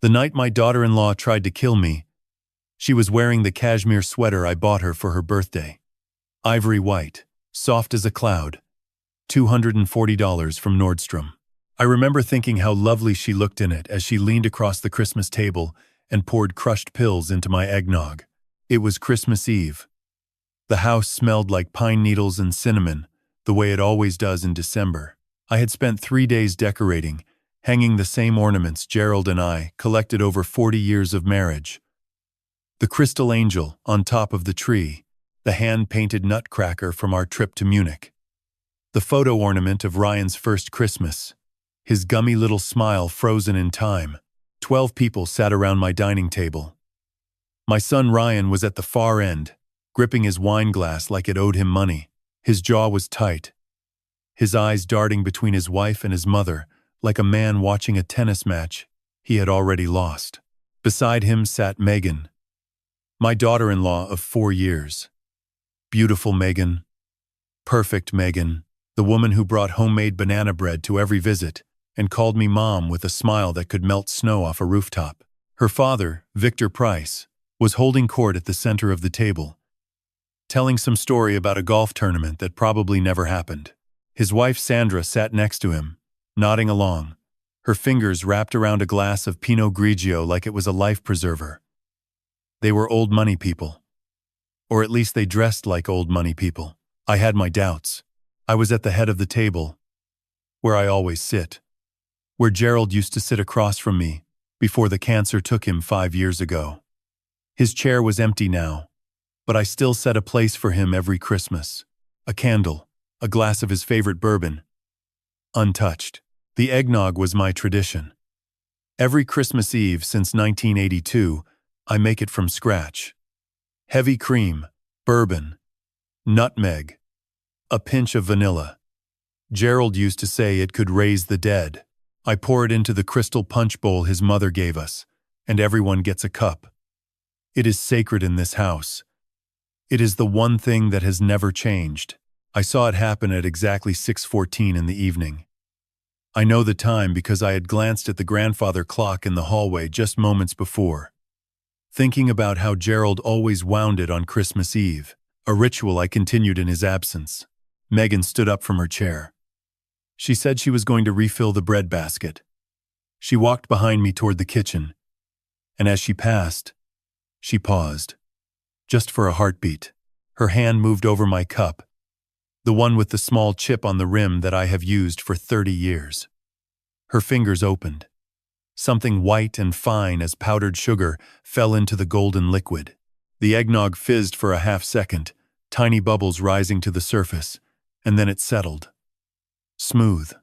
The night my daughter-in-law tried to kill me, she was wearing the cashmere sweater I bought her for her birthday. Ivory white, soft as a cloud, $240 from Nordstrom. I remember thinking how lovely she looked in it as she leaned across the Christmas table and poured crushed pills into my eggnog. It was Christmas Eve. The house smelled like pine needles and cinnamon, the way it always does in December. I had spent 3 days decorating, hanging the same ornaments Gerald and I collected over 40 years of marriage. The crystal angel on top of the tree, the hand-painted nutcracker from our trip to Munich, the photo ornament of Ryan's first Christmas, his gummy little smile frozen in time. 12 people sat around my dining table. My son Ryan was at the far end, gripping his wine glass like it owed him money. His jaw was tight, his eyes darting between his wife and his mother, like a man watching a tennis match he had already lost. Beside him sat Megan, my daughter-in-law of 4 years. Beautiful Megan, perfect Megan, the woman who brought homemade banana bread to every visit and called me mom with a smile that could melt snow off a rooftop. Her father, Victor Price, was holding court at the center of the table, telling some story about a golf tournament that probably never happened. His wife Sandra sat next to him, nodding along, her fingers wrapped around a glass of Pinot Grigio like it was a life preserver. They were old money people. Or at least they dressed like old money people. I had my doubts. I was at the head of the table, where I always sit, where Gerald used to sit across from me before the cancer took him 5 years ago. His chair was empty now, but I still set a place for him every Christmas. A candle, a glass of his favorite bourbon, untouched. The eggnog was my tradition. Every Christmas Eve since 1982, I make it from scratch. Heavy cream, bourbon, nutmeg, a pinch of vanilla. Gerald used to say it could raise the dead. I pour it into the crystal punch bowl his mother gave us, and everyone gets a cup. It is sacred in this house. It is the one thing that has never changed. I saw it happen at exactly 6:14 in the evening. I know the time because I had glanced at the grandfather clock in the hallway just moments before, thinking about how Gerald always wound it on Christmas Eve, a ritual I continued in his absence. Megan stood up from her chair. She said she was going to refill the bread basket. She walked behind me toward the kitchen, and as she passed, she paused, just for a heartbeat. Her hand moved over my cup, the one with the small chip on the rim that I have used for 30 years. Her fingers opened. Something white and fine as powdered sugar fell into the golden liquid. The eggnog fizzed for a half second, tiny bubbles rising to the surface, and then it settled. Smooth.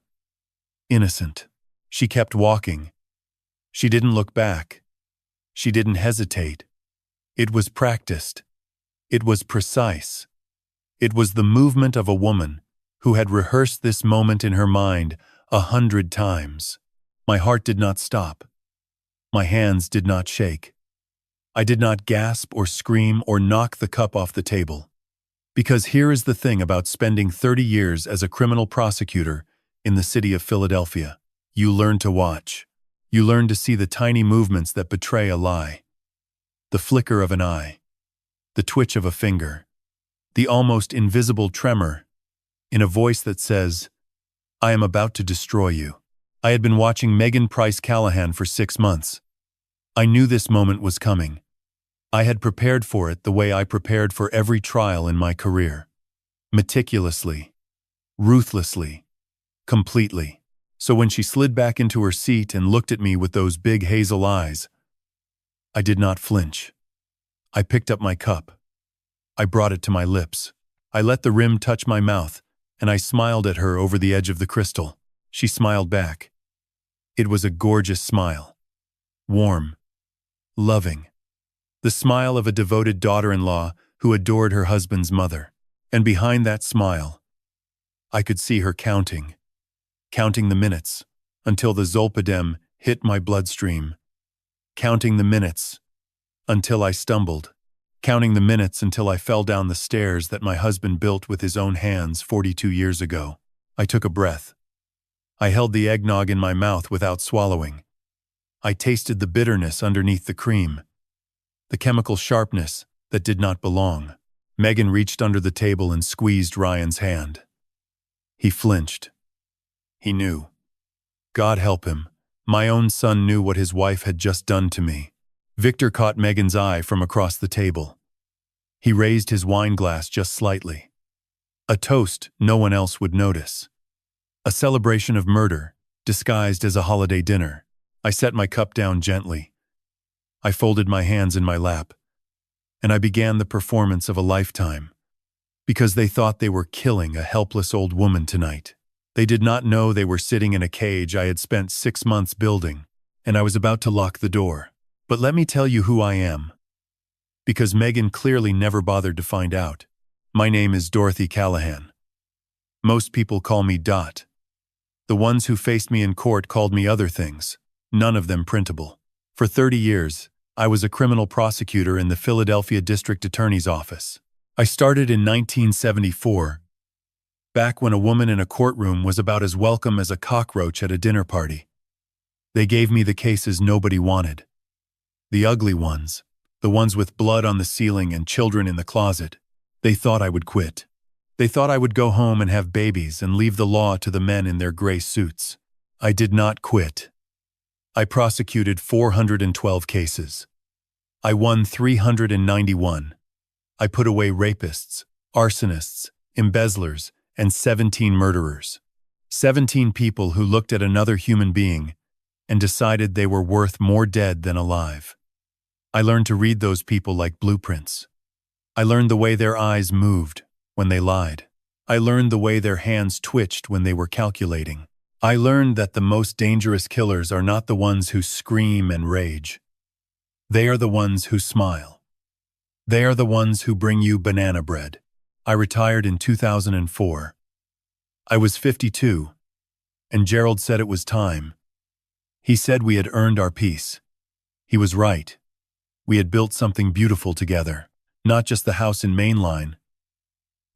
Innocent. She kept walking. She didn't look back. She didn't hesitate. It was practiced. It was precise. It was the movement of a woman who had rehearsed this moment in her mind 100 times. My heart did not stop. My hands did not shake. I did not gasp or scream or knock the cup off the table. Because here is the thing about spending 30 years as a criminal prosecutor in the city of Philadelphia. You learn to watch. You learn to see the tiny movements that betray a lie. The flicker of an eye. The twitch of a finger. The almost invisible tremor in a voice that says, "I am about to destroy you." I had been watching Megan Price Callahan for 6 months. I knew this moment was coming. I had prepared for it the way I prepared for every trial in my career. Meticulously. Ruthlessly. Completely. So when she slid back into her seat and looked at me with those big hazel eyes, I did not flinch. I picked up my cup. I brought it to my lips. I let the rim touch my mouth, and I smiled at her over the edge of the crystal. She smiled back. It was a gorgeous smile. Warm. Loving. The smile of a devoted daughter-in-law who adored her husband's mother. And behind that smile, I could see her counting the minutes until the zolpidem hit my bloodstream. Counting the minutes until I stumbled. Counting the minutes until I fell down the stairs that my husband built with his own hands 42 years ago. I took a breath. I held the eggnog in my mouth without swallowing. I tasted the bitterness underneath the cream, the chemical sharpness that did not belong. Megan reached under the table and squeezed Ryan's hand. He flinched. He knew. God help him. My own son knew what his wife had just done to me. Victor caught Megan's eye from across the table. He raised his wine glass just slightly. A toast no one else would notice. A celebration of murder, disguised as a holiday dinner. I set my cup down gently. I folded my hands in my lap, and I began the performance of a lifetime. Because they thought they were killing a helpless old woman tonight. They did not know they were sitting in a cage I had spent 6 months building, and I was about to lock the door. But let me tell you who I am. Because Megan clearly never bothered to find out. My name is Dorothy Callahan. Most people call me Dot. The ones who faced me in court called me other things, none of them printable. For 30 years, I was a criminal prosecutor in the Philadelphia District Attorney's Office. I started in 1974, back when a woman in a courtroom was about as welcome as a cockroach at a dinner party. They gave me the cases nobody wanted. The ugly ones, the ones with blood on the ceiling and children in the closet. They thought I would quit. They thought I would go home and have babies and leave the law to the men in their gray suits. I did not quit. I prosecuted 412 cases. I won 391. I put away rapists, arsonists, embezzlers, and 17 murderers. 17 people who looked at another human being and decided they were worth more dead than alive. I learned to read those people like blueprints. I learned the way their eyes moved when they lied. I learned the way their hands twitched when they were calculating. I learned that the most dangerous killers are not the ones who scream and rage. They are the ones who smile. They are the ones who bring you banana bread. I retired in 2004. I was 52, and Gerald said it was time. He said we had earned our peace. He was right. We had built something beautiful together, not just the house in Mainline,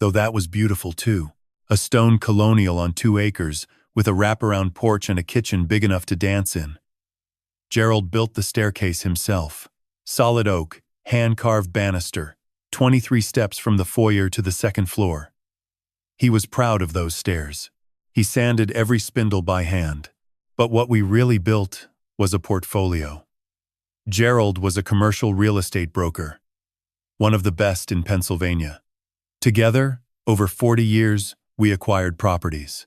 though that was beautiful too. A stone colonial on 2 acres with a wraparound porch and a kitchen big enough to dance in. Gerald built the staircase himself. Solid oak, hand-carved banister, 23 steps from the foyer to the 2nd floor. He was proud of those stairs. He sanded every spindle by hand. But what we really built was a portfolio. Gerald was a commercial real estate broker, one of the best in Pennsylvania. Together, over 40 years, we acquired properties.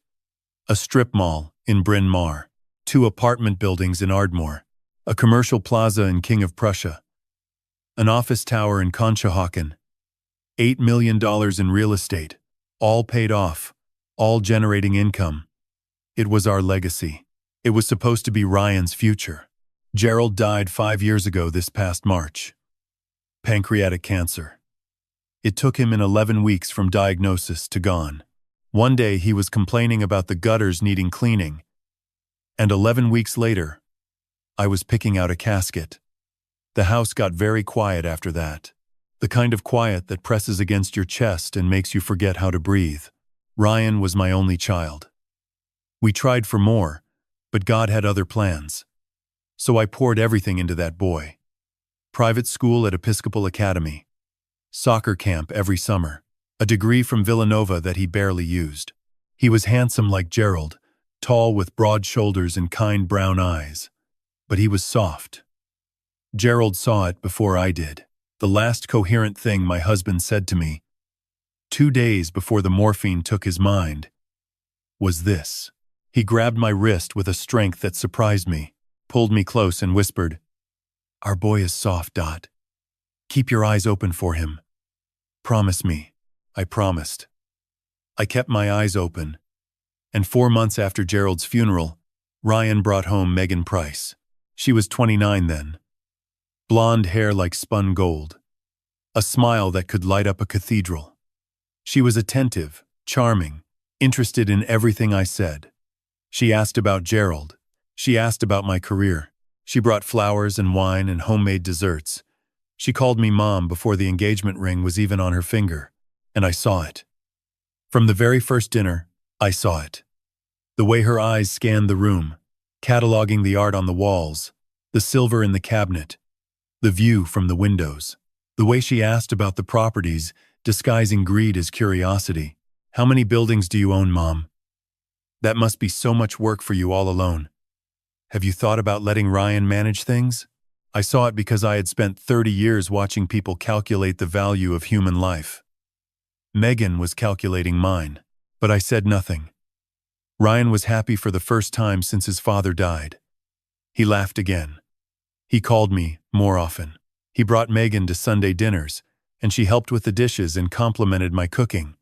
A strip mall in Bryn Mawr, 2 apartment buildings in Ardmore, a commercial plaza in King of Prussia, an office tower in Conshohocken, $8 million in real estate, all paid off, all generating income. It was our legacy. It was supposed to be Ryan's future. Gerald died 5 years ago this past March. Pancreatic cancer. It took him in 11 weeks from diagnosis to gone. One day he was complaining about the gutters needing cleaning, and 11 weeks later, I was picking out a casket. The house got very quiet after that. The kind of quiet that presses against your chest and makes you forget how to breathe. Ryan was my only child. We tried for more, but God had other plans. So I poured everything into that boy. Private school at Episcopal Academy. Soccer camp every summer. A degree from Villanova that he barely used. He was handsome like Gerald, tall with broad shoulders and kind brown eyes. But he was soft. Gerald saw it before I did. The last coherent thing my husband said to me, 2 days before the morphine took his mind, was this. He grabbed my wrist with a strength that surprised me, pulled me close and whispered, "Our boy is soft, Dot. Keep your eyes open for him. Promise me." I promised. I kept my eyes open, and 4 months after Gerald's funeral, Ryan brought home Megan Price. She was 29 then. Blonde hair like spun gold. A smile that could light up a cathedral. She was attentive, charming, interested in everything I said. She asked about Gerald. She asked about my career. She brought flowers and wine and homemade desserts. She called me Mom before the engagement ring was even on her finger. And I saw it. From the very first dinner, I saw it. The way her eyes scanned the room, cataloging the art on the walls, The silver in the cabinet, the view from the windows, the way she asked about the properties, disguising greed as curiosity. How many buildings do you own, Mom? That must be so much work for you all alone. Have you thought about letting Ryan manage things? I saw it because I had spent 30 years watching people calculate the value of human life. Megan was calculating mine, but I said nothing. Ryan was happy for the first time since his father died. He laughed again. He called me more often. He brought Megan to Sunday dinners, and she helped with the dishes and complimented my cooking.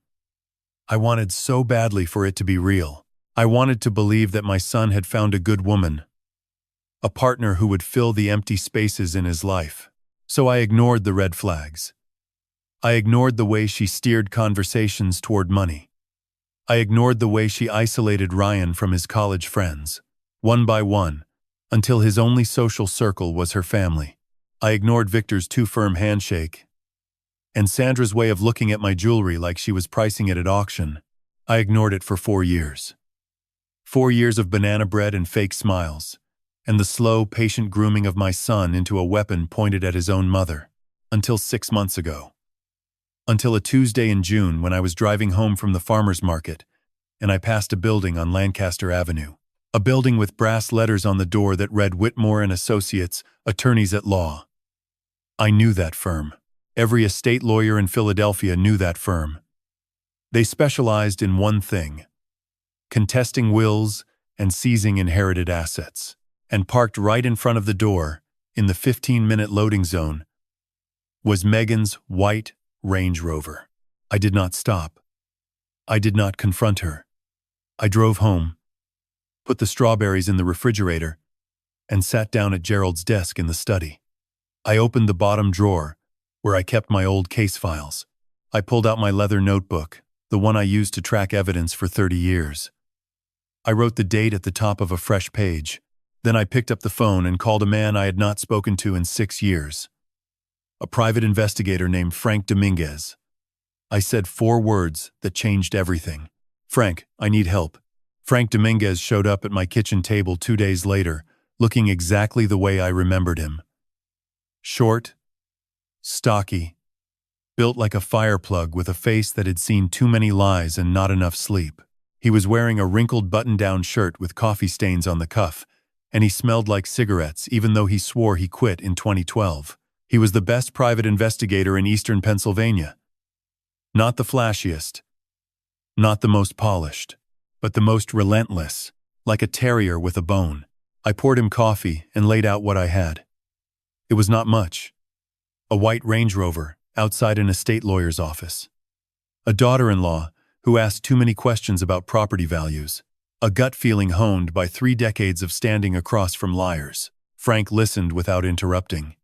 I wanted so badly for it to be real. I wanted to believe that my son had found a good woman, a partner who would fill the empty spaces in his life. So I ignored the red flags. I ignored the way she steered conversations toward money. I ignored the way she isolated Ryan from his college friends, one by one, until his only social circle was her family. I ignored Victor's too firm handshake and Sandra's way of looking at my jewelry like she was pricing it at auction. I ignored it for 4 years. 4 years of banana bread and fake smiles, and the slow, patient grooming of my son into a weapon pointed at his own mother. Until 6 months ago. Until a Tuesday in June when I was driving home from the farmer's market, and I passed a building on Lancaster Avenue. A building with brass letters on the door that read Whitmore and Associates, Attorneys at Law. I knew that firm. Every estate lawyer in Philadelphia knew that firm. They specialized in one thing: contesting wills and seizing inherited assets. And parked right in front of the door, in the 15-minute loading zone, was Megan's white Range Rover. I did not stop. I did not confront her. I drove home, put the strawberries in the refrigerator, and sat down at Gerald's desk in the study. I opened the bottom drawer, where I kept my old case files. I pulled out my leather notebook, the one I used to track evidence for 30 years. I wrote the date at the top of a fresh page. Then I picked up the phone and called a man I had not spoken to in 6 years. A private investigator named Frank Dominguez. I said 4 words that changed everything. Frank, I need help. Frank Dominguez showed up at my kitchen table 2 days later, looking exactly the way I remembered him. Short, stocky, built like a fireplug with a face that had seen too many lies and not enough sleep. He was wearing a wrinkled button-down shirt with coffee stains on the cuff, and he smelled like cigarettes even though he swore he quit in 2012. He was the best private investigator in eastern Pennsylvania. Not the flashiest, not the most polished, but the most relentless, like a terrier with a bone. I poured him coffee and laid out what I had. It was not much. A white Range Rover outside an estate lawyer's office. A daughter-in-law who asked too many questions about property values. A gut feeling honed by 3 decades of standing across from liars. Frank listened without interrupting.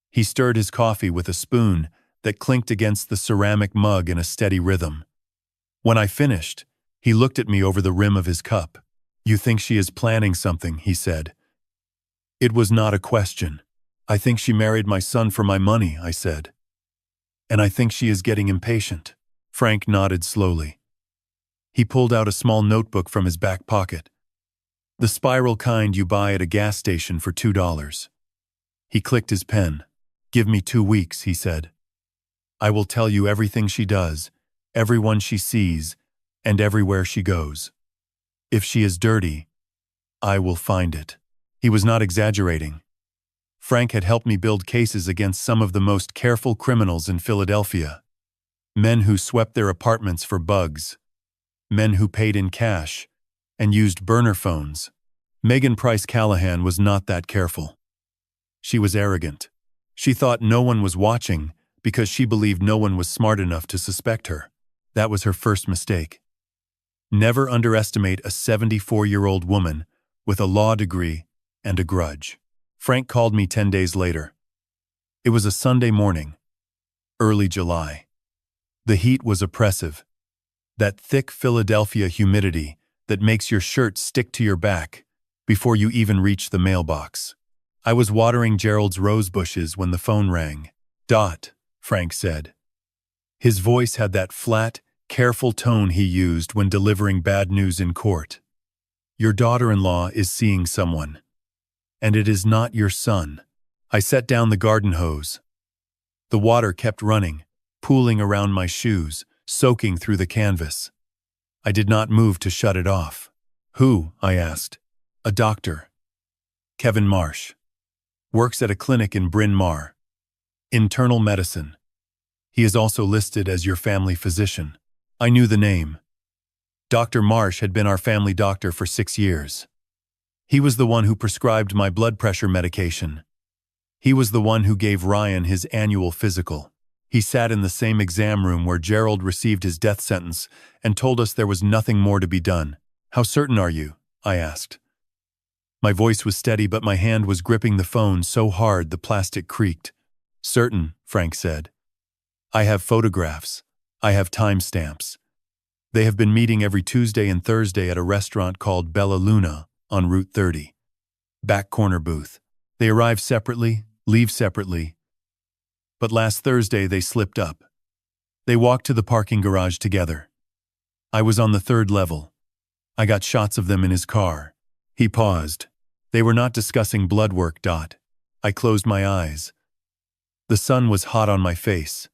He stirred his coffee with a spoon that clinked against the ceramic mug in a steady rhythm. When I finished, he looked at me over the rim of his cup. "You think she is planning something," he said. It was not a question. "I think she married my son for my money," I said. "And I think she is getting impatient." Frank nodded slowly. He pulled out a small notebook from his back pocket. The spiral kind you buy at a gas station for $2. He clicked his pen. "Give me 2 weeks," he said. "I will tell you everything she does, everyone she sees, and everywhere she goes. If she is dirty, I will find it." He was not exaggerating. Frank had helped me build cases against some of the most careful criminals in Philadelphia. Men who swept their apartments for bugs. Men who paid in cash and used burner phones. Megan Price Callahan was not that careful. She was arrogant. She thought no one was watching because she believed no one was smart enough to suspect her. That was her first mistake. Never underestimate a 74-year-old woman with a law degree and a grudge. Frank called me 10 days later. It was a Sunday morning, early July. The heat was oppressive. That thick Philadelphia humidity that makes your shirt stick to your back before you even reach the mailbox. I was watering Gerald's rose bushes when the phone rang. "Dot," Frank said. His voice had that flat, careful tone he used when delivering bad news in court. "Your daughter-in-law is seeing someone." And it is not your son. I set down the garden hose. The water kept running, pooling around my shoes, soaking through the canvas. I did not move to shut it off. Who? I asked. A doctor. Kevin Marsh. Works at a clinic in Bryn Mawr. Internal medicine. He is also listed as your family physician. I knew the name. Dr. Marsh had been our family doctor for 6 years. He was the one who prescribed my blood pressure medication. He was the one who gave Ryan his annual physical. He sat in the same exam room where Gerald received his death sentence and told us there was nothing more to be done. How certain are you? I asked. My voice was steady, but my hand was gripping the phone so hard the plastic creaked. Certain, Frank said. I have photographs. I have timestamps. They have been meeting every Tuesday and Thursday at a restaurant called Bella Luna on Route 30. Back corner booth. They arrive separately, leave separately. But last Thursday they slipped up. They walked to the parking garage together. I was on the 3rd level. I got shots of them in his car. He paused. They were not discussing blood work. I closed my eyes. The sun was hot on my face.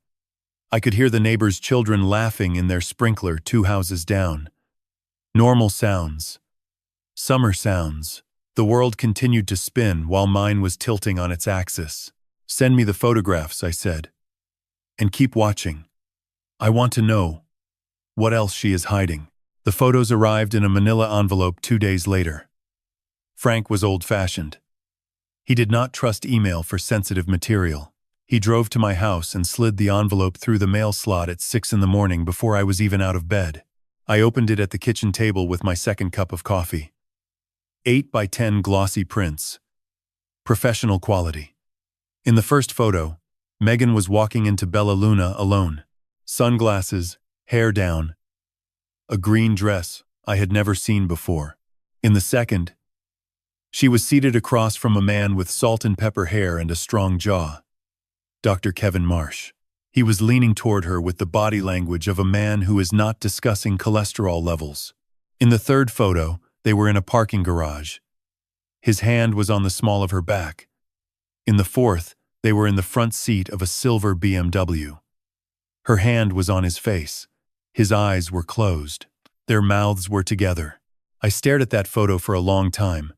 I could hear the neighbors' children laughing in their sprinkler 2 houses down. Normal sounds. Summer sounds. The world continued to spin while mine was tilting on its axis. Send me the photographs, I said. And keep watching. I want to know what else she is hiding. The photos arrived in a manila envelope 2 days later. Frank was old-fashioned. He did not trust email for sensitive material. He drove to my house and slid the envelope through the mail slot at 6 in the morning before I was even out of bed. I opened it at the kitchen table with my second cup of coffee. 8 by 10 glossy prints. Professional quality. In the first photo, Megan was walking into Bella Luna alone. Sunglasses, hair down. A green dress I had never seen before. In the second, she was seated across from a man with salt and pepper hair and a strong jaw. Dr. Kevin Marsh. He was leaning toward her with the body language of a man who is not discussing cholesterol levels. In the third photo, they were in a parking garage. His hand was on the small of her back. In the fourth, they were in the front seat of a silver BMW. Her hand was on his face. His eyes were closed. Their mouths were together. I stared at that photo for a long time.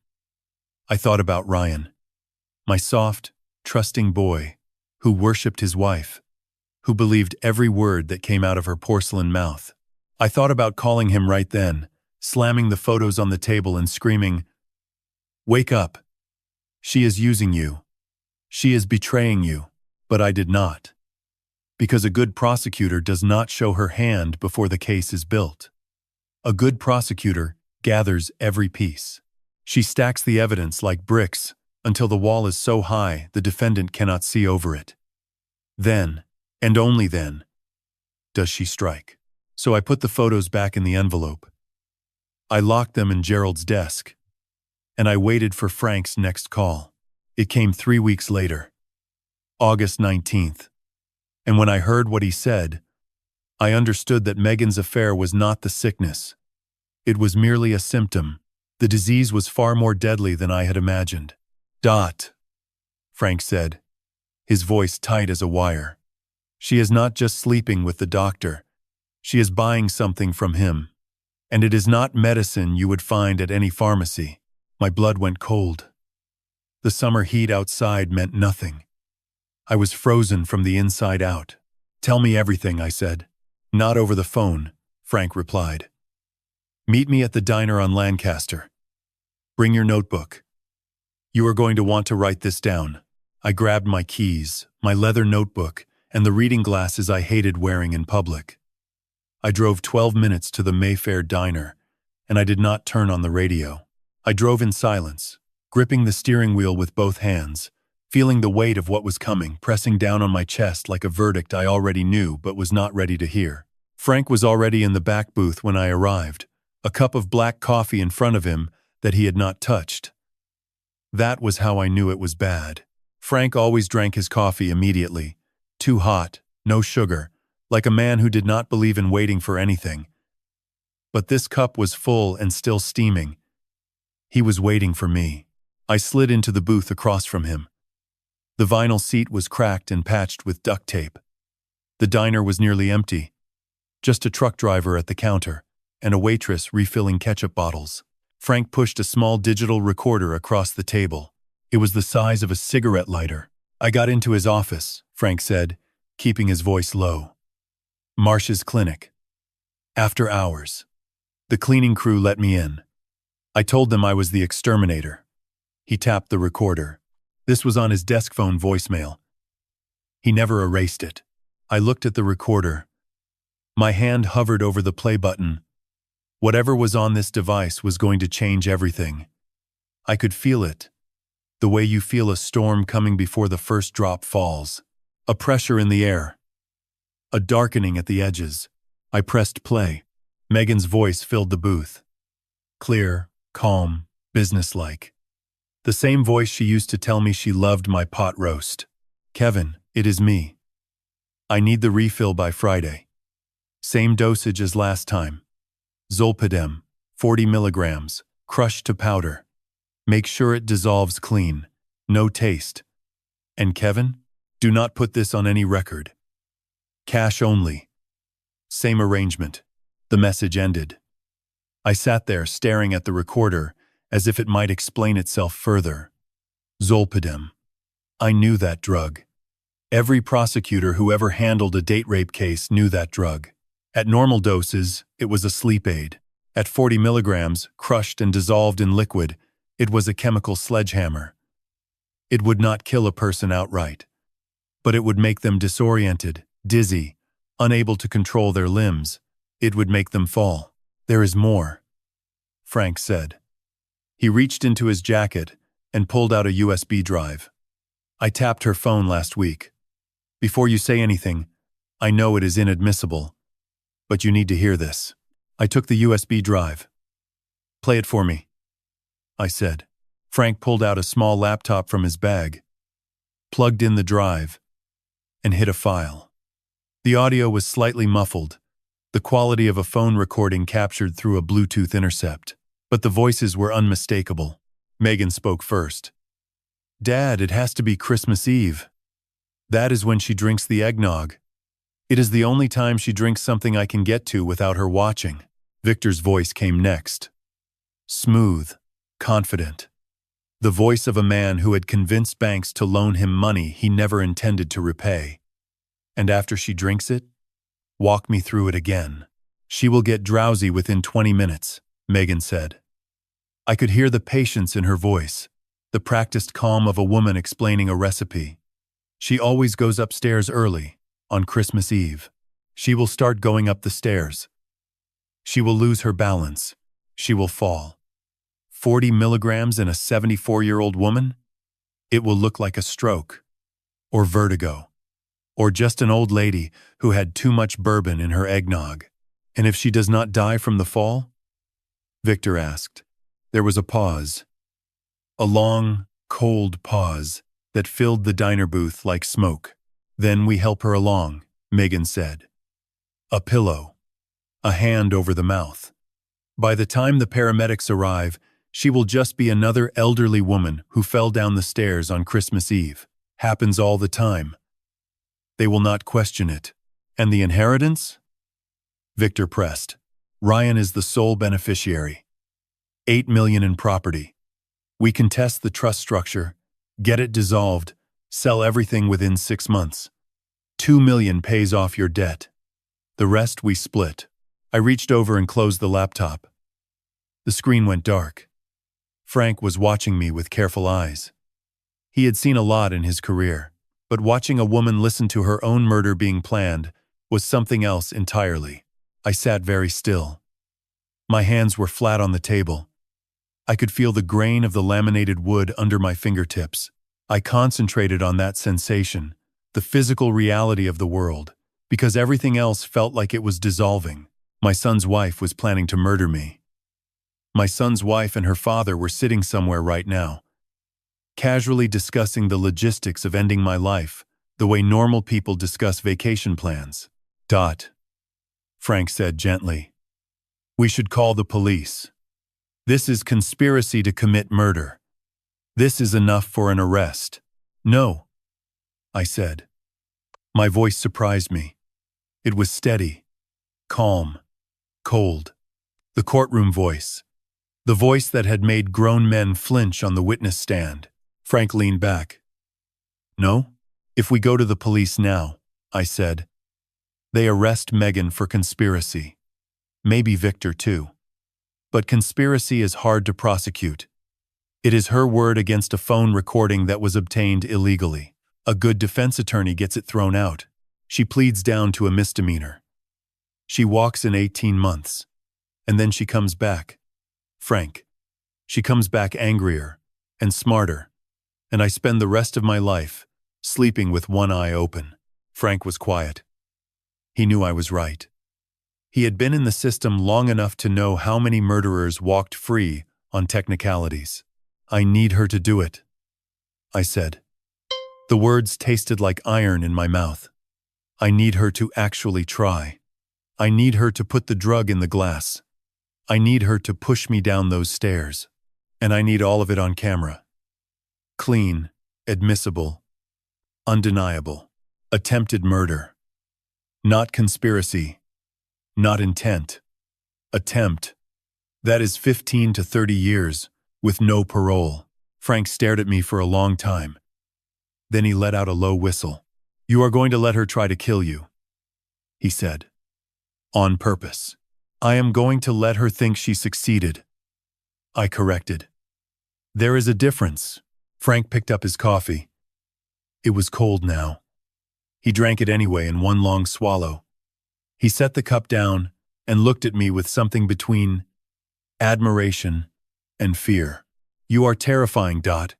I thought about Ryan, my soft, trusting boy, who worshipped his wife, who believed every word that came out of her porcelain mouth. I thought about calling him right then, slamming the photos on the table and screaming, "Wake up! She is using you. She is betraying you." But I did not. Because a good prosecutor does not show her hand before the case is built. A good prosecutor gathers every piece. She stacks the evidence like bricks until the wall is so high the defendant cannot see over it. Then, and only then, does she strike. So I put the photos back in the envelope. I locked them in Gerald's desk, and I waited for Frank's next call. It came 3 weeks later, August 19th. And when I heard what he said, I understood that Megan's affair was not the sickness. It was merely a symptom. The disease was far more deadly than I had imagined. Frank said, his voice tight as a wire. She is not just sleeping with the doctor. She is buying something from him. And it is not medicine you would find at any pharmacy. My blood went cold. The summer heat outside meant nothing. I was frozen from the inside out. "Tell me everything," I said. "Not over the phone," Frank replied. "Meet me at the diner on Lancaster. Bring your notebook. You are going to want to write this down." I grabbed my keys, my leather notebook, and the reading glasses I hated wearing in public. I drove 12 minutes to the Mayfair diner, and I did not turn on the radio. I drove in silence, gripping the steering wheel with both hands, feeling the weight of what was coming, pressing down on my chest like a verdict I already knew but was not ready to hear. Frank was already in the back booth when I arrived, a cup of black coffee in front of him that he had not touched. That was how I knew it was bad. Frank always drank his coffee immediately, too hot, no sugar, like a man who did not believe in waiting for anything. But this cup was full and still steaming. He was waiting for me. I slid into the booth across from him. The vinyl seat was cracked and patched with duct tape. The diner was nearly empty. Just a truck driver at the counter, and a waitress refilling ketchup bottles. Frank pushed a small digital recorder across the table. It was the size of a cigarette lighter. I got into his office, Frank said, keeping his voice low. Marsh's clinic. After hours. The cleaning crew let me in. I told them I was the exterminator. He tapped the recorder. This was on his desk phone voicemail. He never erased it. I looked at the recorder. My hand hovered over the play button. Whatever was on this device was going to change everything. I could feel it. The way you feel a storm coming before the first drop falls. A pressure in the air. A darkening at the edges. I pressed play. Megan's voice filled the booth. Clear, calm, businesslike. The same voice she used to tell me she loved my pot roast. Kevin, it is me. I need the refill by Friday. Same dosage as last time. Zolpidem, 40 milligrams, crushed to powder. Make sure it dissolves clean. No taste. And Kevin, do not put this on any record. Cash only. Same arrangement. The message ended. I sat there staring at the recorder as if it might explain itself further. Zolpidem. I knew that drug. Every prosecutor who ever handled a date rape case knew that drug. At normal doses, it was a sleep aid. At 40 milligrams, crushed and dissolved in liquid, it was a chemical sledgehammer. It would not kill a person outright, but it would make them disoriented, dizzy, unable to control their limbs. It would make them fall. There is more, Frank said. He reached into his jacket and pulled out a USB drive. I tapped her phone last week. Before you say anything, I know it is inadmissible, but you need to hear this. I took the USB drive. Play it for me, I said. Frank pulled out a small laptop from his bag, plugged in the drive, and hit a file. The audio was slightly muffled, the quality of a phone recording captured through a Bluetooth intercept, but the voices were unmistakable. Megan spoke first. Dad, it has to be Christmas Eve. That is when she drinks the eggnog. It is the only time she drinks something I can get to without her watching. Victor's voice came next. Smooth, confident. The voice of a man who had convinced banks to loan him money he never intended to repay. And after she drinks it, walk me through it again. She will get drowsy within 20 minutes, Megan said. I could hear the patience in her voice, the practiced calm of a woman explaining a recipe. She always goes upstairs early, on Christmas Eve. She will start going up the stairs. She will lose her balance. She will fall. 40 milligrams in a 74-year-old woman? It will look like a stroke, or vertigo, or just an old lady who had too much bourbon in her eggnog. And if she does not die from the fall? Victor asked. There was a pause. A long, cold pause that filled the diner booth like smoke. Then we help her along, Megan said. A pillow. A hand over the mouth. By the time the paramedics arrive, she will just be another elderly woman who fell down the stairs on Christmas Eve. Happens all the time. They will not question it. And the inheritance? Victor pressed. Ryan is the sole beneficiary. $8 million in property. We contest the trust structure, get it dissolved, sell everything within 6 months. $2 million pays off your debt. The rest we split. I reached over and closed the laptop. The screen went dark. Frank was watching me with careful eyes. He had seen a lot in his career, but watching a woman listen to her own murder being planned was something else entirely. I sat very still. My hands were flat on the table. I could feel the grain of the laminated wood under my fingertips. I concentrated on that sensation, the physical reality of the world, because everything else felt like it was dissolving. My son's wife was planning to murder me. My son's wife and her father were sitting somewhere right now, casually discussing the logistics of ending my life, the way normal people discuss vacation plans. Frank said gently. We should call the police. This is conspiracy to commit murder. This is enough for an arrest. No, I said. My voice surprised me. It was steady, calm, cold. The courtroom voice. The voice that had made grown men flinch on the witness stand. Frank leaned back. No? If we go to the police now, I said. They arrest Megan for conspiracy. Maybe Victor too. But conspiracy is hard to prosecute. It is her word against a phone recording that was obtained illegally. A good defense attorney gets it thrown out. She pleads down to a misdemeanor. She walks in 18 months. And then she comes back. Frank. She comes back angrier and smarter. And I spend the rest of my life sleeping with one eye open. Frank was quiet. He knew I was right. He had been in the system long enough to know how many murderers walked free on technicalities. I need her to do it, I said. The words tasted like iron in my mouth. I need her to actually try. I need her to put the drug in the glass. I need her to push me down those stairs. And I need all of it on camera. Clean, admissible, undeniable. Attempted murder. Not conspiracy. Not intent. Attempt. That is 15 to 30 years, with no parole. Frank stared at me for a long time. Then he let out a low whistle. You are going to let her try to kill you, he said. On purpose. I am going to let her think she succeeded. I corrected. There is a difference. Frank picked up his coffee. It was cold now. He drank it anyway in one long swallow. He set the cup down and looked at me with something between admiration and fear. You are terrifying, Dot,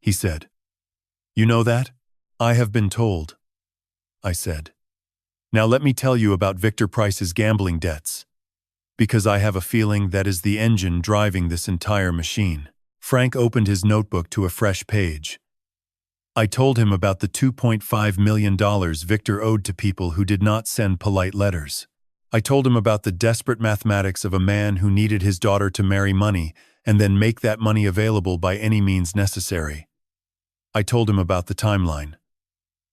he said. You know that? I have been told, I said. Now let me tell you about Victor Price's gambling debts, because I have a feeling that is the engine driving this entire machine. Frank opened his notebook to a fresh page. I told him about the $2.5 million Victor owed to people who did not send polite letters. I told him about the desperate mathematics of a man who needed his daughter to marry money and then make that money available by any means necessary. I told him about the timeline.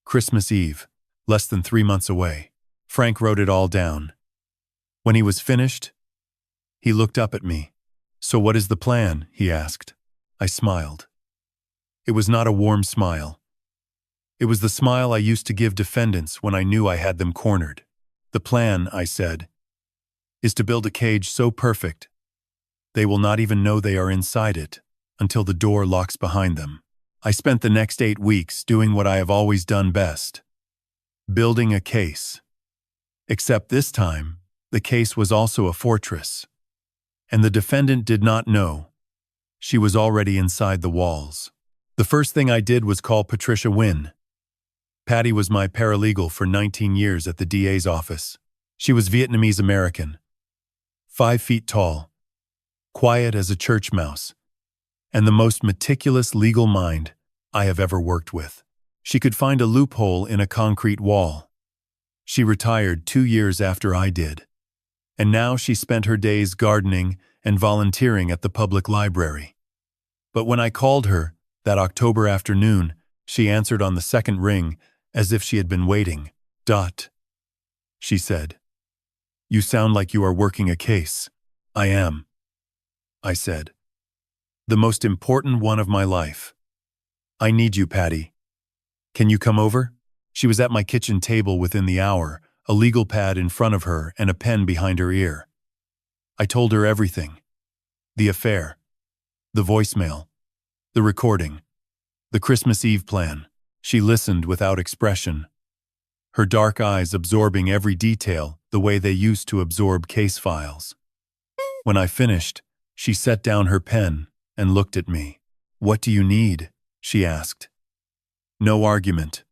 Christmas Eve, less than 3 months away. Frank wrote it all down. When he was finished, he looked up at me. So what is the plan? He asked. I smiled. It was not a warm smile. It was the smile I used to give defendants when I knew I had them cornered. The plan, I said, is to build a cage so perfect they will not even know they are inside it until the door locks behind them. I spent the next 8 weeks doing what I have always done best, building a case. Except this time, the case was also a fortress, and the defendant did not know. She was already inside the walls. The first thing I did was call Patricia Wynn. Patty was my paralegal for 19 years at the DA's office. She was Vietnamese American, 5 feet tall, quiet as a church mouse, and the most meticulous legal mind I have ever worked with. She could find a loophole in a concrete wall. She retired 2 years after I did, and now she spent her days gardening and volunteering at the public library. But when I called her that October afternoon, she answered on the second ring as if she had been waiting. Dot, she said. You sound like you are working a case. I am, I said. The most important one of my life. I need you, Patty. Can you come over? She was at my kitchen table within the hour, a legal pad in front of her and a pen behind her ear. I told her everything. The affair. The voicemail. The recording. The Christmas Eve plan. She listened without expression, her dark eyes absorbing every detail the way they used to absorb case files. When I finished, she set down her pen and looked at me. What do you need? She asked. No argument.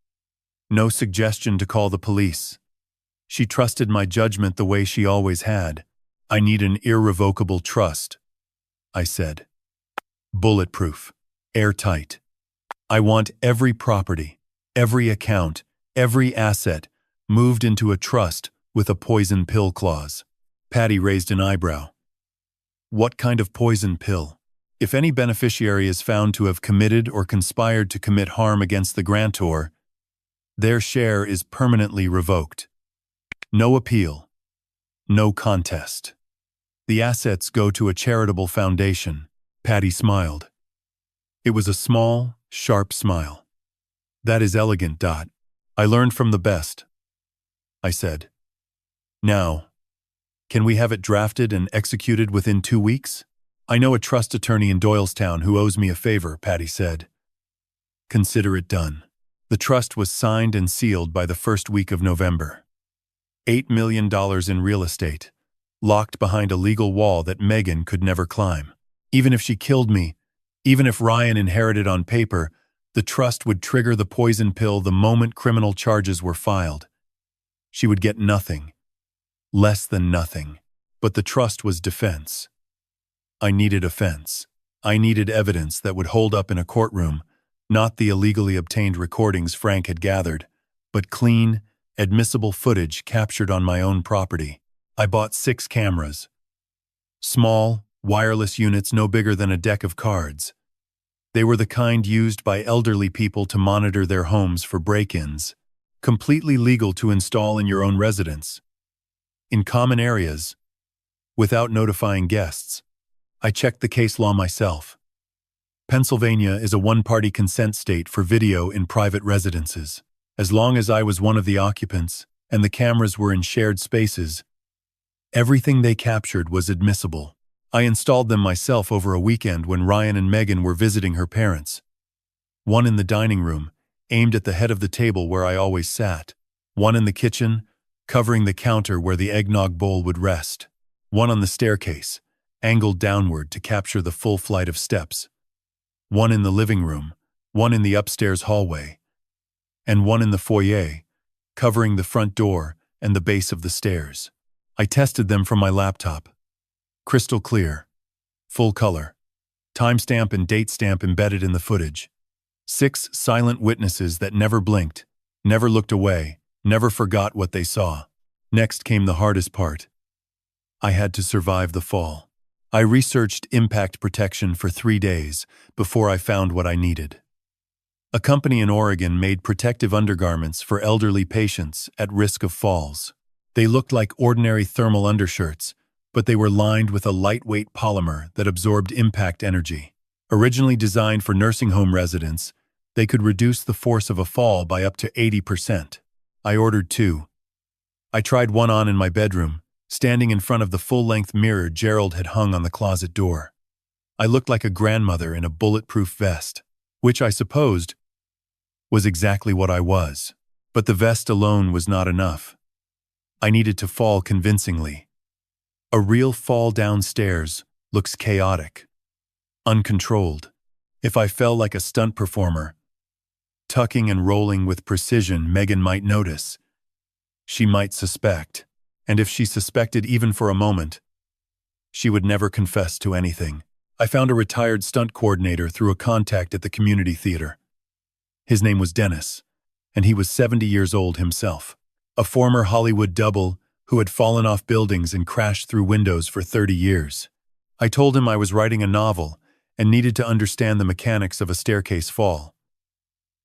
No suggestion to call the police. She trusted my judgment the way she always had. I need an irrevocable trust, I said. Bulletproof. Airtight. I want every property, every account, every asset moved into a trust with a poison pill clause. Patty raised an eyebrow. What kind of poison pill? If any beneficiary is found to have committed or conspired to commit harm against the grantor, their share is permanently revoked. No appeal. No contest. The assets go to a charitable foundation. Patty smiled. It was a small, sharp smile. That is elegant, Dot. I learned from the best, I said. Now, can we have it drafted and executed within 2 weeks? I know a trust attorney in Doylestown who owes me a favor, Patty said. Consider it done. The trust was signed and sealed by the first week of November. $8 million in real estate, locked behind a legal wall that Megan could never climb. Even if she killed me, even if Ryan inherited on paper, the trust would trigger the poison pill the moment criminal charges were filed. She would get nothing. Less than nothing. But the trust was defense. I needed offense. I needed evidence that would hold up in a courtroom, not the illegally obtained recordings Frank had gathered, but clean, admissible footage captured on my own property. I bought 6 cameras. Small, wireless units no bigger than a deck of cards. They were the kind used by elderly people to monitor their homes for break-ins, completely legal to install in your own residence. In common areas, without notifying guests. I checked the case law myself. Pennsylvania is a one-party consent state for video in private residences. As long as I was one of the occupants and the cameras were in shared spaces, everything they captured was admissible. I installed them myself over a weekend when Ryan and Megan were visiting her parents. One in the dining room, aimed at the head of the table where I always sat. One in the kitchen, covering the counter where the eggnog bowl would rest. One on the staircase, angled downward to capture the full flight of steps. One in the living room, one in the upstairs hallway, and one in the foyer, covering the front door and the base of the stairs. I tested them from my laptop. Crystal clear. Full color. Timestamp and date stamp embedded in the footage. 6 silent witnesses that never blinked, never looked away, never forgot what they saw. Next came the hardest part. I had to survive the fall. I researched impact protection for 3 days before I found what I needed. A company in Oregon made protective undergarments for elderly patients at risk of falls. They looked like ordinary thermal undershirts, but they were lined with a lightweight polymer that absorbed impact energy. Originally designed for nursing home residents, they could reduce the force of a fall by up to 80%. I ordered 2. I tried one on in my bedroom, standing in front of the full-length mirror Gerald had hung on the closet door. I looked like a grandmother in a bulletproof vest, which I supposed was exactly what I was. But the vest alone was not enough. I needed to fall convincingly. A real fall downstairs looks chaotic, uncontrolled. If I fell like a stunt performer, tucking and rolling with precision, Megan might notice. She might suspect. And if she suspected even for a moment, she would never confess to anything. I found a retired stunt coordinator through a contact at the community theater. His name was Dennis, and he was 70 years old himself. A former Hollywood double who had fallen off buildings and crashed through windows for 30 years. I told him I was writing a novel and needed to understand the mechanics of a staircase fall.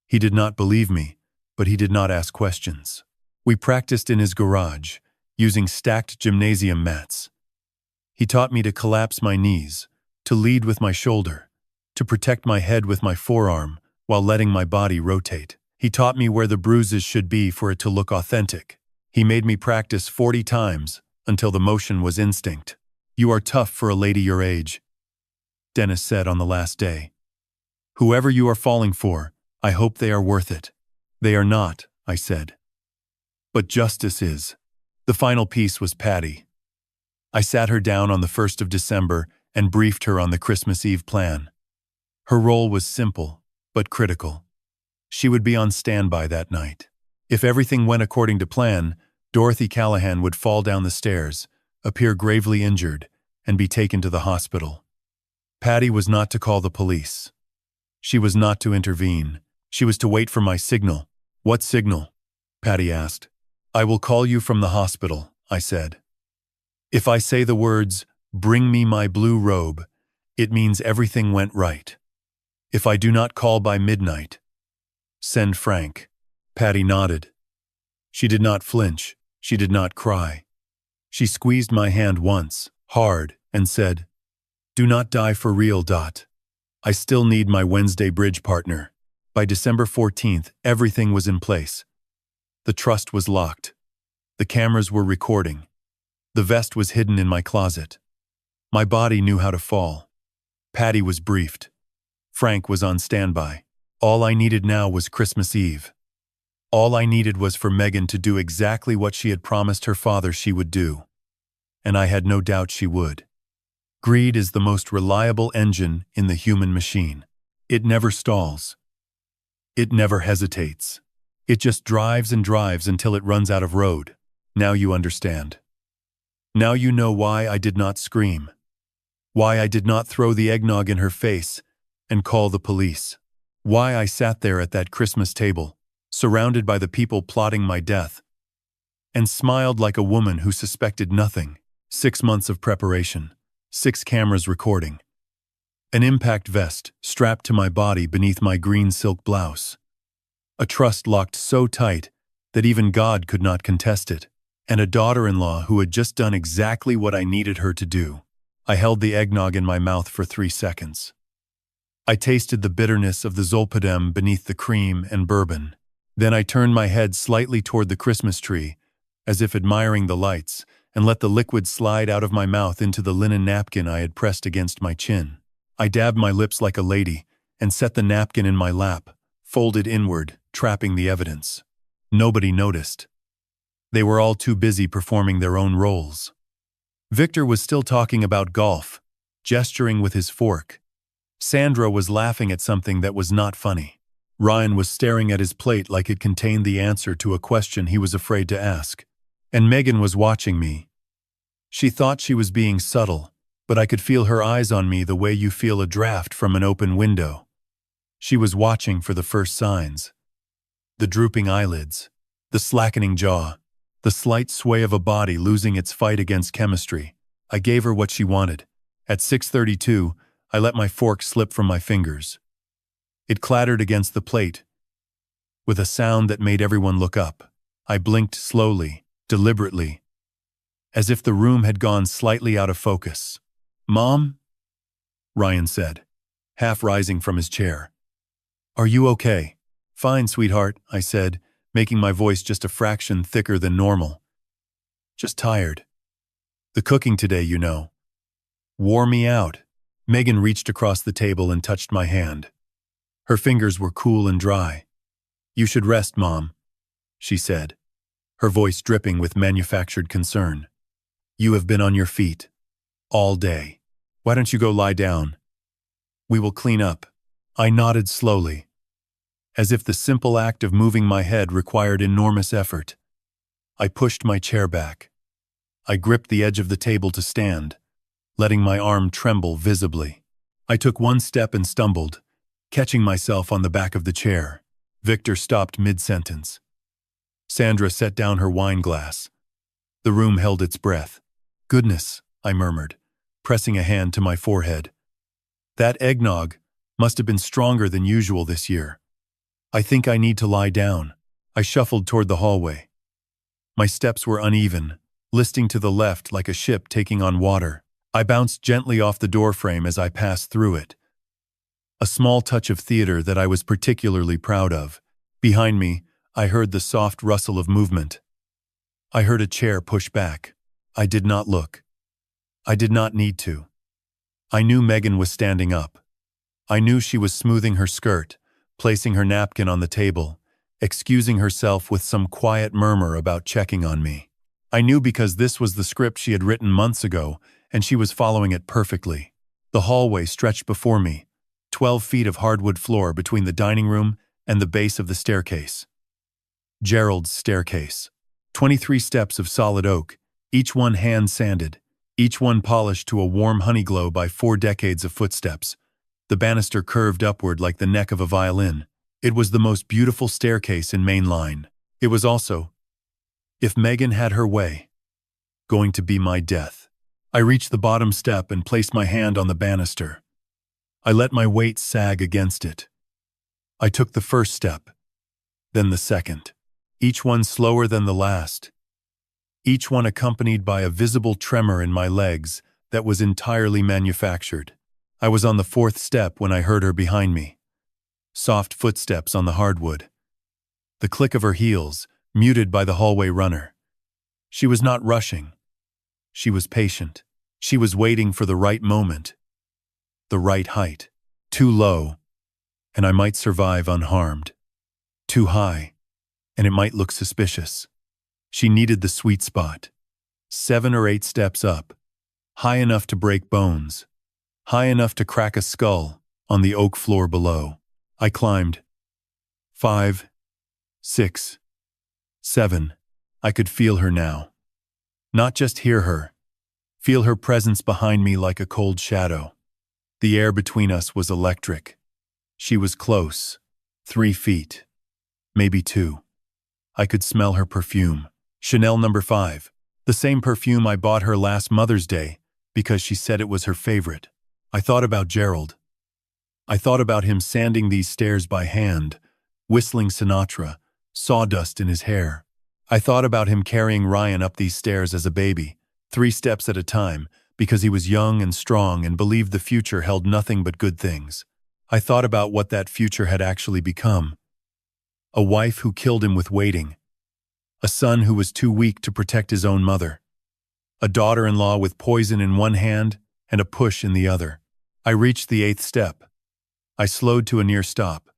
He did not believe me, but he did not ask questions. We practiced in his garage, using stacked gymnasium mats. He taught me to collapse my knees, to lead with my shoulder, to protect my head with my forearm while letting my body rotate. He taught me where the bruises should be for it to look authentic. He made me practice 40 times until the motion was instinct. "You are tough for a lady your age," Dennis said on the last day. "Whoever you are falling for, I hope they are worth it." "They are not," I said. "But justice is." The final piece was Patty. I sat her down on the 1st of December and briefed her on the Christmas Eve plan. Her role was simple, but critical. She would be on standby that night. If everything went according to plan, Dorothy Callahan would fall down the stairs, appear gravely injured, and be taken to the hospital. Patty was not to call the police. She was not to intervene. She was to wait for my signal. "What signal?" Patty asked. "I will call you from the hospital," I said. "If I say the words, 'Bring me my blue robe,' It means everything went right. If I do not call by midnight, send Frank. Patty nodded. She did not flinch. She did not cry. She squeezed my hand once, hard, and said, "Do not die for real. I still need my Wednesday bridge partner." By December 14th, everything was in place. The trust was locked. The cameras were recording. The vest was hidden in my closet. My body knew how to fall. Patty was briefed. Frank was on standby. All I needed now was Christmas Eve. All I needed was for Megan to do exactly what she had promised her father she would do. And I had no doubt she would. Greed is the most reliable engine in the human machine. It never stalls. It never hesitates. It just drives and drives until it runs out of road. Now you understand. Now you know why I did not scream. Why I did not throw the eggnog in her face and call the police. Why I sat there at that Christmas table, surrounded by the people plotting my death, and smiled like a woman who suspected nothing. 6 months of preparation, 6 cameras recording, an impact vest strapped to my body beneath my green silk blouse, a trust locked so tight that even God could not contest it, and a daughter-in-law who had just done exactly what I needed her to do. I held the eggnog in my mouth for 3 seconds. I tasted the bitterness of the zolpidem beneath the cream and bourbon. Then I turned my head slightly toward the Christmas tree, as if admiring the lights, and let the liquid slide out of my mouth into the linen napkin I had pressed against my chin. I dabbed my lips like a lady and set the napkin in my lap, folded inward, trapping the evidence. Nobody noticed. They were all too busy performing their own roles. Victor was still talking about golf, gesturing with his fork. Sandra was laughing at something that was not funny. Ryan was staring at his plate like it contained the answer to a question he was afraid to ask. And Megan was watching me. She thought she was being subtle, but I could feel her eyes on me the way you feel a draft from an open window. She was watching for the first signs. The drooping eyelids, the slackening jaw, the slight sway of a body losing its fight against chemistry. I gave her what she wanted. At 6:32, I let my fork slip from my fingers. It clattered against the plate, with a sound that made everyone look up. I blinked slowly, deliberately, as if the room had gone slightly out of focus. "Mom?" Ryan said, half rising from his chair. "Are you okay?" "Fine, sweetheart," I said, making my voice just a fraction thicker than normal. "Just tired. The cooking today, you know, wore me out." Megan reached across the table and touched my hand. Her fingers were cool and dry. "You should rest, Mom," she said, her voice dripping with manufactured concern. "You have been on your feet all day. Why don't you go lie down? We will clean up." I nodded slowly, as if the simple act of moving my head required enormous effort. I pushed my chair back. I gripped the edge of the table to stand, letting my arm tremble visibly. I took one step and stumbled, catching myself on the back of the chair. Victor stopped mid-sentence. Sandra set down her wine glass. The room held its breath. "Goodness," I murmured, pressing a hand to my forehead. "That eggnog must have been stronger than usual this year. I think I need to lie down." I shuffled toward the hallway. My steps were uneven, listing to the left like a ship taking on water. I bounced gently off the doorframe as I passed through it. A small touch of theater that I was particularly proud of. Behind me, I heard the soft rustle of movement. I heard a chair push back. I did not look. I did not need to. I knew Megan was standing up. I knew she was smoothing her skirt, placing her napkin on the table, excusing herself with some quiet murmur about checking on me. I knew because this was the script she had written months ago, and she was following it perfectly. The hallway stretched before me, 12 feet of hardwood floor between the dining room and the base of the staircase. Gerald's staircase. 23 steps of solid oak, each one hand-sanded, each one polished to a warm honeyglow by 4 decades of footsteps. The banister curved upward like the neck of a violin. It was the most beautiful staircase in Main Line. It was also, if Megan had her way, going to be my death. I reached the bottom step and placed my hand on the banister. I let my weight sag against it. I took the first step, then the second, each one slower than the last, each one accompanied by a visible tremor in my legs that was entirely manufactured. I was on the fourth step when I heard her behind me. Soft footsteps on the hardwood. The click of her heels, muted by the hallway runner. She was not rushing. She was patient. She was waiting for the right moment. The right height. Too low, and I might survive unharmed. Too high, and it might look suspicious. She needed the sweet spot. 7 or 8 steps up. High enough to break bones. High enough to crack a skull on the oak floor below. I climbed. 5, 6, 7. I could feel her now. Not just hear her. Feel her presence behind me like a cold shadow. The air between us was electric. She was close. 3 feet. Maybe 2. I could smell her perfume. Chanel No. 5. The same perfume I bought her last Mother's Day because she said it was her favorite. I thought about Gerald. I thought about him sanding these stairs by hand, whistling Sinatra, sawdust in his hair. I thought about him carrying Ryan up these stairs as a baby, 3 steps at a time, because he was young and strong and believed the future held nothing but good things. I thought about what that future had actually become. A wife who killed him with waiting. A son who was too weak to protect his own mother. A daughter-in-law with poison in one hand and a push in the other. I reached the 8th step. I slowed to a near stop.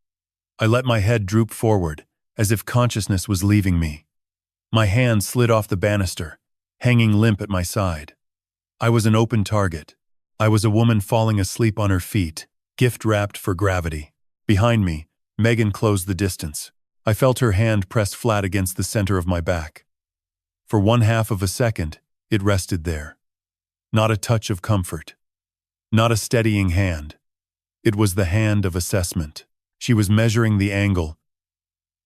I let my head droop forward, as if consciousness was leaving me. My hand slid off the banister, hanging limp at my side. I was an open target. I was a woman falling asleep on her feet, gift-wrapped for gravity. Behind me, Megan closed the distance. I felt her hand press flat against the center of my back. For 1/2 of a second, it rested there. Not a touch of comfort. Not a steadying hand. It was the hand of assessment. She was measuring the angle.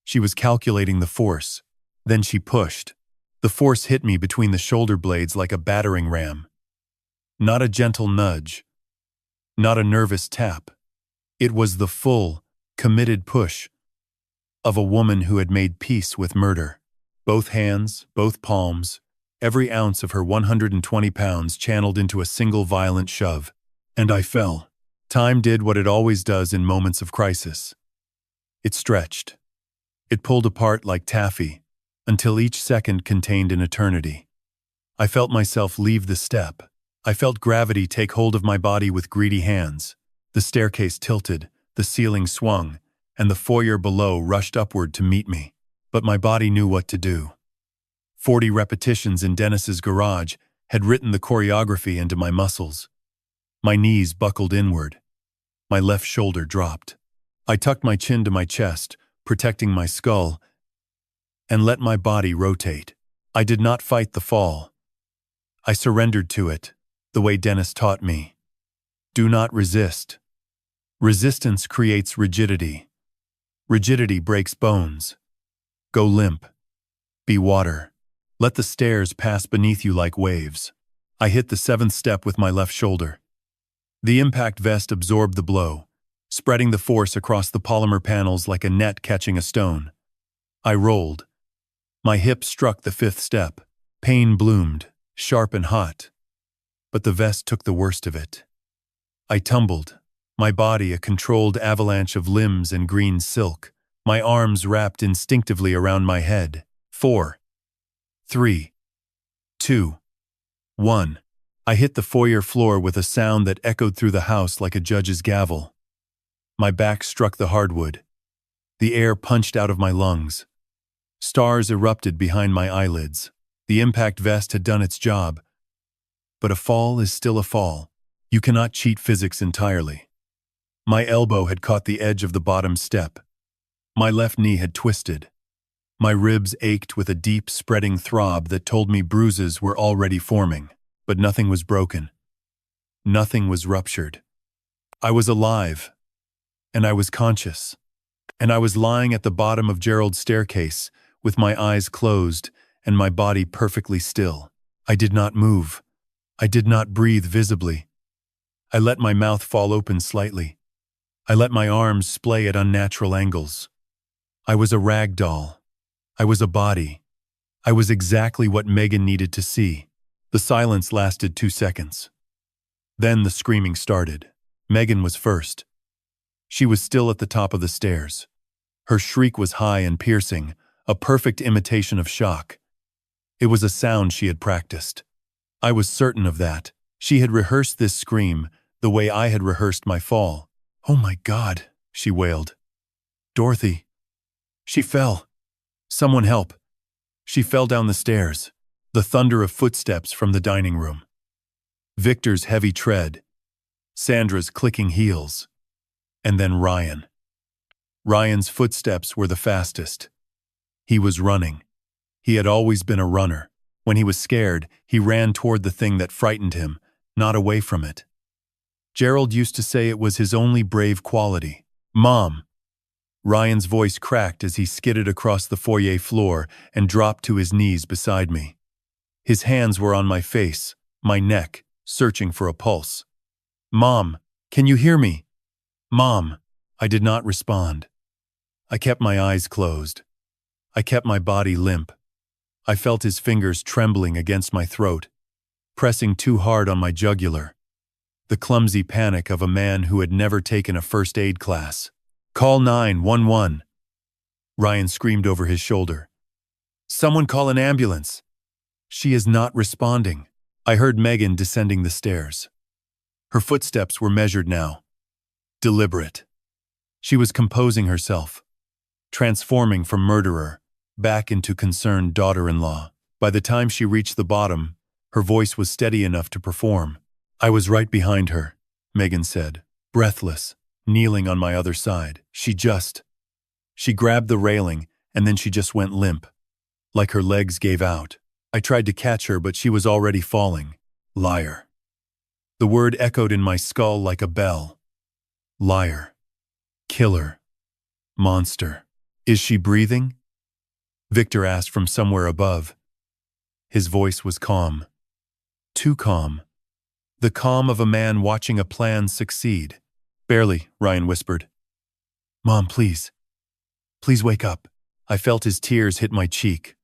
She was calculating the force. Then she pushed. The force hit me between the shoulder blades like a battering ram. Not a gentle nudge. Not a nervous tap. It was the full, committed push of a woman who had made peace with murder. Both hands, both palms, every ounce of her 120 pounds channeled into a single violent shove. And I fell. Time did what it always does in moments of crisis. It stretched. It pulled apart like taffy, until each second contained an eternity. I felt myself leave the step. I felt gravity take hold of my body with greedy hands. The staircase tilted, the ceiling swung, and the foyer below rushed upward to meet me. But my body knew what to do. 40 repetitions in Dennis's garage had written the choreography into my muscles. My knees buckled inward. My left shoulder dropped. I tucked my chin to my chest, protecting my skull, and let my body rotate. I did not fight the fall. I surrendered to it, the way Dennis taught me. Do not resist. Resistance creates rigidity. Rigidity breaks bones. Go limp. Be water. Let the stairs pass beneath you like waves. I hit the 7th step with my left shoulder. The impact vest absorbed the blow, spreading the force across the polymer panels like a net catching a stone. I rolled. My hip struck the 5th step. Pain bloomed, sharp and hot. But the vest took the worst of it. I tumbled, my body a controlled avalanche of limbs and green silk, my arms wrapped instinctively around my head. 4, 3, 2, 1. I hit the foyer floor with a sound that echoed through the house like a judge's gavel. My back struck the hardwood. The air punched out of my lungs. Stars erupted behind my eyelids. The impact vest had done its job. But a fall is still a fall. You cannot cheat physics entirely. My elbow had caught the edge of the bottom step. My left knee had twisted. My ribs ached with a deep, spreading throb that told me bruises were already forming. But nothing was broken. Nothing was ruptured. I was alive. And I was conscious. And I was lying at the bottom of Gerald's staircase, with my eyes closed and my body perfectly still. I did not move. I did not breathe visibly. I let my mouth fall open slightly. I let my arms splay at unnatural angles. I was a rag doll. I was a body. I was exactly what Megan needed to see. The silence lasted 2 seconds. Then the screaming started. Megan was first. She was still at the top of the stairs. Her shriek was high and piercing, a perfect imitation of shock. It was a sound she had practiced. I was certain of that. She had rehearsed this scream the way I had rehearsed my fall. "Oh my God," she wailed. "Dorothy. She fell. Someone help." She fell down the stairs. The thunder of footsteps from the dining room. Victor's heavy tread. Sandra's clicking heels. And then Ryan. Ryan's footsteps were the fastest. He was running. He had always been a runner. When he was scared, he ran toward the thing that frightened him, not away from it. Gerald used to say it was his only brave quality. "Mom." Ryan's voice cracked as he skidded across the foyer floor and dropped to his knees beside me. His hands were on my face, my neck, searching for a pulse. "Mom, can you hear me? Mom." I did not respond. I kept my eyes closed. I kept my body limp. I felt his fingers trembling against my throat, pressing too hard on my jugular. The clumsy panic of a man who had never taken a first aid class. "Call 911. Ryan screamed over his shoulder. "Someone call an ambulance." "She is not responding." I heard Megan descending the stairs. Her footsteps were measured now. Deliberate. She was composing herself, transforming from murderer back into concerned daughter-in-law. By the time she reached the bottom, her voice was steady enough to perform. "I was right behind her," Megan said, breathless, kneeling on my other side. She grabbed the railing, and then she just went limp, like her legs gave out. I tried to catch her, but she was already falling. Liar. The word echoed in my skull like a bell. Liar. Killer. Monster. "Is she breathing?" Victor asked from somewhere above. His voice was calm. Too calm. The calm of a man watching a plan succeed. "Barely," Ryan whispered. "Mom, please. Please wake up." I felt his tears hit my cheek.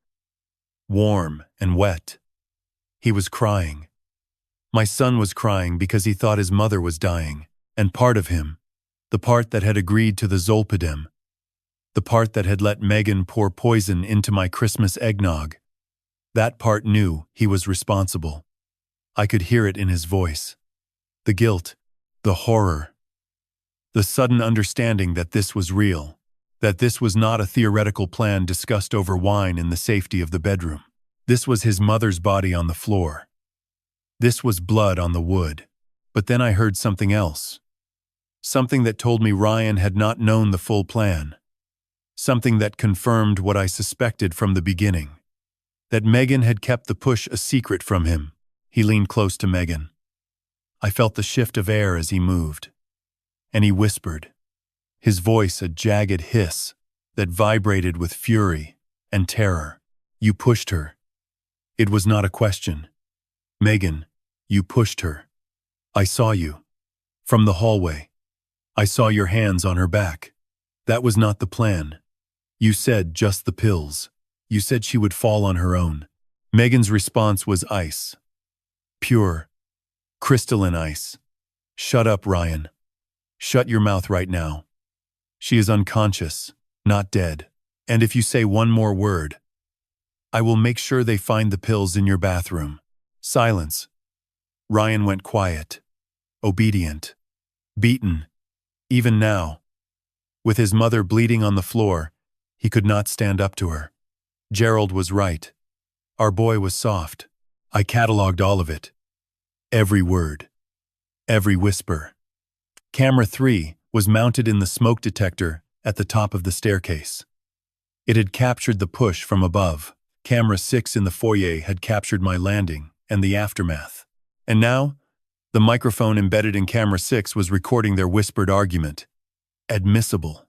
Warm and wet. He was crying. My son was crying because he thought his mother was dying. And part of him, the part that had agreed to the zolpidem, the part that had let Megan pour poison into my Christmas eggnog, that part knew he was responsible. I could hear it in his voice. The guilt, the horror, the sudden understanding that this was real, that this was not a theoretical plan discussed over wine in the safety of the bedroom. This was his mother's body on the floor. This was blood on the wood. But then I heard something else. Something that told me Ryan had not known the full plan. Something that confirmed what I suspected from the beginning. That Megan had kept the push a secret from him. He leaned close to Megan. I felt the shift of air as he moved. And he whispered, his voice a jagged hiss that vibrated with fury and terror. "You pushed her." It was not a question. "Megan, you pushed her. I saw you. From the hallway. I saw your hands on her back. That was not the plan. You said just the pills. You said she would fall on her own." Megan's response was ice. Pure, crystalline ice. "Shut up, Ryan. Shut your mouth right now. She is unconscious, not dead. And if you say one more word, I will make sure they find the pills in your bathroom." Silence. Ryan went quiet, obedient, beaten. Even now, with his mother bleeding on the floor, he could not stand up to her. Gerald was right. Our boy was soft. I cataloged all of it. Every word. Every whisper. Camera 3 was mounted in the smoke detector at the top of the staircase. It had captured the push from above. Camera 6 in the foyer had captured my landing and the aftermath. And now, the microphone embedded in camera 6 was recording their whispered argument. Admissible.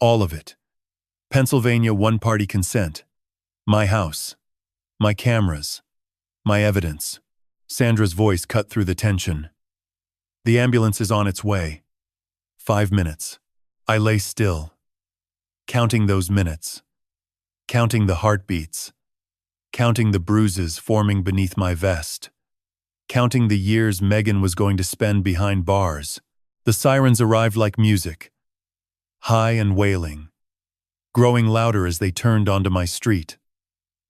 All of it. Pennsylvania one-party consent. My house. My cameras. My evidence. Sandra's voice cut through the tension. The ambulance is on its way. 5 minutes. I lay still, counting those minutes, counting the heartbeats, counting the bruises forming beneath my vest, counting the years Megan was going to spend behind bars. The sirens arrived like music, high and wailing, growing louder as they turned onto my street.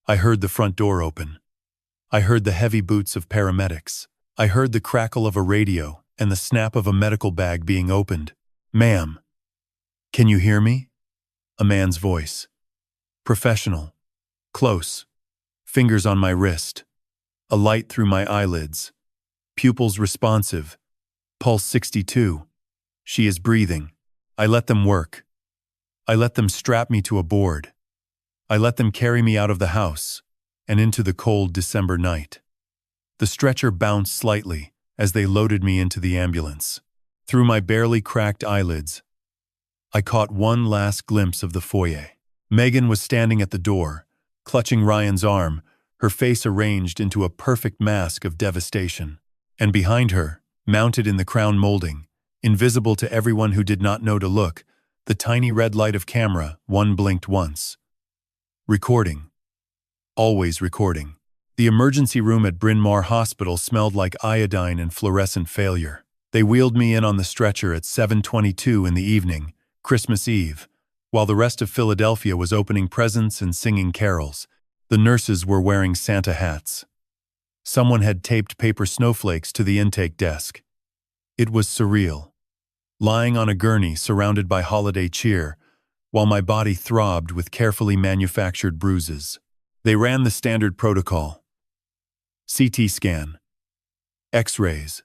I heard the front door open. I heard the heavy boots of paramedics. I heard the crackle of a radio and the snap of a medical bag being opened. "Ma'am, can you hear me?" A man's voice. Professional. Close. Fingers on my wrist. A light through my eyelids. Pupils responsive. Pulse 62. She is breathing. I let them work. I let them strap me to a board. I let them carry me out of the house and into the cold December night. The stretcher bounced slightly as they loaded me into the ambulance. Through my barely cracked eyelids, I caught one last glimpse of the foyer. Megan was standing at the door, clutching Ryan's arm, her face arranged into a perfect mask of devastation. And behind her, mounted in the crown molding, invisible to everyone who did not know to look, the tiny red light of camera, one blinked once. Recording. Always recording. The emergency room at Bryn Mawr Hospital smelled like iodine and fluorescent failure. They wheeled me in on the stretcher at 7:22 in the evening, Christmas Eve, while the rest of Philadelphia was opening presents and singing carols. The nurses were wearing Santa hats. Someone had taped paper snowflakes to the intake desk. It was surreal. Lying on a gurney surrounded by holiday cheer, while my body throbbed with carefully manufactured bruises. They ran the standard protocol. CT scan. X-rays.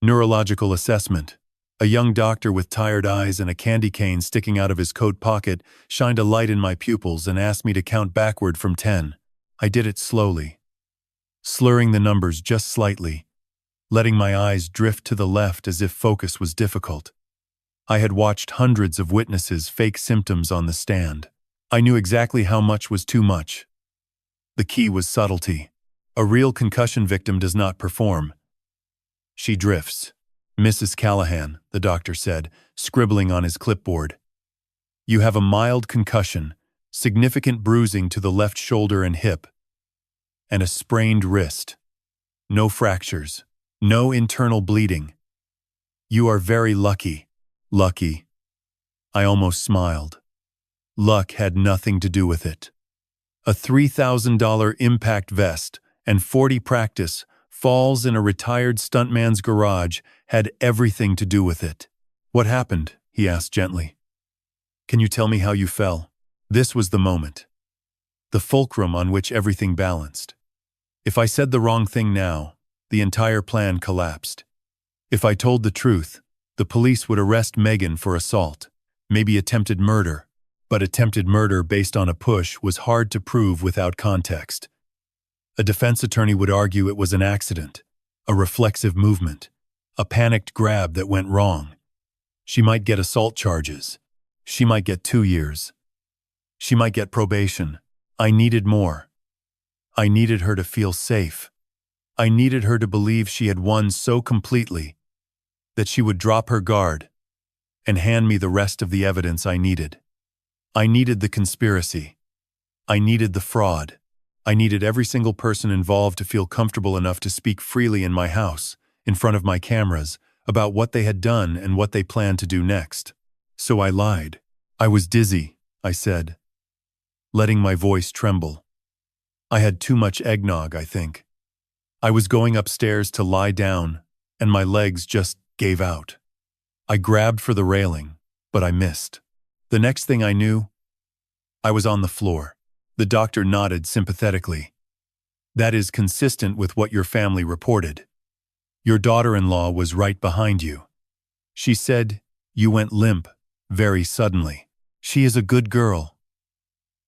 Neurological assessment. A young doctor with tired eyes and a candy cane sticking out of his coat pocket shined a light in my pupils and asked me to count backward from 10. I did it slowly, slurring the numbers just slightly, letting my eyes drift to the left as if focus was difficult. I had watched hundreds of witnesses fake symptoms on the stand. I knew exactly how much was too much. The key was subtlety. A real concussion victim does not perform. She drifts. "Mrs. Callahan," the doctor said, scribbling on his clipboard. "You have a mild concussion, significant bruising to the left shoulder and hip, and a sprained wrist. No fractures, no internal bleeding. You are very lucky." Lucky. I almost smiled. Luck had nothing to do with it. A $3,000 impact vest and 40 practice falls in a retired stuntman's garage had everything to do with it. "What happened?" he asked gently. "Can you tell me how you fell?" This was the moment. The fulcrum on which everything balanced. If I said the wrong thing now, the entire plan collapsed. If I told the truth, the police would arrest Megan for assault, maybe attempted murder, but attempted murder based on a push was hard to prove without context. A defense attorney would argue it was an accident, a reflexive movement, a panicked grab that went wrong. She might get assault charges. She might get 2 years. She might get probation. I needed more. I needed her to feel safe. I needed her to believe she had won so completely that she would drop her guard and hand me the rest of the evidence I needed. I needed the conspiracy. I needed the fraud. I needed every single person involved to feel comfortable enough to speak freely in my house, in front of my cameras, about what they had done and what they planned to do next. So I lied. "I was dizzy," I said, letting my voice tremble. "I had too much eggnog, I think. I was going upstairs to lie down, and my legs just gave out. I grabbed for the railing, but I missed. The next thing I knew, I was on the floor." The doctor nodded sympathetically. "That is consistent with what your family reported. Your daughter-in-law was right behind you. She said you went limp very suddenly. She is a good girl."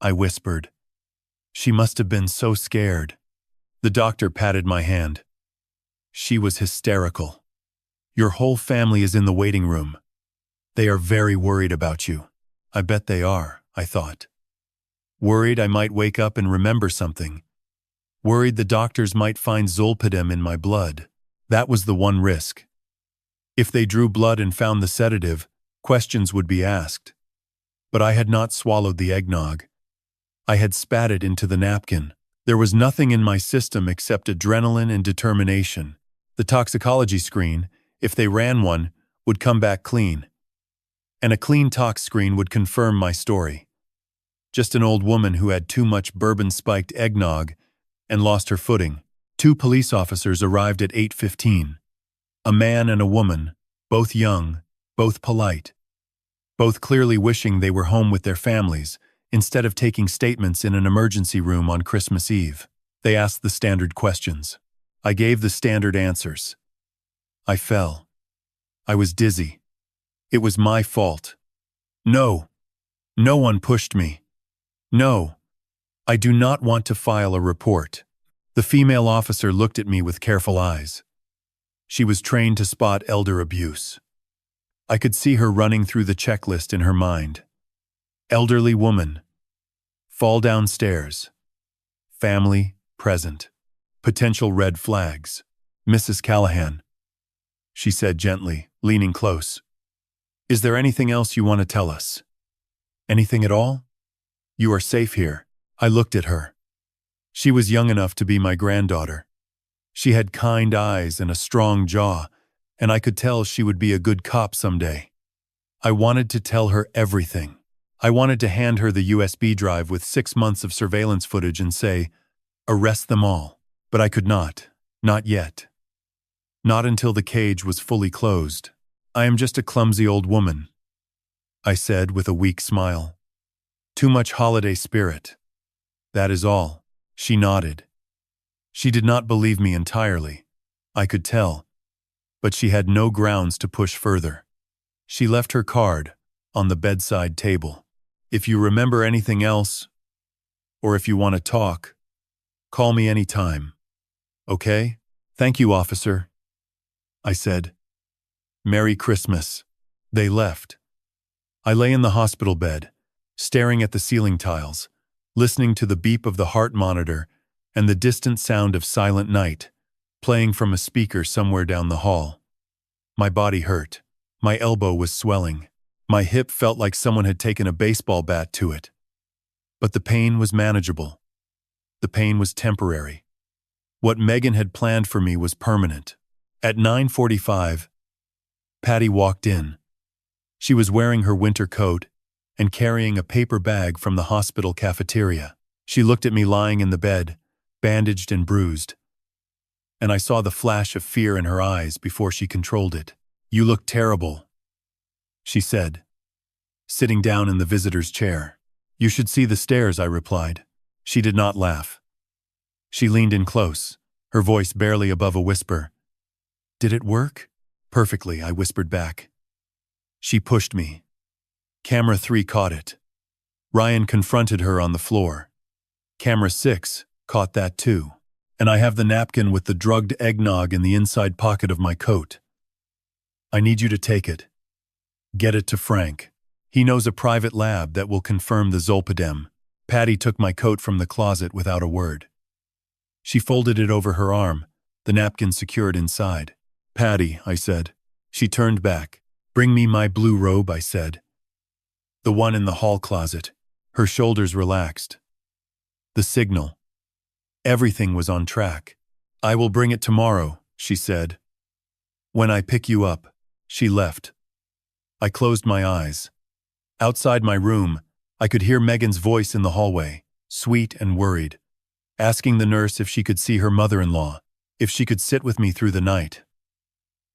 I whispered. "She must have been so scared." The doctor patted my hand. "She was hysterical. Your whole family is in the waiting room. They are very worried about you." I bet they are, I thought. Worried I might wake up and remember something. Worried the doctors might find zolpidem in my blood. That was the one risk. If they drew blood and found the sedative, questions would be asked. But I had not swallowed the eggnog. I had spat it into the napkin. There was nothing in my system except adrenaline and determination. The toxicology screen, if they ran one, would come back clean. And a clean tox screen would confirm my story. Just an old woman who had too much bourbon-spiked eggnog and lost her footing. 2 police officers arrived at 8:15. A man and a woman, both young, both polite, both clearly wishing they were home with their families instead of taking statements in an emergency room on Christmas Eve. They asked the standard questions. I gave the standard answers. I fell. I was dizzy. It was my fault. No. No one pushed me. No. I do not want to file a report. The female officer looked at me with careful eyes. She was trained to spot elder abuse. I could see her running through the checklist in her mind. Elderly woman. Fall downstairs. Family, present. Potential red flags. Mrs. Callahan. She said gently, leaning close. Is there anything else you want to tell us? Anything at all? You are safe here. I looked at her. She was young enough to be my granddaughter. She had kind eyes and a strong jaw, and I could tell she would be a good cop someday. I wanted to tell her everything. I wanted to hand her the USB drive with 6 months of surveillance footage and say, arrest them all. But I could not. Not yet. Not until the cage was fully closed. I am just a clumsy old woman, I said with a weak smile. Too much holiday spirit. That is all. She nodded. She did not believe me entirely. I could tell. But she had no grounds to push further. She left her card on the bedside table. If you remember anything else, or if you want to talk, call me anytime. Okay? Thank you, officer, I said. Merry Christmas. They left. I lay in the hospital bed, staring at the ceiling tiles, listening to the beep of the heart monitor and the distant sound of Silent Night, playing from a speaker somewhere down the hall. My body hurt. My elbow was swelling. My hip felt like someone had taken a baseball bat to it. But the pain was manageable. The pain was temporary. What Megan had planned for me was permanent. At 9:45, Patty walked in. She was wearing her winter coat and carrying a paper bag from the hospital cafeteria. She looked at me lying in the bed, bandaged and bruised, and I saw the flash of fear in her eyes before she controlled it. You look terrible, she said, sitting down in the visitor's chair. You should see the stairs, I replied. She did not laugh. She leaned in close, her voice barely above a whisper. Did it work? Perfectly, I whispered back. She pushed me. Camera 3 caught it. Ryan confronted her on the floor. Camera 6 caught that too. And I have the napkin with the drugged eggnog in the inside pocket of my coat. I need you to take it. Get it to Frank. He knows a private lab that will confirm the zolpidem. Patty took my coat from the closet without a word. She folded it over her arm, the napkin secured inside. Patty, I said. She turned back. Bring me my blue robe, I said. The one in the hall closet. Her shoulders relaxed. The signal. Everything was on track. I will bring it tomorrow, she said. When I pick you up. She left. I closed my eyes. Outside my room, I could hear Megan's voice in the hallway, sweet and worried, asking the nurse if she could see her mother-in-law, if she could sit with me through the night.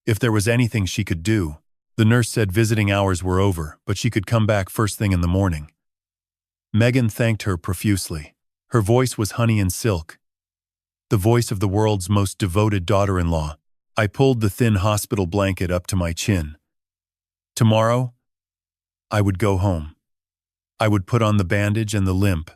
If there was anything she could do. The nurse said visiting hours were over, but she could come back first thing in the morning. Megan thanked her profusely. Her voice was honey and silk. The voice of the world's most devoted daughter-in-law. I pulled the thin hospital blanket up to my chin. Tomorrow, I would go home. I would put on the bandage and the limp.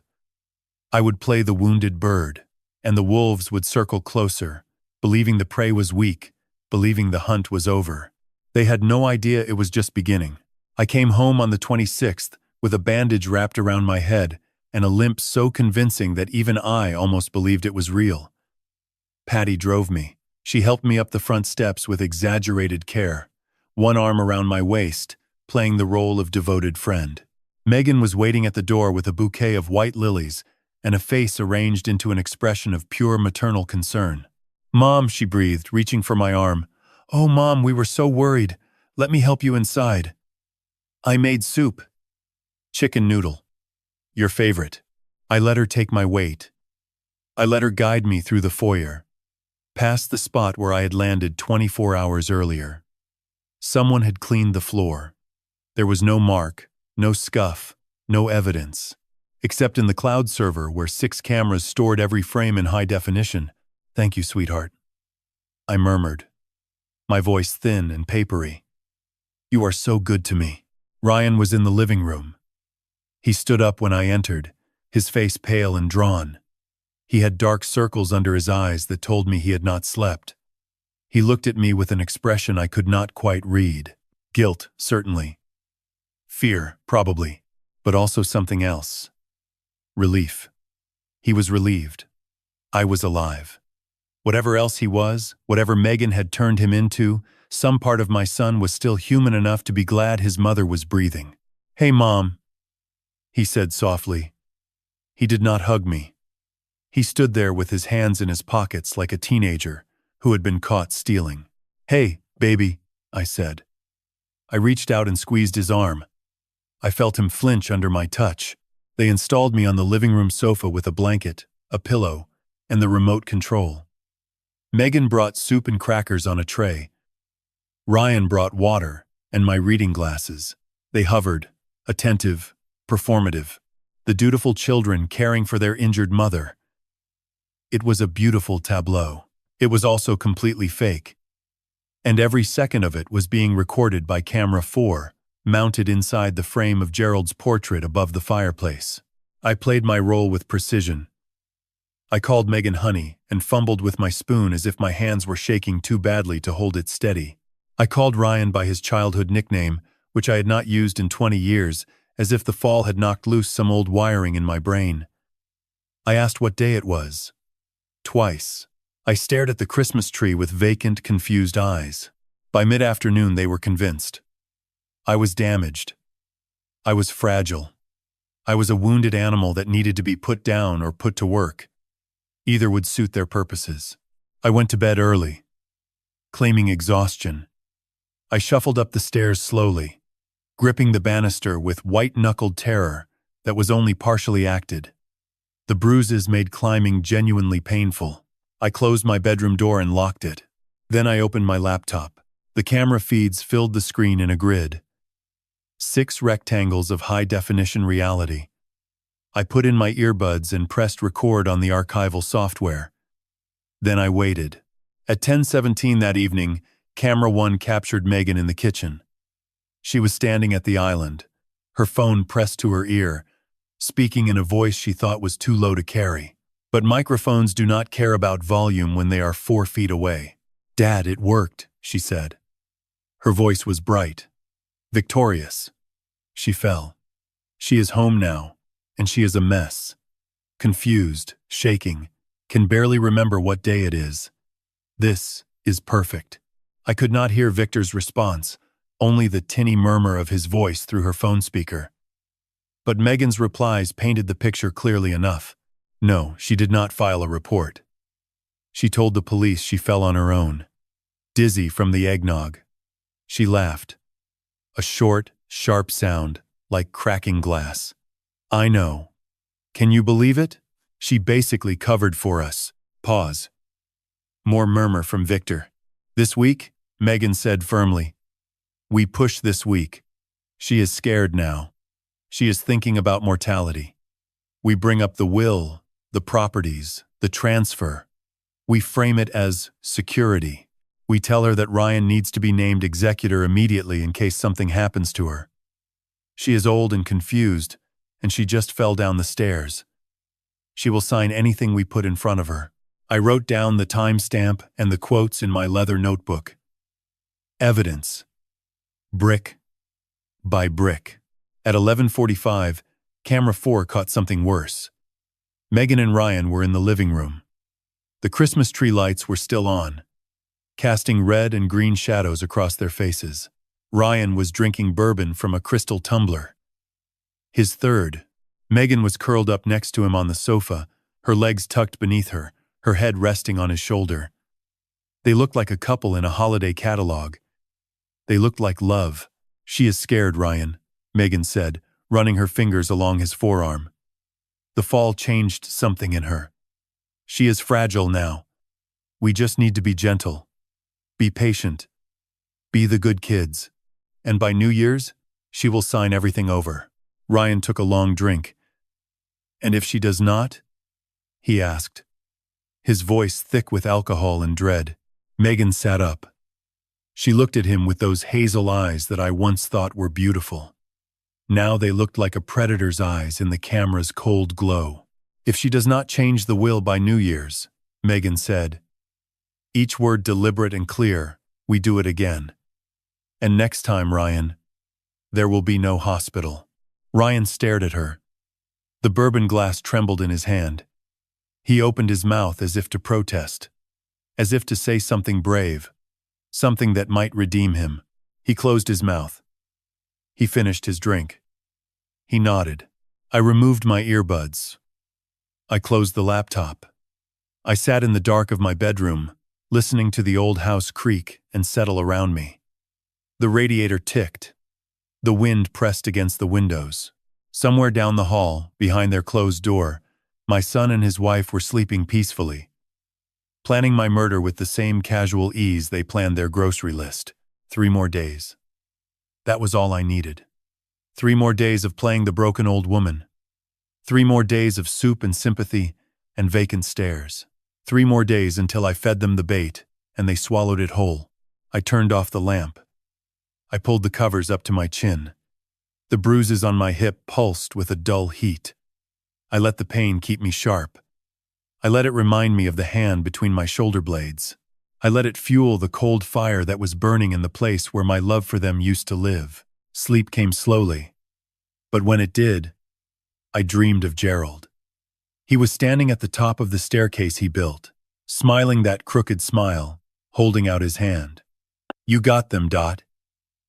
I would play the wounded bird, and the wolves would circle closer, believing the prey was weak, believing the hunt was over. They had no idea it was just beginning. I came home on the 26th with a bandage wrapped around my head and a limp so convincing that even I almost believed it was real. Patty drove me. She helped me up the front steps with exaggerated care, one arm around my waist, playing the role of devoted friend. Megan was waiting at the door with a bouquet of white lilies and a face arranged into an expression of pure maternal concern. "Mom," she breathed, reaching for my arm. "Oh, Mom, we were so worried. Let me help you inside." "I made soup. Chicken noodle. Your favorite." I let her take my weight. I let her guide me through the foyer, past the spot where I had landed 24 hours earlier. Someone had cleaned the floor. There was no mark, no scuff, no evidence, except in the cloud server where 6 cameras stored every frame in high definition. "Thank you, sweetheart," I murmured, my voice thin and papery. "You are so good to me." Ryan was in the living room. He stood up when I entered, his face pale and drawn. He had dark circles under his eyes that told me he had not slept. He looked at me with an expression I could not quite read. Guilt, certainly. Fear, probably, but also something else. Relief. He was relieved. I was alive. Whatever else he was, whatever Megan had turned him into, some part of my son was still human enough to be glad his mother was breathing. "Hey, Mom," he said softly. He did not hug me. He stood there with his hands in his pockets like a teenager who had been caught stealing. "Hey, baby," I said. I reached out and squeezed his arm. I felt him flinch under my touch. They installed me on the living room sofa with a blanket, a pillow, and the remote control. Megan brought soup and crackers on a tray. Ryan brought water and my reading glasses. They hovered, attentive, performative, the dutiful children caring for their injured mother. It was a beautiful tableau. It was also completely fake. And every second of it was being recorded by camera 4, mounted inside the frame of Gerald's portrait above the fireplace. I played my role with precision. I called Megan honey and fumbled with my spoon as if my hands were shaking too badly to hold it steady. I called Ryan by his childhood nickname, which I had not used in 20 years, as if the fall had knocked loose some old wiring in my brain. I asked what day it was. Twice. I stared at the Christmas tree with vacant, confused eyes. By mid-afternoon they were convinced. I was damaged. I was fragile. I was a wounded animal that needed to be put down or put to work. Either would suit their purposes. I went to bed early, claiming exhaustion. I shuffled up the stairs slowly, gripping the banister with white-knuckled terror that was only partially acted. The bruises made climbing genuinely painful. I closed my bedroom door and locked it. Then I opened my laptop. The camera feeds filled the screen in a grid. 6 rectangles of high-definition reality. I put in my earbuds and pressed record on the archival software. Then I waited. At 10:17 that evening, camera 1 captured Megan in the kitchen. She was standing at the island, her phone pressed to her ear, speaking in a voice she thought was too low to carry. But microphones do not care about volume when they are 4 feet away. "Dad, it worked," she said. Her voice was bright, victorious. She fell. She is home now, and she is a mess. Confused, shaking, can barely remember what day it is. This is perfect. I could not hear Victor's response, only the tinny murmur of his voice through her phone speaker. But Megan's replies painted the picture clearly enough. No, she did not file a report. She told the police she fell on her own, dizzy from the eggnog. She laughed. A short, sharp sound, like cracking glass. "I know. Can you believe it? She basically covered for us." Pause. More murmur from Victor. "This week," Megan said firmly. "We push this week. She is scared now. She is thinking about mortality. We bring up the will, the properties, the transfer. We frame it as security. We tell her that Ryan needs to be named executor immediately in case something happens to her. She is old and confused, and she just fell down the stairs. She will sign anything we put in front of her." I wrote down the timestamp and the quotes in my leather notebook. Evidence. Brick by brick. At 11:45, camera 4 caught something worse. Megan and Ryan were in the living room. The Christmas tree lights were still on, casting red and green shadows across their faces. Ryan was drinking bourbon from a crystal tumbler. His third. Megan was curled up next to him on the sofa, her legs tucked beneath her, her head resting on his shoulder. They looked like a couple in a holiday catalog. They looked like love. "She is scared, Ryan," Megan said, running her fingers along his forearm. The fall changed something in her. "She is fragile now. We just need to be gentle. Be patient. Be the good kids. And by New Year's, she will sign everything over." Ryan took a long drink. "And if she does not?" he asked, his voice thick with alcohol and dread. Megan sat up. She looked at him with those hazel eyes that I once thought were beautiful. Now they looked like a predator's eyes in the camera's cold glow. "If she does not change the will by New Year's," Megan said, each word deliberate and clear, "we do it again. And next time, Ryan, there will be no hospital." Ryan stared at her. The bourbon glass trembled in his hand. He opened his mouth as if to protest, as if to say something brave, something that might redeem him. He closed his mouth. He finished his drink. He nodded. I removed my earbuds. I closed the laptop. I sat in the dark of my bedroom, listening to the old house creak and settle around me. The radiator ticked. The wind pressed against the windows. Somewhere down the hall, behind their closed door, my son and his wife were sleeping peacefully, planning my murder with the same casual ease they planned their grocery list. 3 more days. That was all I needed. 3 more days of playing the broken old woman. 3 more days of soup and sympathy and vacant stares. 3 more days until I fed them the bait, and they swallowed it whole. I turned off the lamp. I pulled the covers up to my chin. The bruises on my hip pulsed with a dull heat. I let the pain keep me sharp. I let it remind me of the hand between my shoulder blades. I let it fuel the cold fire that was burning in the place where my love for them used to live. Sleep came slowly. But when it did, I dreamed of Gerald. He was standing at the top of the staircase he built, smiling that crooked smile, holding out his hand. "You got them, Dot,"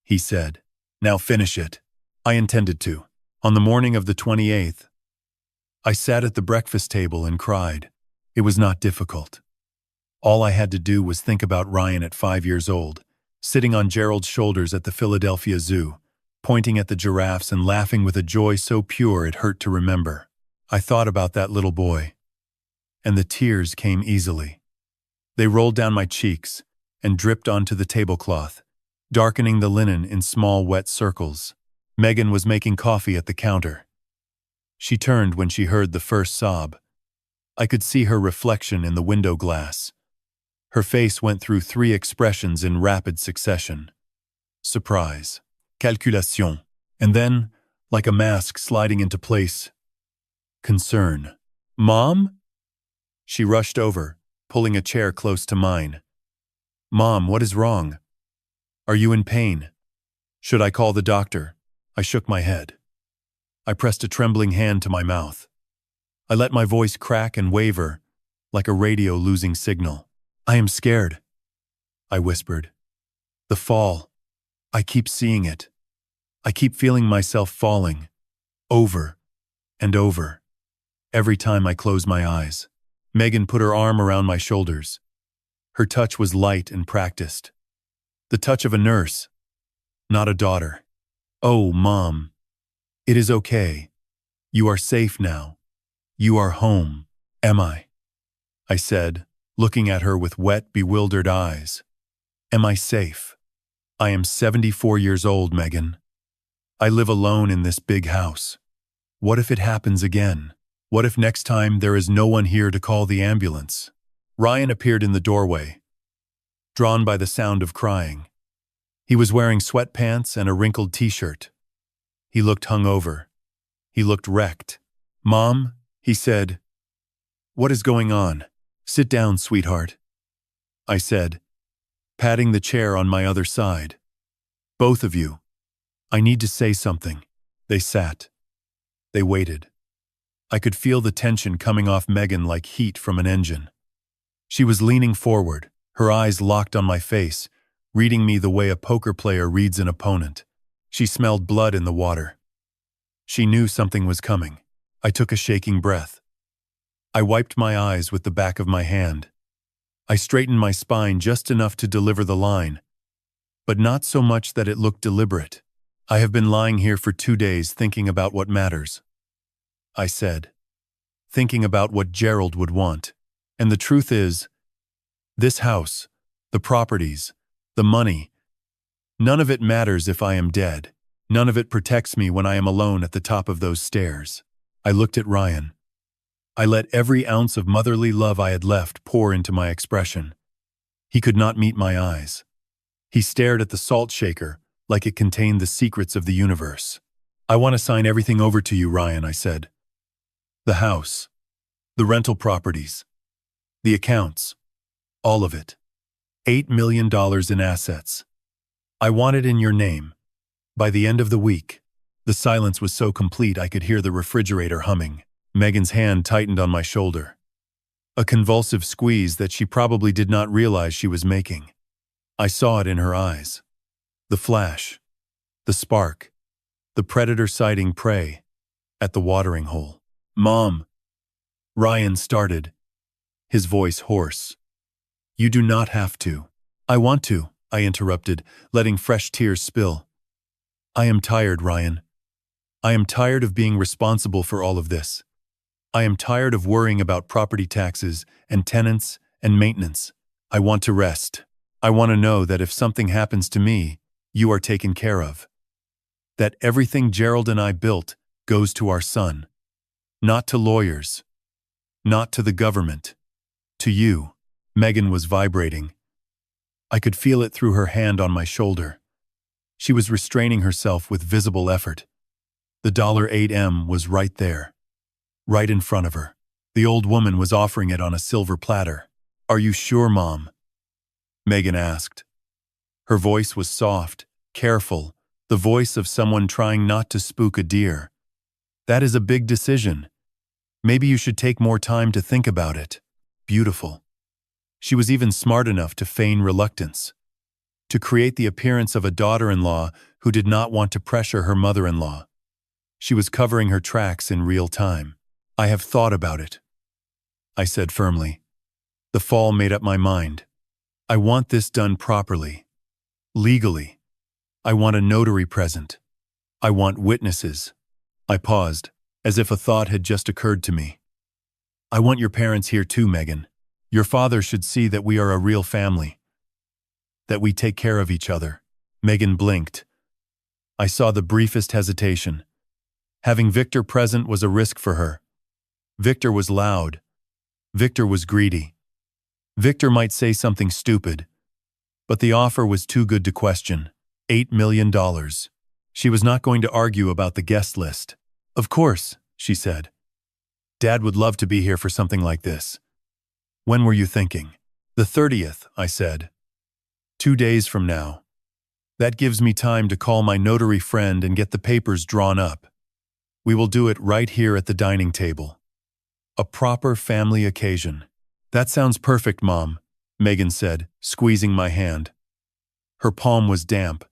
he said. "Now finish it." I intended to. On the morning of the 28th, I sat at the breakfast table and cried. It was not difficult. All I had to do was think about Ryan at 5 years old, sitting on Gerald's shoulders at the Philadelphia Zoo, pointing at the giraffes and laughing with a joy so pure it hurt to remember. I thought about that little boy, and the tears came easily. They rolled down my cheeks and dripped onto the tablecloth, darkening the linen in small wet circles. Megan was making coffee at the counter. She turned when she heard the first sob. I could see her reflection in the window glass. Her face went through 3 expressions in rapid succession. Surprise, calculation, and then, like a mask sliding into place, concern. "Mom?" She rushed over, pulling a chair close to mine. "Mom, what is wrong? Are you in pain? Should I call the doctor?" I shook my head. I pressed a trembling hand to my mouth. I let my voice crack and waver, like a radio losing signal. "I am scared," I whispered. "The fall. I keep seeing it. I keep feeling myself falling, over and over, every time I close my eyes." Megan put her arm around my shoulders. Her touch was light and practiced. The touch of a nurse, not a daughter. "Oh, Mom, it is okay. You are safe now. You are home." "Am I?" I said, looking at her with wet, bewildered eyes. "Am I safe? I am 74 years old, Megan. I live alone in this big house. What if it happens again? What if next time there is no one here to call the ambulance?" Ryan appeared in the doorway, drawn by the sound of crying. He was wearing sweatpants and a wrinkled t-shirt. He looked hungover. He looked wrecked. "Mom," he said, "what is going on?" "Sit down, sweetheart," I said, patting the chair on my other side. "Both of you. I need to say something." They sat. They waited. I could feel the tension coming off Megan like heat from an engine. She was leaning forward, her eyes locked on my face, reading me the way a poker player reads an opponent. She smelled blood in the water. She knew something was coming. I took a shaking breath. I wiped my eyes with the back of my hand. I straightened my spine just enough to deliver the line, but not so much that it looked deliberate. I have been lying here for 2 days thinking about what matters, I said. Thinking about what Gerald would want. And the truth is, this house, the properties, the money, none of it matters if I am dead. None of it protects me when I am alone at the top of those stairs. I looked at Ryan. I let every ounce of motherly love I had left pour into my expression. He could not meet my eyes. He stared at the salt shaker like it contained the secrets of the universe. I want to sign everything over to you, Ryan, I said. The house, the rental properties, the accounts, all of it. $8 million in assets. I want it in your name. By the end of the week. The silence was so complete I could hear the refrigerator humming. Megan's hand tightened on my shoulder. A convulsive squeeze that she probably did not realize she was making. I saw it in her eyes. The flash. The spark. The predator sighting prey. At the watering hole. Mom. Ryan started. His voice hoarse. You do not have to. I want to, I interrupted, letting fresh tears spill. I am tired, Ryan. I am tired of being responsible for all of this. I am tired of worrying about property taxes and tenants and maintenance. I want to rest. I want to know that if something happens to me, you are taken care of. That everything Gerald and I built goes to our son. Not to lawyers. Not to the government. To you. Megan was vibrating. I could feel it through her hand on my shoulder. She was restraining herself with visible effort. The $8M was right there. Right in front of her. The old woman was offering it on a silver platter. Are you sure, Mom? Megan asked. Her voice was soft, careful, the voice of someone trying not to spook a deer. That is a big decision. Maybe you should take more time to think about it. Beautiful. She was even smart enough to feign reluctance. To create the appearance of a daughter-in-law who did not want to pressure her mother-in-law. She was covering her tracks in real time. I have thought about it, I said firmly. The fall made up my mind. I want this done properly. Legally. I want a notary present. I want witnesses. I paused, as if a thought had just occurred to me. I want your parents here too, Megan. Your father should see that we are a real family. That we take care of each other. Megan blinked. I saw the briefest hesitation. Having Victor present was a risk for her. Victor was loud. Victor was greedy. Victor might say something stupid. But the offer was too good to question. $8 million. She was not going to argue about the guest list. Of course, she said. Dad would love to be here for something like this. When were you thinking? The 30th, I said. 2 days from now. That gives me time to call my notary friend and get the papers drawn up. We will do it right here at the dining table. A proper family occasion. That sounds perfect, Mom, Megan said, squeezing my hand. Her palm was damp.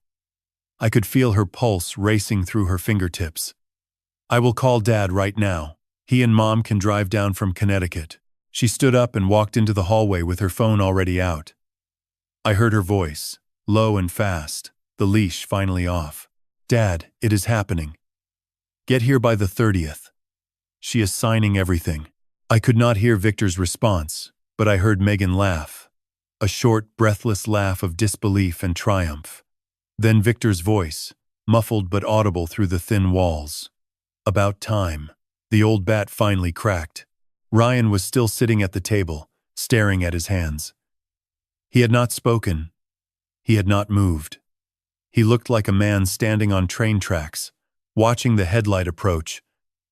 I could feel her pulse racing through her fingertips. I will call Dad right now. He and Mom can drive down from Connecticut. She stood up and walked into the hallway with her phone already out. I heard her voice, low and fast, the leash finally off. Dad, it is happening. Get here by the 30th. She is signing everything. I could not hear Victor's response, but I heard Megan laugh. A short, breathless laugh of disbelief and triumph. Then Victor's voice, muffled but audible through the thin walls. About time. The old bat finally cracked. Ryan was still sitting at the table, staring at his hands. He had not spoken. He had not moved. He looked like a man standing on train tracks, watching the headlight approach,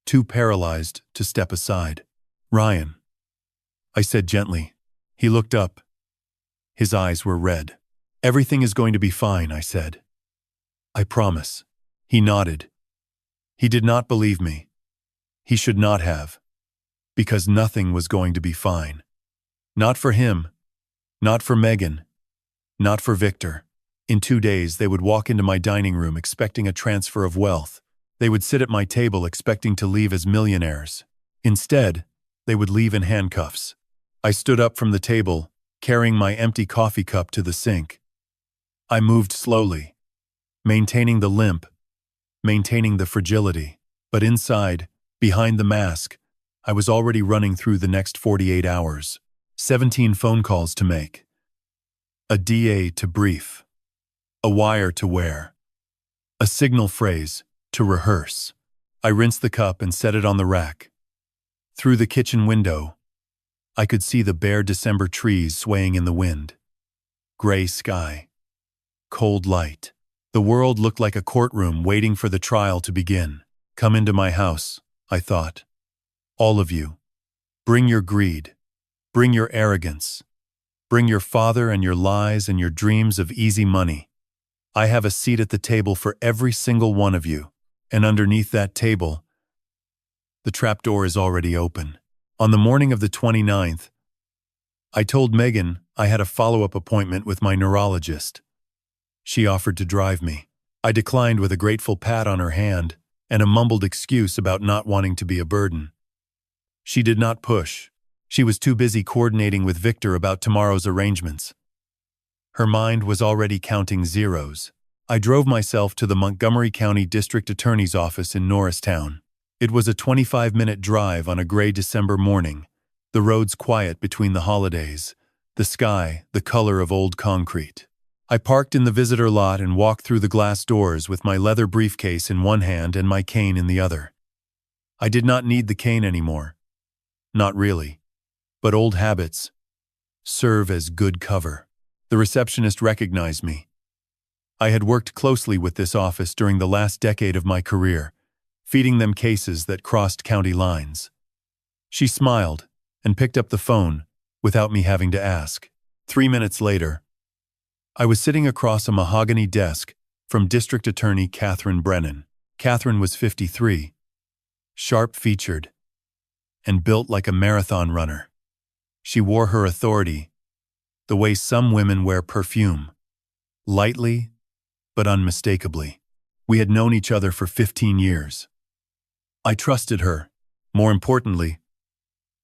too paralyzed to step aside. Ryan, I said gently. He looked up. His eyes were red. Everything is going to be fine, I said. I promise. He nodded. He did not believe me. He should not have. Because nothing was going to be fine. Not for him. Not for Megan. Not for Victor. In 2 days, they would walk into my dining room expecting a transfer of wealth. They would sit at my table expecting to leave as millionaires. Instead, they would leave in handcuffs. I stood up from the table, carrying my empty coffee cup to the sink. I moved slowly, maintaining the limp, maintaining the fragility. But inside, behind the mask, I was already running through the next 48 hours. 17 phone calls to make. A DA to brief. A wire to wear. A signal phrase to rehearse. I rinsed the cup and set it on the rack. Through the kitchen window, I could see the bare December trees swaying in the wind. Gray sky. Cold light. The world looked like a courtroom waiting for the trial to begin. Come into my house, I thought. All of you. Bring your greed. Bring your arrogance. Bring your father and your lies and your dreams of easy money. I have a seat at the table for every single one of you. And underneath that table, the trapdoor is already open. On the morning of the 29th, I told Megan I had a follow-up appointment with my neurologist. She offered to drive me. I declined with a grateful pat on her hand and a mumbled excuse about not wanting to be a burden. She did not push. She was too busy coordinating with Victor about tomorrow's arrangements. Her mind was already counting zeros. I drove myself to the Montgomery County District Attorney's office in Norristown. It was a 25-minute drive on a gray December morning, the roads quiet between the holidays, the sky the color of old concrete. I parked in the visitor lot and walked through the glass doors with my leather briefcase in one hand and my cane in the other. I did not need the cane anymore. Not really. But old habits serve as good cover. The receptionist recognized me. I had worked closely with this office during the last decade of my career, feeding them cases that crossed county lines. She smiled and picked up the phone without me having to ask. 3 minutes later, I was sitting across a mahogany desk from District Attorney Catherine Brennan. Catherine was 53, sharp-featured, and built like a marathon runner. She wore her authority the way some women wear perfume, lightly but unmistakably. We had known each other for 15 years. I trusted her. More importantly,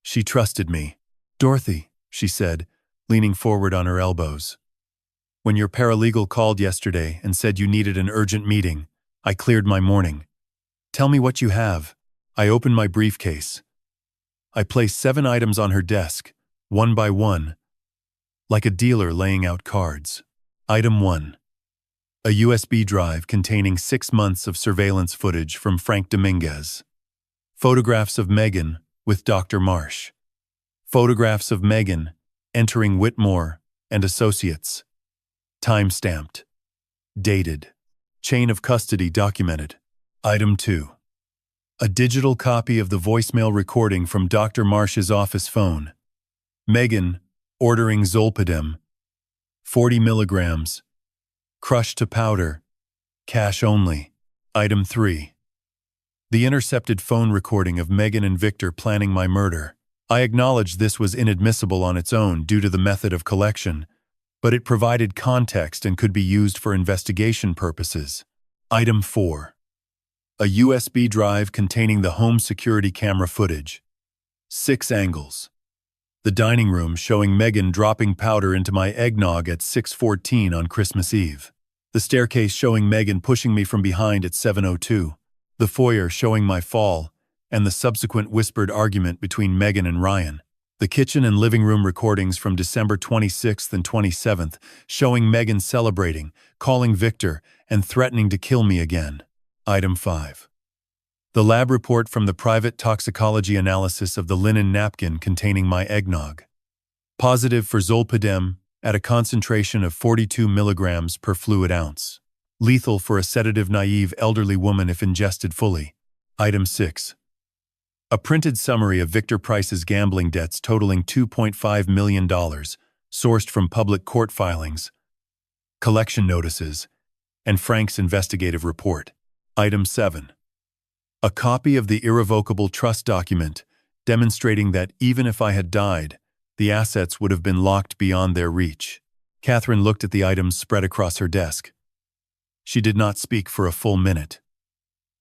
she trusted me. "Dorothy," she said, leaning forward on her elbows. "When your paralegal called yesterday and said you needed an urgent meeting, I cleared my morning. Tell me what you have." I opened my briefcase. I placed 7 items on her desk, one by one, like a dealer laying out cards. Item 1. A USB drive containing 6 months of surveillance footage from Frank Dominguez. Photographs of Megan with Dr. Marsh. Photographs of Megan entering Whitmore and Associates. Time-stamped. Dated. Chain of custody documented. Item 2. A digital copy of the voicemail recording from Dr. Marsh's office phone. Megan ordering Zolpidem, 40 milligrams, crushed to powder, cash only. Item 3. The intercepted phone recording of Megan and Victor planning my murder. I acknowledge this was inadmissible on its own due to the method of collection, but it provided context and could be used for investigation purposes. Item 4. A USB drive containing the home security camera footage. 6 angles. The dining room showing Megan dropping powder into my eggnog at 6:14 on Christmas Eve. The staircase showing Megan pushing me from behind at 7:02. The foyer showing my fall, and the subsequent whispered argument between Megan and Ryan. The kitchen and living room recordings from December 26th and 27th showing Megan celebrating, calling Victor, and threatening to kill me again. Item 5. The lab report from the private toxicology analysis of the linen napkin containing my eggnog. Positive for Zolpidem at a concentration of 42 milligrams per fluid ounce. Lethal for a sedative-naive elderly woman if ingested fully. Item 6. A printed summary of Victor Price's gambling debts totaling $2.5 million, sourced from public court filings, collection notices, and Frank's investigative report. Item 7. A copy of the irrevocable trust document demonstrating that even if I had died, the assets would have been locked beyond their reach. Catherine looked at the items spread across her desk. She did not speak for a full minute.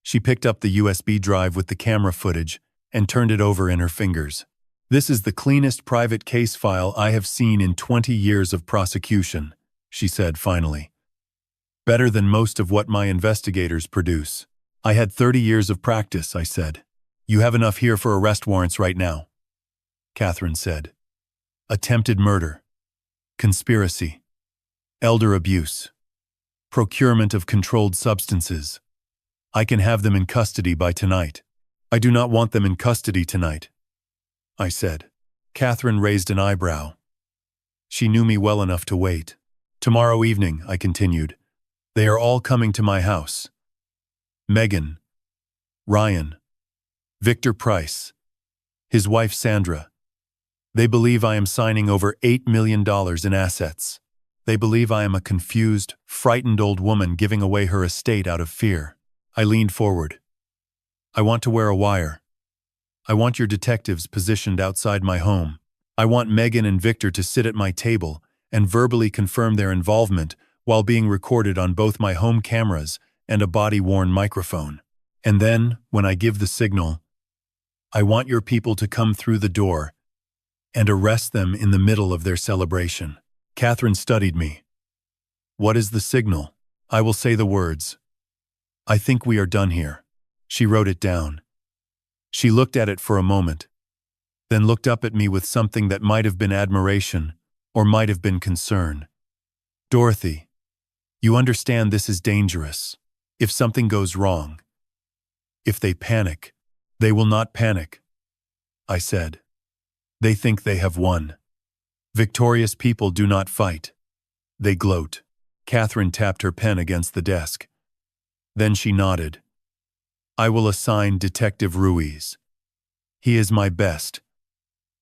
She picked up the USB drive with the camera footage and turned it over in her fingers. "This is the cleanest private case file I have seen in 20 years of prosecution," she said finally. "Better than most of what my investigators produce." "I had 30 years of practice," I said. "You have enough here for arrest warrants right now," Catherine said. "Attempted murder, conspiracy, elder abuse, procurement of controlled substances. I can have them in custody by tonight." "I do not want them in custody tonight," I said. Catherine raised an eyebrow. She knew me well enough to wait. "Tomorrow evening," I continued, "they are all coming to my house. Megan, Ryan, Victor Price, his wife Sandra. They believe I am signing over $8 million in assets. They believe I am a confused, frightened old woman giving away her estate out of fear." I leaned forward. "I want to wear a wire. I want your detectives positioned outside my home. I want Megan and Victor to sit at my table and verbally confirm their involvement while being recorded on both my home cameras and a body-worn microphone. And then, when I give the signal, I want your people to come through the door and arrest them in the middle of their celebration." Catherine studied me. "What is the signal?" "I will say the words. I think we are done here." She wrote it down. She looked at it for a moment, then looked up at me with something that might have been admiration or might have been concern. "Dorothy, you understand this is dangerous. If something goes wrong, if they panic, they will not panic," I said. "They think they have won. Victorious people do not fight. They gloat." Catherine tapped her pen against the desk. Then she nodded. "I will assign Detective Ruiz. He is my best.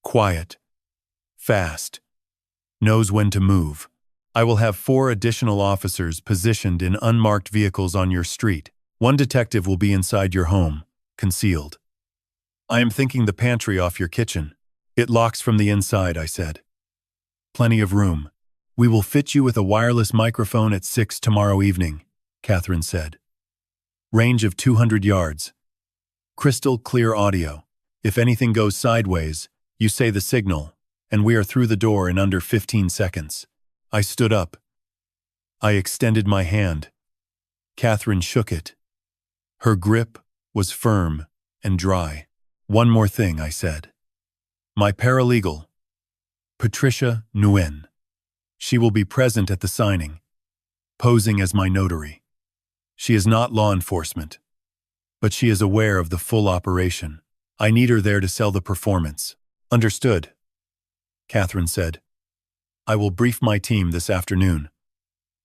Quiet. Fast. Knows when to move. I will have 4 additional officers positioned in unmarked vehicles on your street. 1 detective will be inside your home, concealed. I am thinking the pantry off your kitchen. It locks from the inside," I said. "Plenty of room. We will fit you with a wireless microphone at 6 tomorrow evening," Catherine said. "Range of 200 yards. Crystal clear audio. If anything goes sideways, you say the signal, and we are through the door in under 15 seconds. I stood up. I extended my hand. Catherine shook it. Her grip was firm and dry. "One more thing," I said. "My paralegal, Patricia Nguyen. She will be present at the signing, posing as my notary. She is not law enforcement, but she is aware of the full operation. I need her there to sell the performance." "Understood," Catherine said. "I will brief my team this afternoon.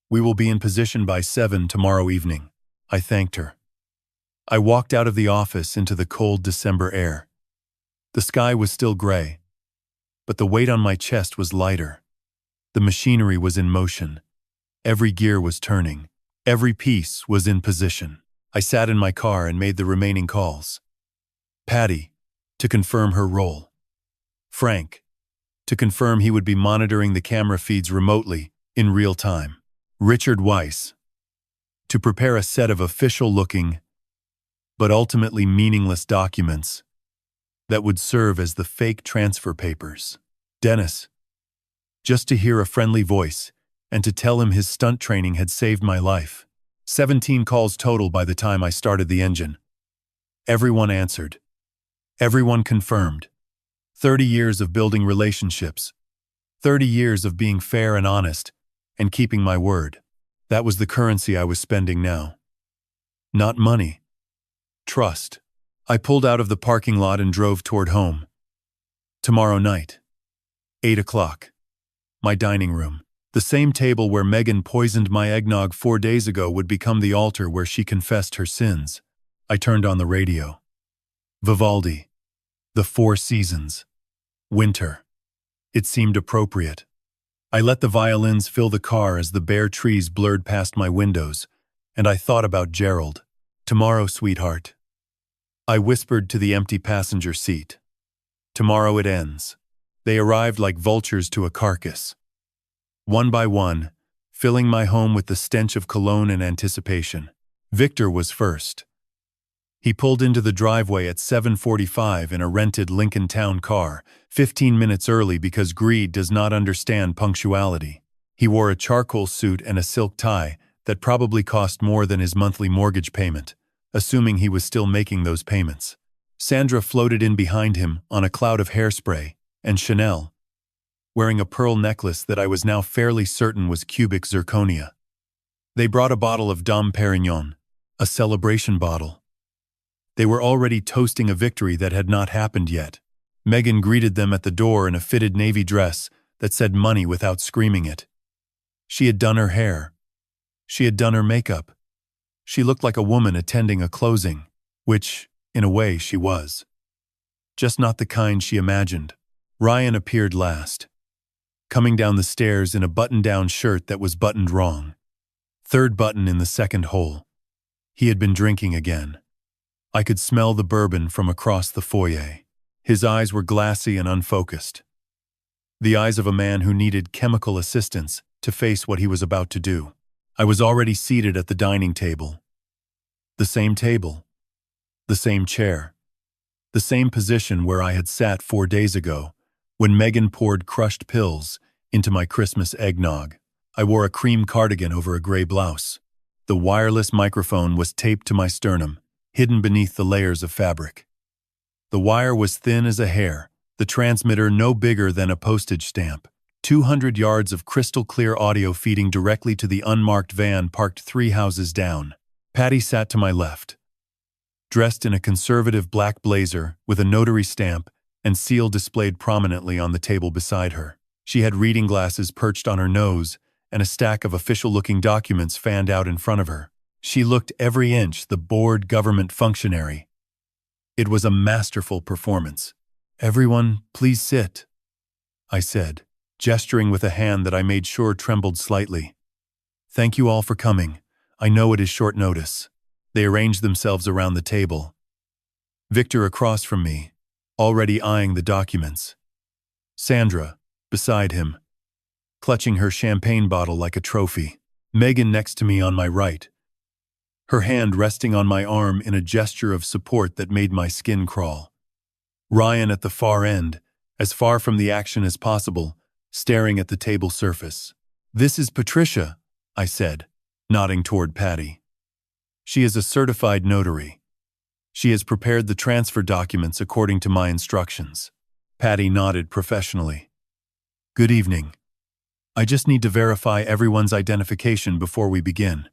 We will be in position by 7 tomorrow evening." I thanked her. I walked out of the office into the cold December air. The sky was still gray, but the weight on my chest was lighter. The machinery was in motion. Every gear was turning. Every piece was in position. I sat in my car and made the remaining calls. Patty, to confirm her role. Frank, to confirm he would be monitoring the camera feeds remotely, in real time. Richard Weiss, to prepare a set of official-looking, but ultimately meaningless documents that would serve as the fake transfer papers. Dennis, just to hear a friendly voice and to tell him his stunt training had saved my life. 17 calls total by the time I started the engine. Everyone answered. Everyone confirmed. 30 years of building relationships. 30 years of being fair and honest and keeping my word. That was the currency I was spending now. Not money. Trust. I pulled out of the parking lot and drove toward home. Tomorrow night. 8 o'clock. My dining room. The same table where Megan poisoned my eggnog 4 days ago would become the altar where she confessed her sins. I turned on the radio. Vivaldi. The Four Seasons. Winter. It seemed appropriate. I let the violins fill the car as the bare trees blurred past my windows, and I thought about Gerald. Tomorrow, sweetheart. I whispered to the empty passenger seat. Tomorrow it ends. They arrived like vultures to a carcass. one by one, filling my home with the stench of cologne and anticipation. Victor was first. He pulled into the driveway at 7:45 in a rented Lincoln Town car, 15 minutes early because greed does not understand punctuality. He wore a charcoal suit and a silk tie that probably cost more than his monthly mortgage payment, assuming he was still making those payments. Sandra floated in behind him on a cloud of hairspray, and Chanel, wearing a pearl necklace that I was now fairly certain was cubic zirconia. They brought a bottle of Dom Perignon, a celebration bottle. They were already toasting a victory that had not happened yet. Megan greeted them at the door in a fitted navy dress that said money without screaming it. She had done her hair. She had done her makeup. She looked like a woman attending a closing, which, in a way, she was. Just not the kind she imagined. Ryan appeared last, coming down the stairs in a button-down shirt that was buttoned wrong. Third button in the second hole. He had been drinking again. I could smell the bourbon from across the foyer. His eyes were glassy and unfocused. The eyes of a man who needed chemical assistance to face what he was about to do. I was already seated at the dining table. The same table. The same chair. The same position where I had sat 4 days ago, when Megan poured crushed pills into my Christmas eggnog. I wore a cream cardigan over a gray blouse. The wireless microphone was taped to my sternum, hidden beneath the layers of fabric. The wire was thin as a hair, the transmitter no bigger than a postage stamp. 200 yards of crystal-clear audio feeding directly to the unmarked van parked 3 houses down. Patty sat to my left, dressed in a conservative black blazer with a notary stamp and seal displayed prominently on the table beside her. She had reading glasses perched on her nose and a stack of official-looking documents fanned out in front of her. She looked every inch the bored government functionary. It was a masterful performance. "Everyone, please sit," I said, gesturing with a hand that I made sure trembled slightly. "Thank you all for coming. I know it is short notice." They arranged themselves around the table. Victor across from me, already eyeing the documents. Sandra, beside him, clutching her champagne bottle like a trophy. Megan next to me on my right, her hand resting on my arm in a gesture of support that made my skin crawl. Ryan at the far end, as far from the action as possible, staring at the table surface. "This is Patricia," I said, nodding toward Patty. "She is a certified notary. She has prepared the transfer documents according to my instructions." Patty nodded professionally. "Good evening. I just need to verify everyone's identification before we begin."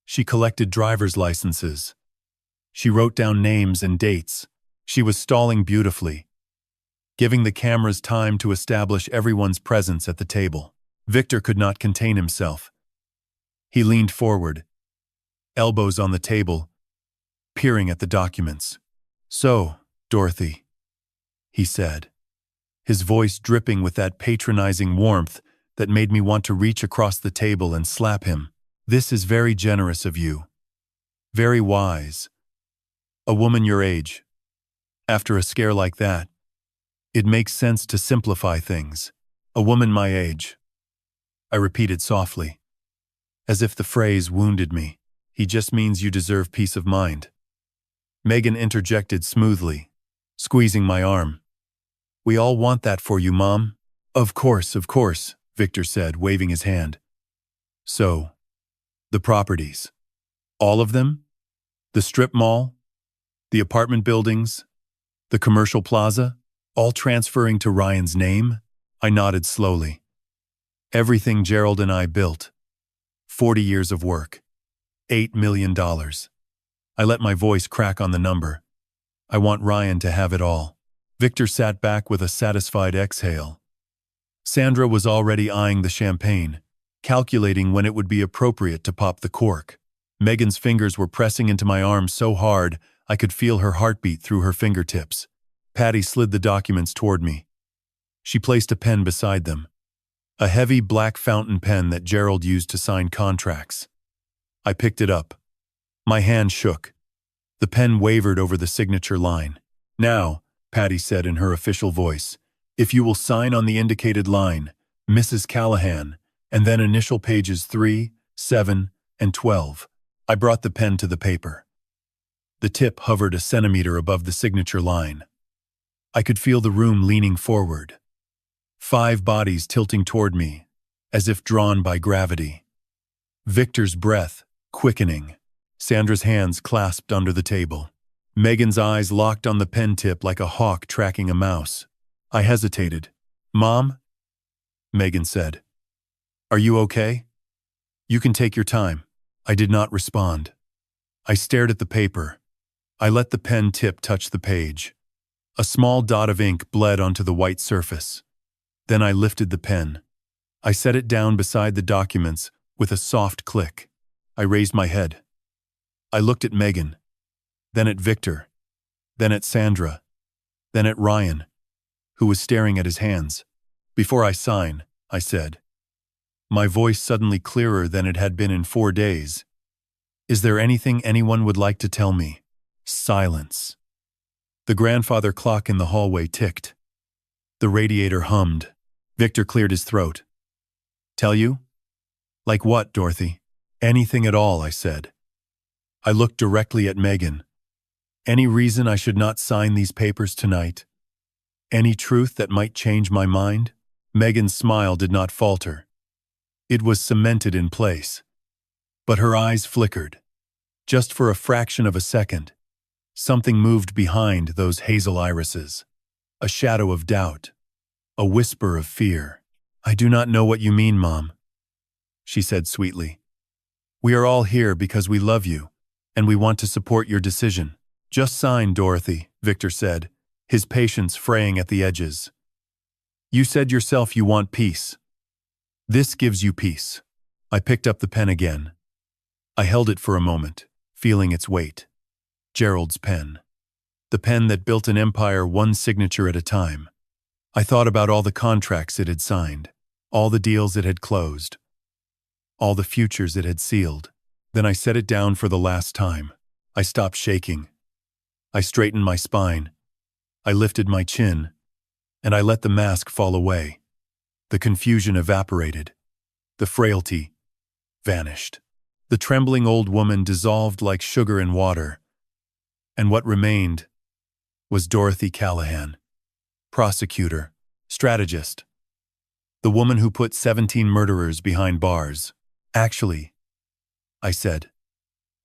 She collected driver's licenses. She wrote down names and dates. She was stalling beautifully, giving the cameras time to establish everyone's presence at the table. Victor could not contain himself. He leaned forward, elbows on the table, peering at the documents. "So, Dorothy," he said, his voice dripping with that patronizing warmth that made me want to reach across the table and slap him. "This is very generous of you. Very wise. A woman your age. After a scare like that, it makes sense to simplify things. A woman my age," I repeated softly, as if the phrase wounded me. "He just means you deserve peace of mind." Megan interjected smoothly, squeezing my arm. "We all want that for you, Mom." Of course," Victor said, waving his hand. "So, the properties. All of them? The strip mall? The apartment buildings? The commercial plaza? All transferring to Ryan's name?" I nodded slowly. "Everything Gerald and I built. 40 years of work. $8 million. I let my voice crack on the number. I want Ryan to have it all." Victor sat back with a satisfied exhale. Sandra was already eyeing the champagne, calculating when it would be appropriate to pop the cork. Megan's fingers were pressing into my arm so hard I could feel her heartbeat through her fingertips. Patty slid the documents toward me. She placed a pen beside them. A heavy black fountain pen that Gerald used to sign contracts. I picked it up. My hand shook. The pen wavered over the signature line. "Now," Patty said in her official voice, "if you will sign on the indicated line, Mrs. Callahan, And then initial pages 3, 7, and 12. I brought the pen to the paper. The tip hovered a centimeter above the signature line. I could feel the room leaning forward. 5 bodies tilting toward me, as if drawn by gravity. Victor's breath quickening. Sandra's hands clasped under the table. Megan's eyes locked on the pen tip like a hawk tracking a mouse. I hesitated. "Mom?" Megan said. "Are you okay?" "You can take your time." I did not respond. I stared at the paper. I let the pen tip touch the page. A small dot of ink bled onto the white surface. Then I lifted the pen. I set it down beside the documents with a soft click. I raised my head. I looked at Megan, then at Victor, then at Sandra, then at Ryan, who was staring at his hands. "Before I sign," I said, my voice suddenly clearer than it had been in 4 days. "Is there anything anyone would like to tell me?" Silence. The grandfather clock in the hallway ticked. The radiator hummed. Victor cleared his throat. "Tell you?" "Like what, Dorothy?" "Anything at all," I said. I looked directly at Megan. "Any reason I should not sign these papers tonight? Any truth that might change my mind?" Megan's smile did not falter. It was cemented in place. But her eyes flickered. Just for a fraction of a second, something moved behind those hazel irises. A shadow of doubt. A whisper of fear. "I do not know what you mean, Mom," she said sweetly. "We are all here because we love you, and we want to support your decision." "Just sign, Dorothy," Victor said, his patience fraying at the edges. "You said yourself you want peace. This gives you peace." I picked up the pen again. I held it for a moment, feeling its weight. Gerald's pen. The pen that built an empire one signature at a time. I thought about all the contracts it had signed, all the deals it had closed, all the futures it had sealed. Then I set it down for the last time. I stopped shaking. I straightened my spine. I lifted my chin, and I let the mask fall away. The confusion evaporated. The frailty vanished. The trembling old woman dissolved like sugar in water. And what remained was Dorothy Callahan, prosecutor, strategist, the woman who put 17 murderers behind bars. "Actually," I said,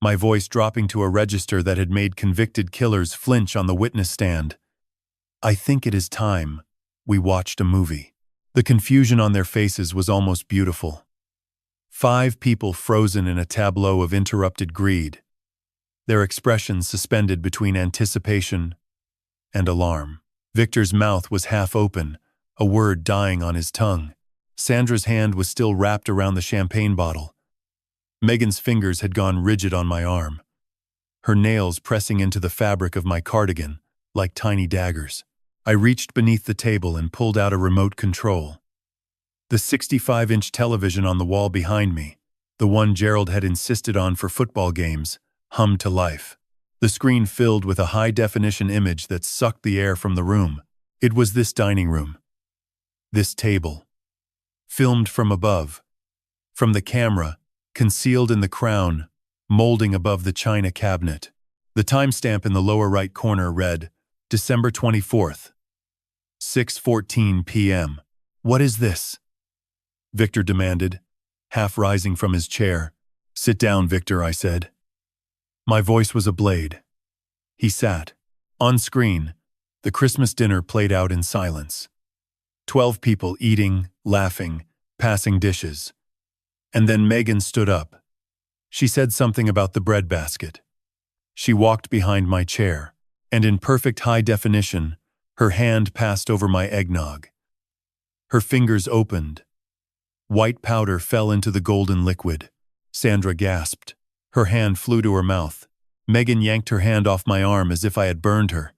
my voice dropping to a register that had made convicted killers flinch on the witness stand, "I think it is time we watched a movie." The confusion on their faces was almost beautiful. 5 people frozen in a tableau of interrupted greed, their expressions suspended between anticipation and alarm. Victor's mouth was half open, a word dying on his tongue. Sandra's hand was still wrapped around the champagne bottle. Megan's fingers had gone rigid on my arm, her nails pressing into the fabric of my cardigan like tiny daggers. I reached beneath the table and pulled out a remote control. The 65-inch television on the wall behind me, the one Gerald had insisted on for football games, hummed to life. The screen filled with a high-definition image that sucked the air from the room. It was this dining room. This table. Filmed from above. From the camera, concealed in the crown, molding above the china cabinet. The timestamp in the lower right corner read, December 24th, 6:14 p.m. "What is this?" Victor demanded, half rising from his chair. "Sit down, Victor," I said. My voice was a blade. He sat. On screen, the Christmas dinner played out in silence. 12 people eating, laughing, passing dishes. And then Megan stood up. She said something about the breadbasket. She walked behind my chair, and in perfect high definition, her hand passed over my eggnog. Her fingers opened. White powder fell into the golden liquid. Sandra gasped. Her hand flew to her mouth. Megan yanked her hand off my arm as if I had burned her.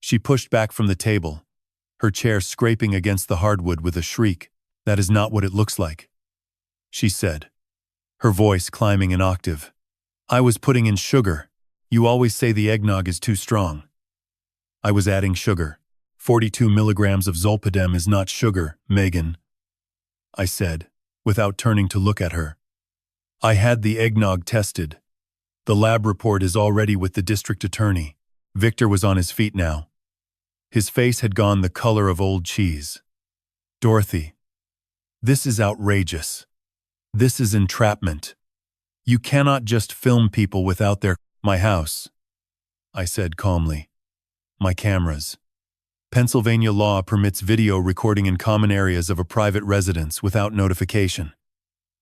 She pushed back from the table, her chair scraping against the hardwood with a shriek. "That is not what it looks like," she said, her voice climbing an octave. "I was putting in sugar. You always say the eggnog is too strong." "I was adding sugar. 42 milligrams of zolpidem is not sugar, Megan," I said. without turning to look at her. I had the eggnog tested. The lab report is already with the district attorney. Victor was on his feet now. His face had gone the color of old cheese. Dorothy, this is outrageous. This is entrapment. You cannot just film people without my house, I said calmly. My cameras. Pennsylvania law permits video recording in common areas of a private residence without notification.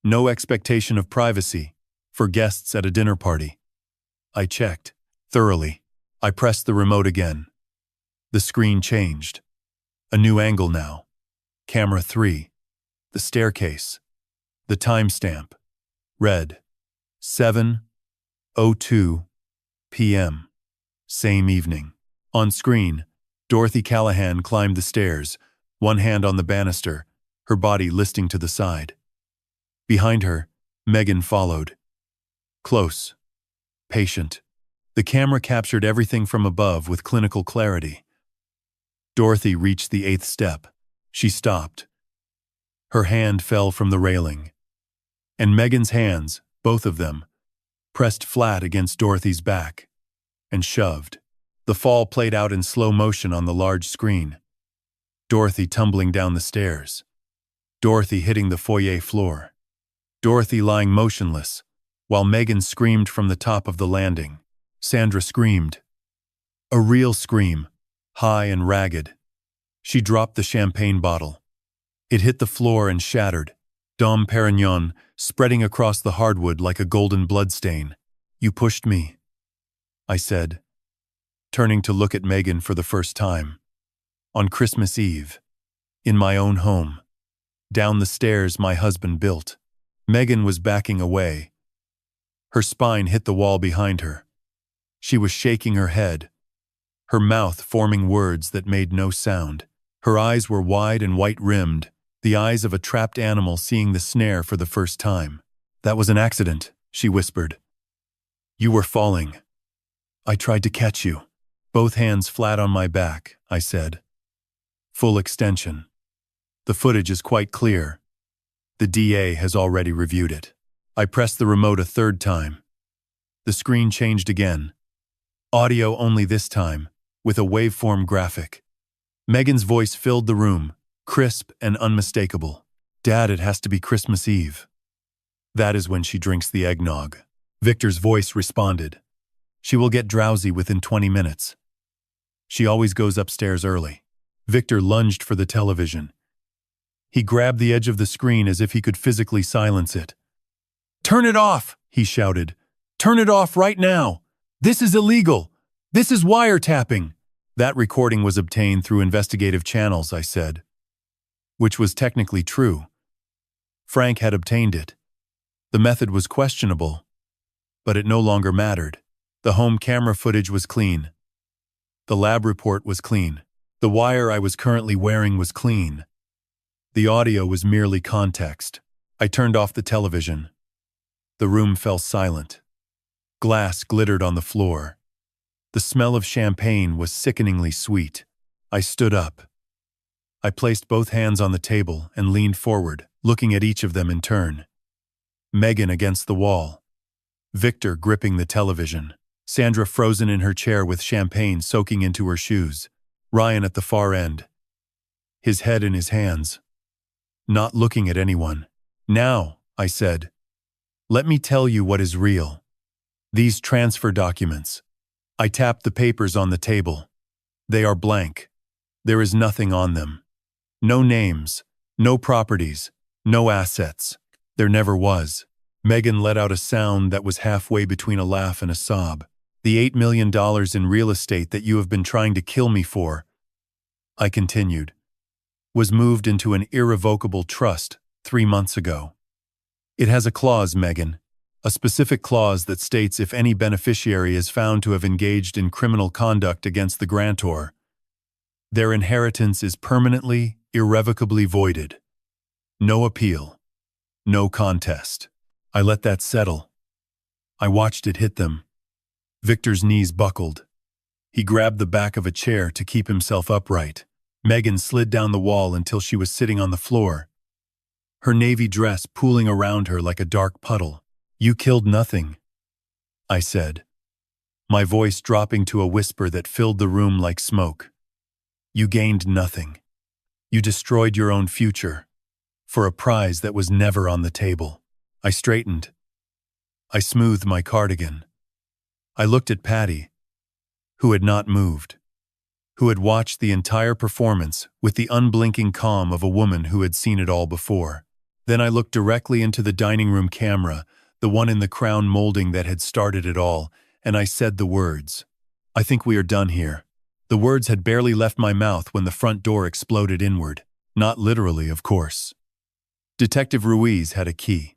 No expectation of privacy for guests at a dinner party. I checked thoroughly. I pressed the remote again. The screen changed. A new angle now. Camera 3. The staircase. The timestamp. Read 7:02 p.m. Same evening. On screen, Dorothy Callahan climbed the stairs, one hand on the banister, her body listing to the side. Behind her, Megan followed. Close. Patient. The camera captured everything from above with clinical clarity. Dorothy reached the 8th step. She stopped. Her hand fell from the railing. And Megan's hands, both of them, pressed flat against Dorothy's back and shoved. The fall played out in slow motion on the large screen. Dorothy tumbling down the stairs. Dorothy hitting the foyer floor. Dorothy lying motionless, while Megan screamed from the top of the landing. Sandra screamed. A real scream, high and ragged. She dropped the champagne bottle. It hit the floor and shattered, Dom Perignon spreading across the hardwood like a golden bloodstain. You pushed me, I said, turning to look at Megan for the first time. On Christmas Eve, in my own home, down the stairs my husband built. Megan was backing away. Her spine hit the wall behind her. She was shaking her head, her mouth forming words that made no sound. Her eyes were wide and white-rimmed, the eyes of a trapped animal seeing the snare for the first time. That was an accident, she whispered. You were falling. I tried to catch you. Both hands flat on my back, I said. Full extension. The footage is quite clear. The DA has already reviewed it. I pressed the remote a third time. The screen changed again. Audio only this time, with a waveform graphic. Megan's voice filled the room, crisp and unmistakable. Dad, it has to be Christmas Eve. That is when she drinks the eggnog. Victor's voice responded. She will get drowsy within 20 minutes. She always goes upstairs early. Victor lunged for the television. He grabbed the edge of the screen as if he could physically silence it. Turn it off, he shouted. Turn it off right now. This is illegal. This is wiretapping. That recording was obtained through investigative channels, I said. Which was technically true. Frank had obtained it. The method was questionable, but it no longer mattered. The home camera footage was clean. The lab report was clean. The wire I was currently wearing was clean. The audio was merely context. I turned off the television. The room fell silent. Glass glittered on the floor. The smell of champagne was sickeningly sweet. I stood up. I placed both hands on the table and leaned forward, looking at each of them in turn. Megan against the wall. Victor gripping the television. Sandra frozen in her chair with champagne soaking into her shoes. Ryan at the far end. His head in his hands. Not looking at anyone. Now, I said, let me tell you what is real. These transfer documents. I tapped the papers on the table. They are blank. There is nothing on them. No names, no properties, no assets. There never was. Megan let out a sound that was halfway between a laugh and a sob. The $8 million in real estate that you have been trying to kill me for, I continued, was moved into an irrevocable trust 3 months ago. It has a clause, Megan, a specific clause that states if any beneficiary is found to have engaged in criminal conduct against the grantor, their inheritance is permanently, irrevocably voided. No appeal. No contest. I let that settle. I watched it hit them. Victor's knees buckled. He grabbed the back of a chair to keep himself upright. Megan slid down the wall until she was sitting on the floor. her navy dress pooling around her like a dark puddle. "You killed nothing," I said, my voice dropping to a whisper that filled the room like smoke. "You gained nothing. You destroyed your own future for a prize that was never on the table." I straightened. I smoothed my cardigan. I looked at Patty, who had not moved, who had watched the entire performance with the unblinking calm of a woman who had seen it all before. Then I looked directly into the dining room camera, the one in the crown molding that had started it all, and I said the words. "I think we are done here." The words had barely left my mouth when the front door exploded inward. Not literally, of course. Detective Ruiz had a key.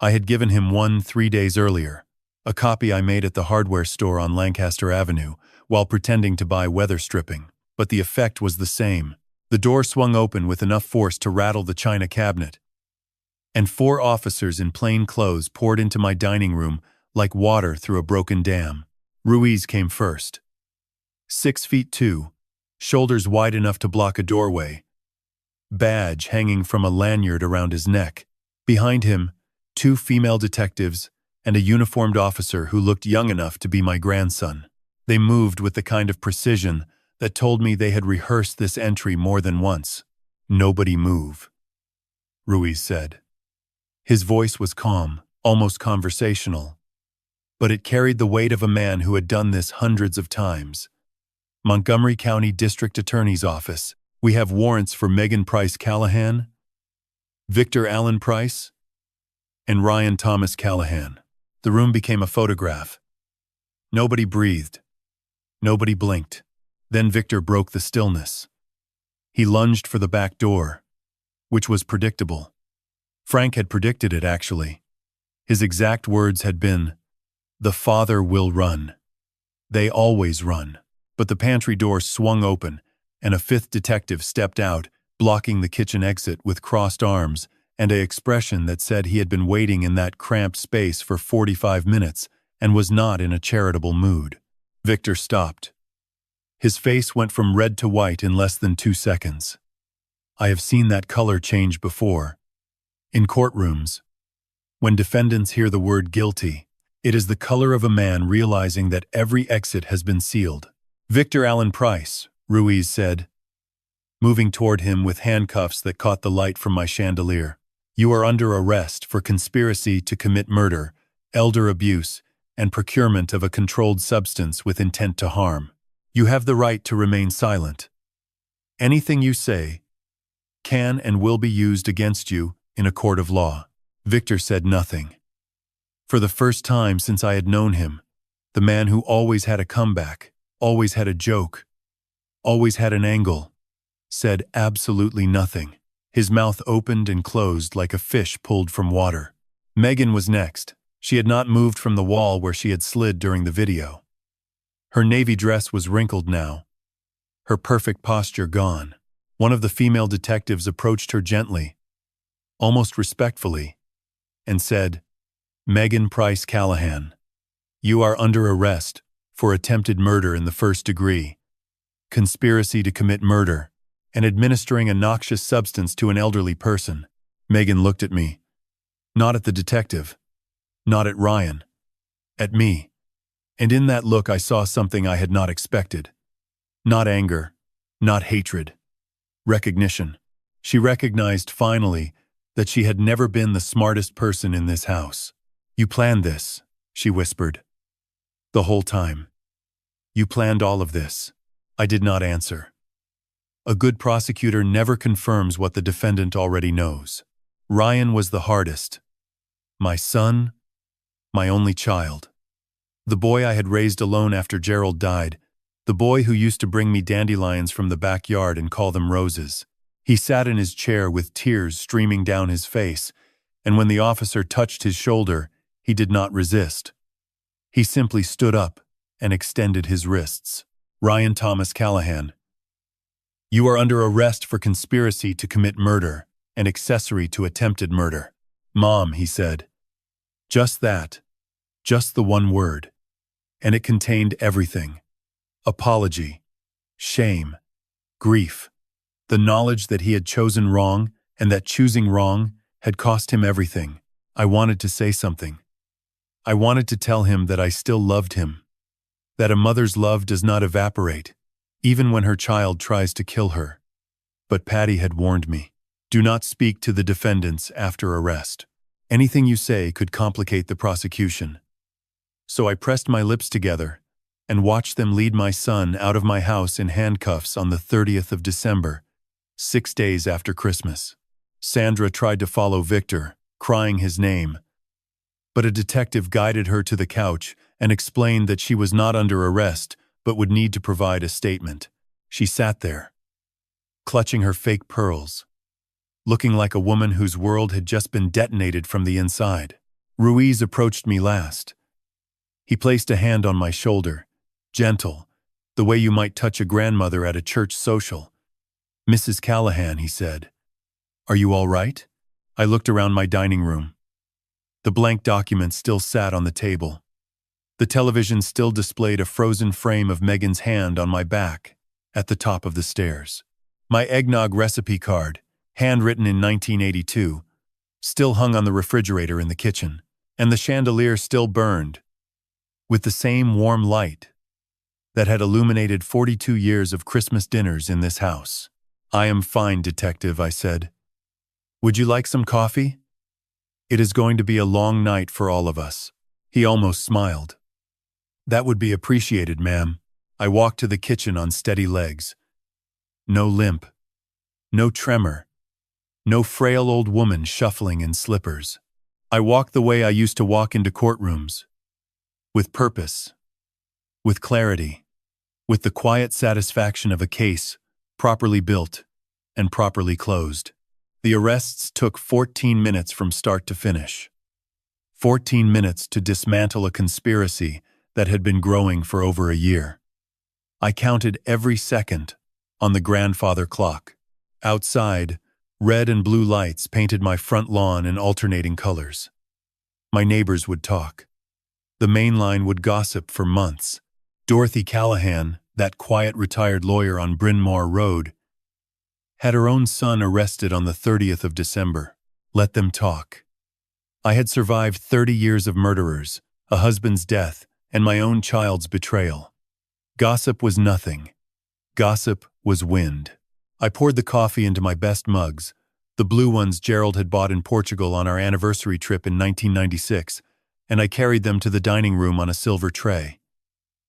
I had given him one 3 days earlier, a copy I made at the hardware store on Lancaster Avenue while pretending to buy weather stripping. But the effect was the same. The door swung open with enough force to rattle the china cabinet, and 4 officers in plain clothes poured into my dining room like water through a broken dam. Ruiz came first. 6'2", shoulders wide enough to block a doorway, badge hanging from a lanyard around his neck. Behind him, 2 female detectives and a uniformed officer who looked young enough to be my grandson. They moved with the kind of precision that told me they had rehearsed this entry more than once. "Nobody move," Ruiz said. His voice was calm, almost conversational, but it carried the weight of a man who had done this hundreds of times. "Montgomery County District Attorney's Office. We have warrants for Megan Price Callahan, Victor Allen Price, and Ryan Thomas Callahan." The room became a photograph. Nobody breathed. Nobody blinked. Then Victor broke the stillness. He lunged for the back door, which was predictable. Frank had predicted it, actually. His exact words had been, "The father will run. They always run." But the pantry door swung open, and a 5th detective stepped out, blocking the kitchen exit with crossed arms and an expression that said he had been waiting in that cramped space for 45 minutes and was not in a charitable mood. Victor stopped. His face went from red to white in less than 2 seconds. I have seen that color change before. In courtrooms, when defendants hear the word guilty, it is the color of a man realizing that every exit has been sealed. "Victor Allen Price," Ruiz said, moving toward him with handcuffs that caught the light from my chandelier. "You are under arrest for conspiracy to commit murder, elder abuse, and procurement of a controlled substance with intent to harm. You have the right to remain silent. Anything you say can and will be used against you in a court of law." Victor said nothing. For the first time since I had known him, the man who always had a comeback, always had a joke, always had an angle, said absolutely nothing. His mouth opened and closed like a fish pulled from water. Megan was next. She had not moved from the wall where she had slid during the video. Her navy dress was wrinkled now, her perfect posture gone. One of the female detectives approached her gently, almost respectfully, and said, "Megan Price Callahan, you are under arrest for attempted murder in the 1st degree, conspiracy to commit murder, and administering a noxious substance to an elderly person." Megan looked at me. Not at the detective. Not at Ryan. At me. And in that look I saw something I had not expected. Not anger. Not hatred. Recognition. She recognized, finally, that she had never been the smartest person in this house. "You planned this," she whispered. "The whole time. You planned all of this." I did not answer. A good prosecutor never confirms what the defendant already knows. Ryan was the hardest. My son, my only child. The boy I had raised alone after Gerald died, the boy who used to bring me dandelions from the backyard and call them roses. He sat in his chair with tears streaming down his face, and when the officer touched his shoulder, he did not resist. He simply stood up and extended his wrists. "Ryan Thomas Callahan, you are under arrest for conspiracy to commit murder and accessory to attempted murder." "Mom," he said. Just that. Just the one word. And it contained everything. Apology. Shame. Grief. The knowledge that he had chosen wrong and that choosing wrong had cost him everything. I wanted to say something. I wanted to tell him that I still loved him, that a mother's love does not evaporate, even when her child tries to kill her. But Patty had warned me. Do not speak to the defendants after arrest. Anything you say could complicate the prosecution. So I pressed my lips together and watched them lead my son out of my house in handcuffs on the 30th of December, 6 days after Christmas. Sandra tried to follow Victor, crying his name, but a detective guided her to the couch and explained that she was not under arrest but would need to provide a statement. She sat there, clutching her fake pearls, looking like a woman whose world had just been detonated from the inside. Ruiz approached me last. He placed a hand on my shoulder, gentle, the way you might touch a grandmother at a church social. "Mrs. Callahan," he said, "are you all right?" I looked around my dining room. The blank document still sat on the table. The television still displayed a frozen frame of Megan's hand on my back at the top of the stairs. My eggnog recipe card, handwritten in 1982, still hung on the refrigerator in the kitchen, and the chandelier still burned with the same warm light that had illuminated 42 years of Christmas dinners in this house. "I am fine, detective," I said. "Would you like some coffee? It is going to be a long night for all of us." He almost smiled. "That would be appreciated, ma'am." I walked to the kitchen on steady legs. No limp, no tremor, no frail old woman shuffling in slippers. I walked the way I used to walk into courtrooms, with purpose, with clarity, with the quiet satisfaction of a case properly built and properly closed. The arrests took 14 minutes from start to finish. 14 minutes to dismantle a conspiracy that had been growing for over a year. I counted every second on the grandfather clock. Outside, red and blue lights painted my front lawn in alternating colors. My neighbors would talk. The main line would gossip for months. Dorothy Callahan, that quiet retired lawyer on Bryn Mawr Road, had her own son arrested on the 30th of December. Let them talk. I had survived 30 years of murderers, a husband's death, and my own child's betrayal. Gossip was nothing. Gossip was wind. I poured the coffee into my best mugs, the blue ones Gerald had bought in Portugal on our anniversary trip in 1996, and I carried them to the dining room on a silver tray.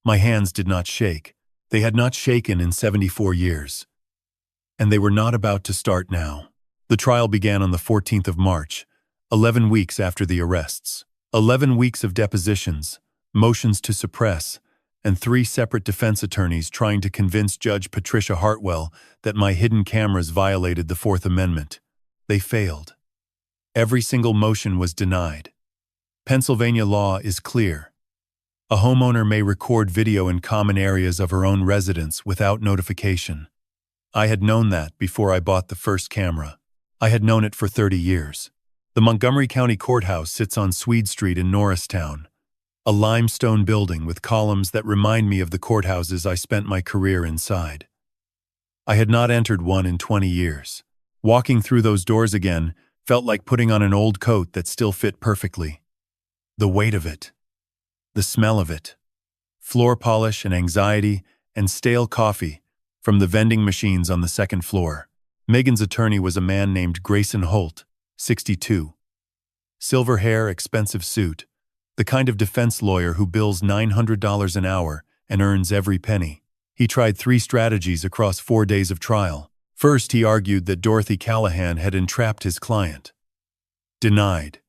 My hands did not shake. They had not shaken in 74 years. And they were not about to start now. The trial began on the 14th of March, 11 weeks after the arrests. 11 weeks of depositions, motions to suppress, and 3 separate defense attorneys trying to convince Judge Patricia Hartwell that my hidden cameras violated the Fourth Amendment. They failed. Every single motion was denied. Pennsylvania law is clear. A homeowner may record video in common areas of her own residence without notification. I had known that before I bought the first camera. I had known it for 30 years. The Montgomery County Courthouse sits on Swede Street in Norristown, a limestone building with columns that remind me of the courthouses I spent my career inside. I had not entered one in 20 years. Walking through those doors again felt like putting on an old coat that still fit perfectly. The weight of it, the smell of it, floor polish and anxiety and stale coffee from the vending machines on the second floor. Megan's attorney was a man named Grayson Holt, 62. Silver hair, expensive suit, the kind of defense lawyer who bills $900 an hour and earns every penny. He tried 3 strategies across 4 days of trial. First, he argued that Dorothy Callahan had entrapped his client. Denied.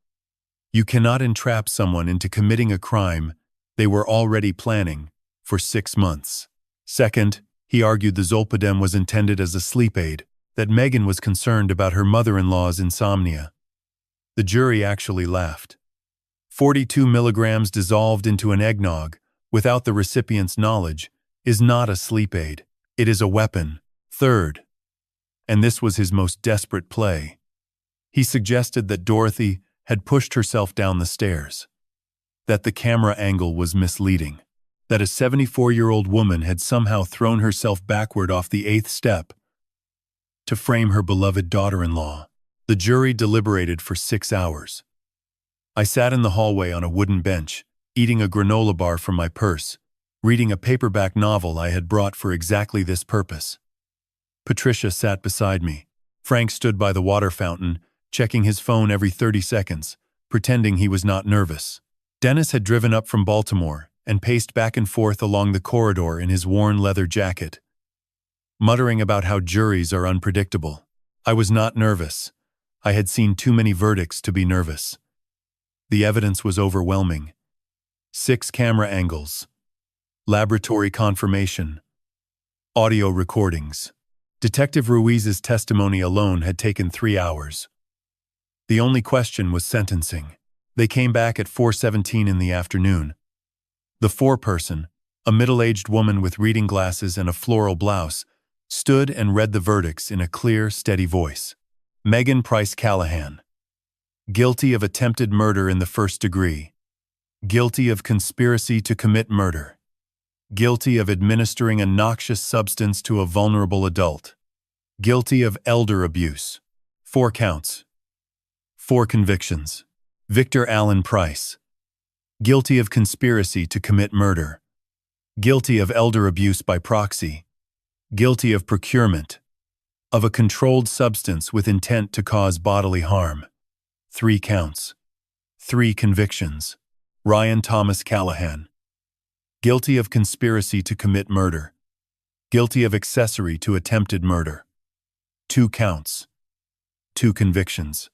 You cannot entrap someone into committing a crime they were already planning for 6 months. Second, he argued the Zolpidem was intended as a sleep aid, that Megan was concerned about her mother-in-law's insomnia. The jury actually laughed. 42 milligrams dissolved into an eggnog, without the recipient's knowledge, is not a sleep aid. It is a weapon. Third, and this was his most desperate play, he suggested that Dorothy had pushed herself down the stairs, that the camera angle was misleading, that a 74-year-old woman had somehow thrown herself backward off the 8th step to frame her beloved daughter-in-law. The jury deliberated for 6 hours. I sat in the hallway on a wooden bench, eating a granola bar from my purse, reading a paperback novel I had brought for exactly this purpose. Patricia sat beside me. Frank stood by the water fountain, checking his phone every 30 seconds, pretending he was not nervous. Dennis had driven up from Baltimore and paced back and forth along the corridor in his worn leather jacket, muttering about how juries are unpredictable. I was not nervous. I had seen too many verdicts to be nervous. The evidence was overwhelming. 6 camera angles, laboratory confirmation, audio recordings. Detective Ruiz's testimony alone had taken 3 hours. The only question was sentencing. They came back at 4:17 in the afternoon. The foreperson, a middle-aged woman with reading glasses and a floral blouse, stood and read the verdicts in a clear, steady voice. Megan Price Callahan. Guilty of attempted murder in the first degree. Guilty of conspiracy to commit murder. Guilty of administering a noxious substance to a vulnerable adult. Guilty of elder abuse. 4 counts. 4 convictions. Victor Allen Price. Guilty of conspiracy to commit murder. Guilty of elder abuse by proxy. Guilty of procurement of a controlled substance with intent to cause bodily harm. 3 counts. 3 convictions. Ryan Thomas Callahan. Guilty of conspiracy to commit murder. Guilty of accessory to attempted murder. 2 counts. 2 convictions.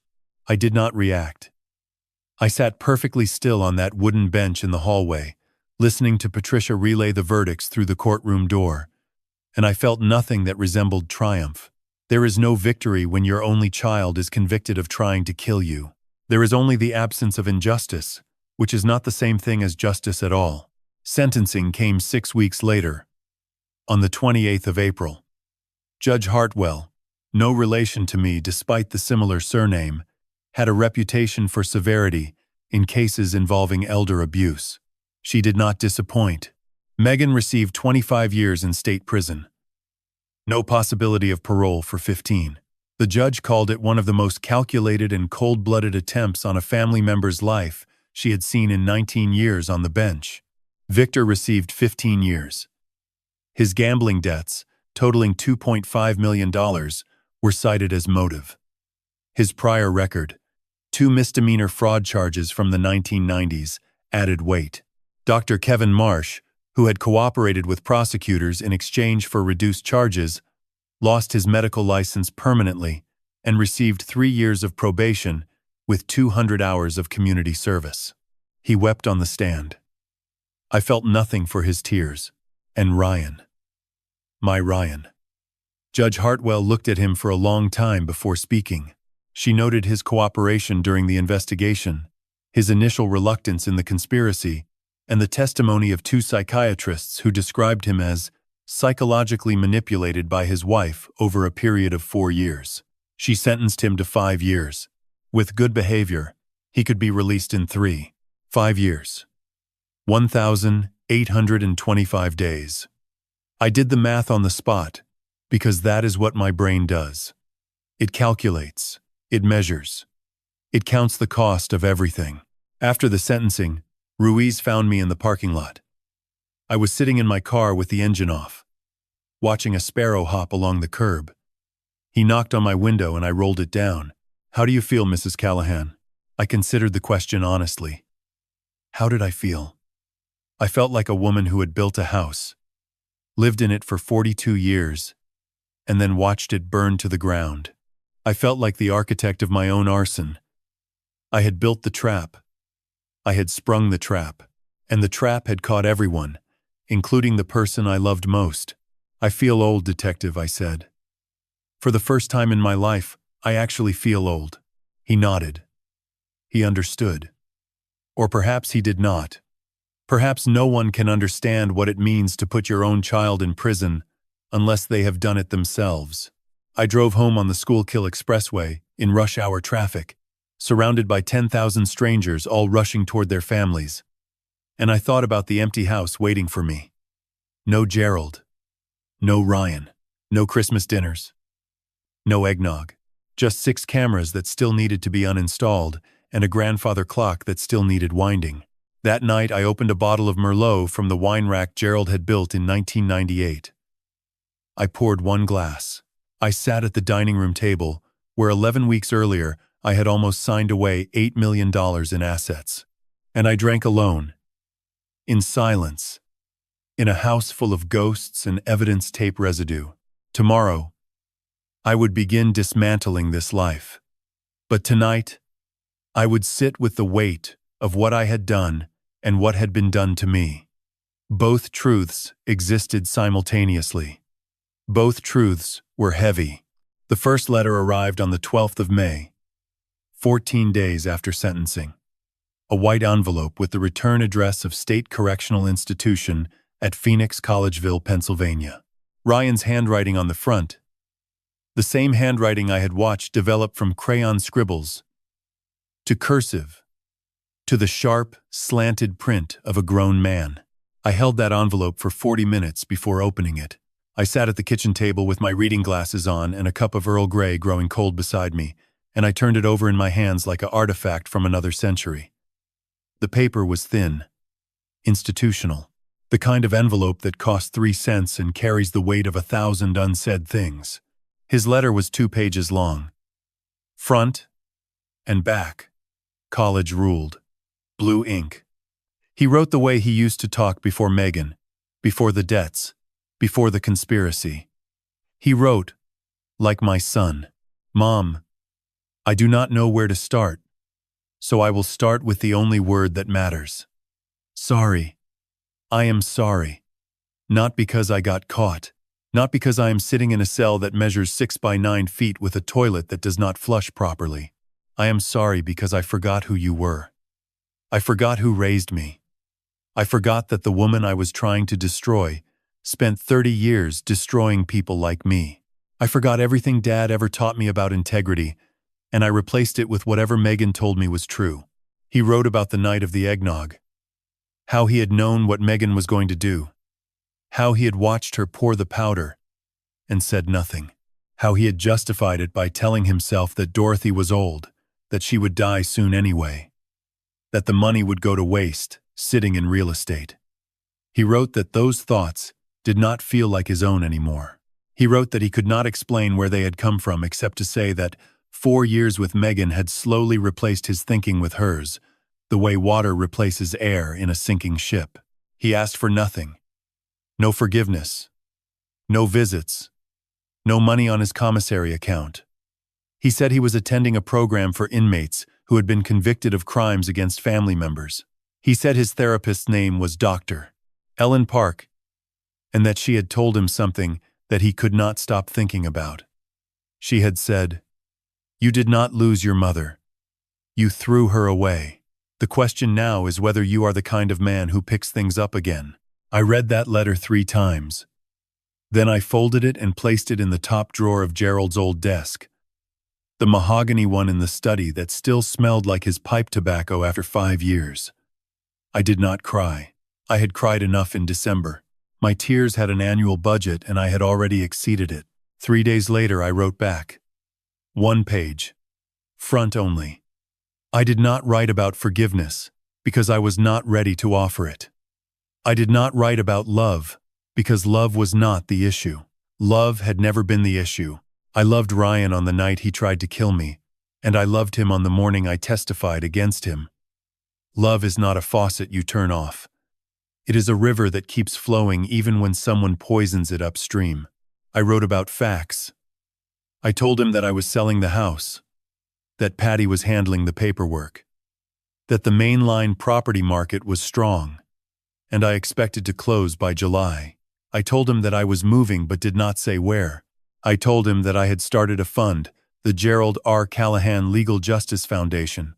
I did not react. I sat perfectly still on that wooden bench in the hallway, listening to Patricia relay the verdicts through the courtroom door, and I felt nothing that resembled triumph. There is no victory when your only child is convicted of trying to kill you. There is only the absence of injustice, which is not the same thing as justice at all. Sentencing came 6 weeks later, on the 28th of April. Judge Hartwell, no relation to me despite the similar surname, had a reputation for severity in cases involving elder abuse. She did not disappoint. Megan received 25 years in state prison. No possibility of parole for 15. The judge called it one of the most calculated and cold-blooded attempts on a family member's life she had seen in 19 years on the bench. Victor received 15 years. His gambling debts, totaling $2.5 million, were cited as motive. His prior record, 2 misdemeanor fraud charges from the 1990s, added weight. Dr. Kevin Marsh, who had cooperated with prosecutors in exchange for reduced charges, lost his medical license permanently and received 3 years of probation with 200 hours of community service. He wept on the stand. I felt nothing for his tears. And Ryan. My Ryan. Judge Hartwell looked at him for a long time before speaking. She noted his cooperation during the investigation, his initial reluctance in the conspiracy, and the testimony of 2 psychiatrists who described him as psychologically manipulated by his wife over a period of 4 years. She sentenced him to 5 years. With good behavior, he could be released in 5 years. 1,825 days. I did the math on the spot, because that is what my brain does. It calculates. It measures. It counts the cost of everything. After the sentencing, Ruiz found me in the parking lot. I was sitting in my car with the engine off, watching a sparrow hop along the curb. He knocked on my window and I rolled it down. "How do you feel, Mrs. Callahan?" I considered the question honestly. How did I feel? I felt like a woman who had built a house, lived in it for 42 years, and then watched it burn to the ground. I felt like the architect of my own arson. I had built the trap. I had sprung the trap, and the trap had caught everyone, including the person I loved most. "I feel old, detective," I said. "For the first time in my life, I actually feel old." He nodded. He understood. Or perhaps he did not. Perhaps no one can understand what it means to put your own child in prison unless they have done it themselves. I drove home on the Schuylkill Expressway in rush-hour traffic, surrounded by 10,000 strangers all rushing toward their families. And I thought about the empty house waiting for me. No Gerald. No Ryan. No Christmas dinners. No eggnog. Just 6 cameras that still needed to be uninstalled, and a grandfather clock that still needed winding. That night I opened a bottle of Merlot from the wine rack Gerald had built in 1998. I poured one glass. I sat at the dining room table, where 11 weeks earlier I had almost signed away $8 million in assets. And I drank alone, in silence, in a house full of ghosts and evidence tape residue. Tomorrow, I would begin dismantling this life. But tonight, I would sit with the weight of what I had done and what had been done to me. Both truths existed simultaneously. Both truths were heavy. The first letter arrived on the 12th of May, 14 days after sentencing. A white envelope with the return address of State Correctional Institution at Phoenix Collegeville, Pennsylvania. Ryan's handwriting on the front, the same handwriting I had watched develop from crayon scribbles to cursive, to the sharp, slanted print of a grown man. I held that envelope for 40 minutes before opening it. I sat at the kitchen table with my reading glasses on and a cup of Earl Grey growing cold beside me, and I turned it over in my hands like an artifact from another century. The paper was thin, institutional, the kind of envelope that costs 3 cents and carries the weight of 1,000 unsaid things. His letter was 2 pages long. Front and back. College ruled. Blue ink. He wrote the way he used to talk before Megan, before the debts, before the conspiracy. He wrote, like my son, "Mom, I do not know where to start, so I will start with the only word that matters. Sorry. I am sorry. Not because I got caught. Not because I am sitting in a cell that measures 6 by 9 feet with a toilet that does not flush properly. I am sorry because I forgot who you were. I forgot who raised me. I forgot that the woman I was trying to destroy spent 30 years destroying people like me. I forgot everything Dad ever taught me about integrity, and I replaced it with whatever Megan told me was true." He wrote about the night of the eggnog. How he had known what Megan was going to do. How he had watched her pour the powder and said nothing. How he had justified it by telling himself that Dorothy was old, that she would die soon anyway, that the money would go to waste, sitting in real estate. He wrote that those thoughts did not feel like his own anymore. He wrote that he could not explain where they had come from except to say that 4 years with Megan had slowly replaced his thinking with hers, the way water replaces air in a sinking ship. He asked for nothing. No forgiveness. No visits. No money on his commissary account. He said he was attending a program for inmates who had been convicted of crimes against family members. He said his therapist's name was Dr. Ellen Park, and that she had told him something that he could not stop thinking about. She had said, "You did not lose your mother. You threw her away. The question now is whether you are the kind of man who picks things up again." I read that letter 3 times. Then I folded it and placed it in the top drawer of Gerald's old desk, the mahogany one in the study that still smelled like his pipe tobacco after 5 years. I did not cry. I had cried enough in December. My tears had an annual budget and I had already exceeded it. 3 days later I wrote back. 1 page. Front only. I did not write about forgiveness because I was not ready to offer it. I did not write about love because love was not the issue. Love had never been the issue. I loved Ryan on the night he tried to kill me, and I loved him on the morning I testified against him. Love is not a faucet you turn off. It is a river that keeps flowing even when someone poisons it upstream. I wrote about facts. I told him that I was selling the house, that Patty was handling the paperwork, that the mainline property market was strong, and I expected to close by July. I told him that I was moving but did not say where. I told him that I had started a fund, the Gerald R. Callahan Legal Justice Foundation,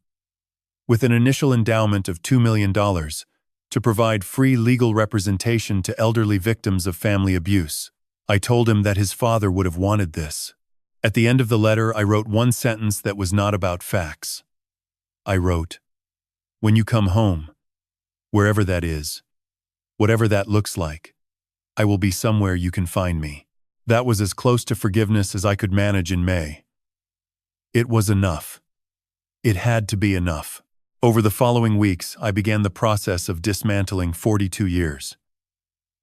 with an initial endowment of $2 million to provide free legal representation to elderly victims of family abuse. I told him that his father would have wanted this. At the end of the letter, I wrote one sentence that was not about facts. I wrote, "When you come home, wherever that is, whatever that looks like, I will be somewhere you can find me." That was as close to forgiveness as I could manage in May. It was enough. It had to be enough. Over the following weeks, I began the process of dismantling 42 years.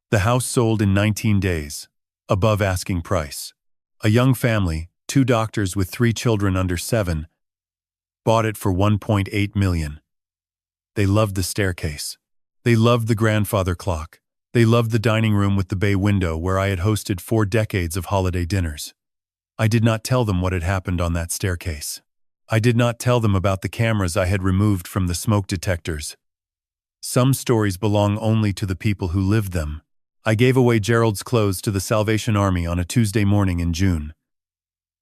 The house sold in 19 days, above asking price. A young family, 2 doctors with 3 children under 7, bought it for $1.8 million. They loved the staircase. They loved the grandfather clock. They loved the dining room with the bay window where I had hosted 4 decades of holiday dinners. I did not tell them what had happened on that staircase. I did not tell them about the cameras I had removed from the smoke detectors. Some stories belong only to the people who lived them. I gave away Gerald's clothes to the Salvation Army on a Tuesday morning in June.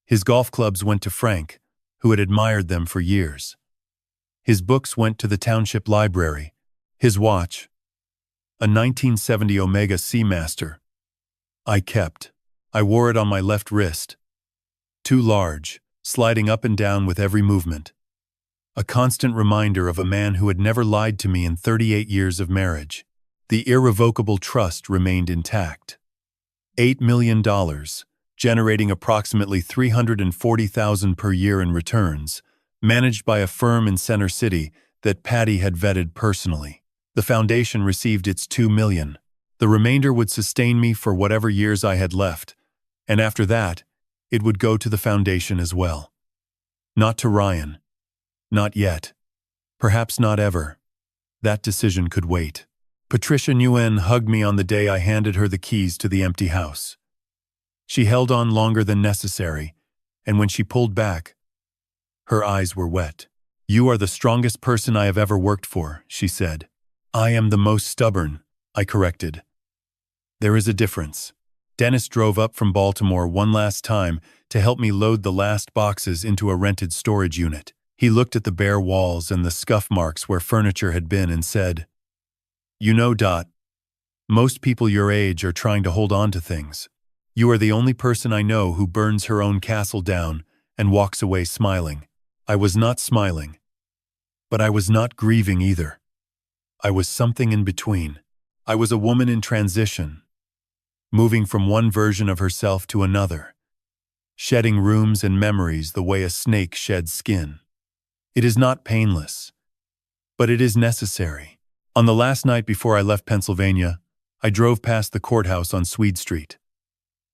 His golf clubs went to Frank, who had admired them for years. His books went to the township library. His watch, a 1970 Omega Seamaster, I kept. I wore it on my left wrist. Too large, sliding up and down with every movement. A constant reminder of a man who had never lied to me in 38 years of marriage. The irrevocable trust remained intact. $8 million, generating approximately $340,000 per year in returns, managed by a firm in Center City that Patty had vetted personally. The foundation received its $2 million. The remainder would sustain me for whatever years I had left, and after that, it would go to the foundation as well. Not to Ryan. Not yet. Perhaps not ever. That decision could wait. Patricia Nguyen hugged me on the day I handed her the keys to the empty house. She held on longer than necessary, and when she pulled back, her eyes were wet. "You are the strongest person I have ever worked for," she said. "I am the most stubborn," I corrected. "There is a difference." Dennis drove up from Baltimore one last time to help me load the last boxes into a rented storage unit. He looked at the bare walls and the scuff marks where furniture had been and said, "You know, Dot, most people your age are trying to hold on to things. You are the only person I know who burns her own castle down and walks away smiling." I was not smiling, but I was not grieving either. I was something in between. I was a woman in transition, moving from one version of herself to another, shedding rooms and memories the way a snake sheds skin. It is not painless, but it is necessary. On the last night before I left Pennsylvania, I drove past the courthouse on Swede Street.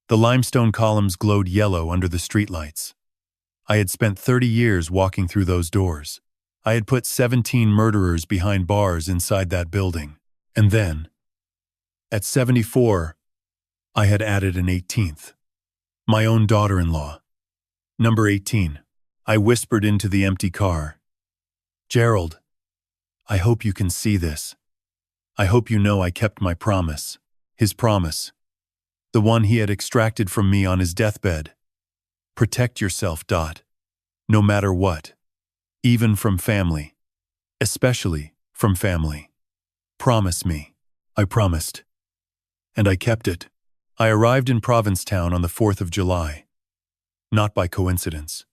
The limestone columns glowed yellow under the streetlights. I had spent 30 years walking through those doors. I had put 17 murderers behind bars inside that building. And then, at 74, I had added an 18th. My own daughter-in-law. Number 18. I whispered into the empty car. "Gerald, I hope you can see this. I hope you know I kept my promise." His promise. The one he had extracted from me on his deathbed. Protect yourself, Dot. No matter what. Even from family. Especially from family. Promise me. I promised. And I kept it. I arrived in Provincetown on the 4th of July. Not by coincidence.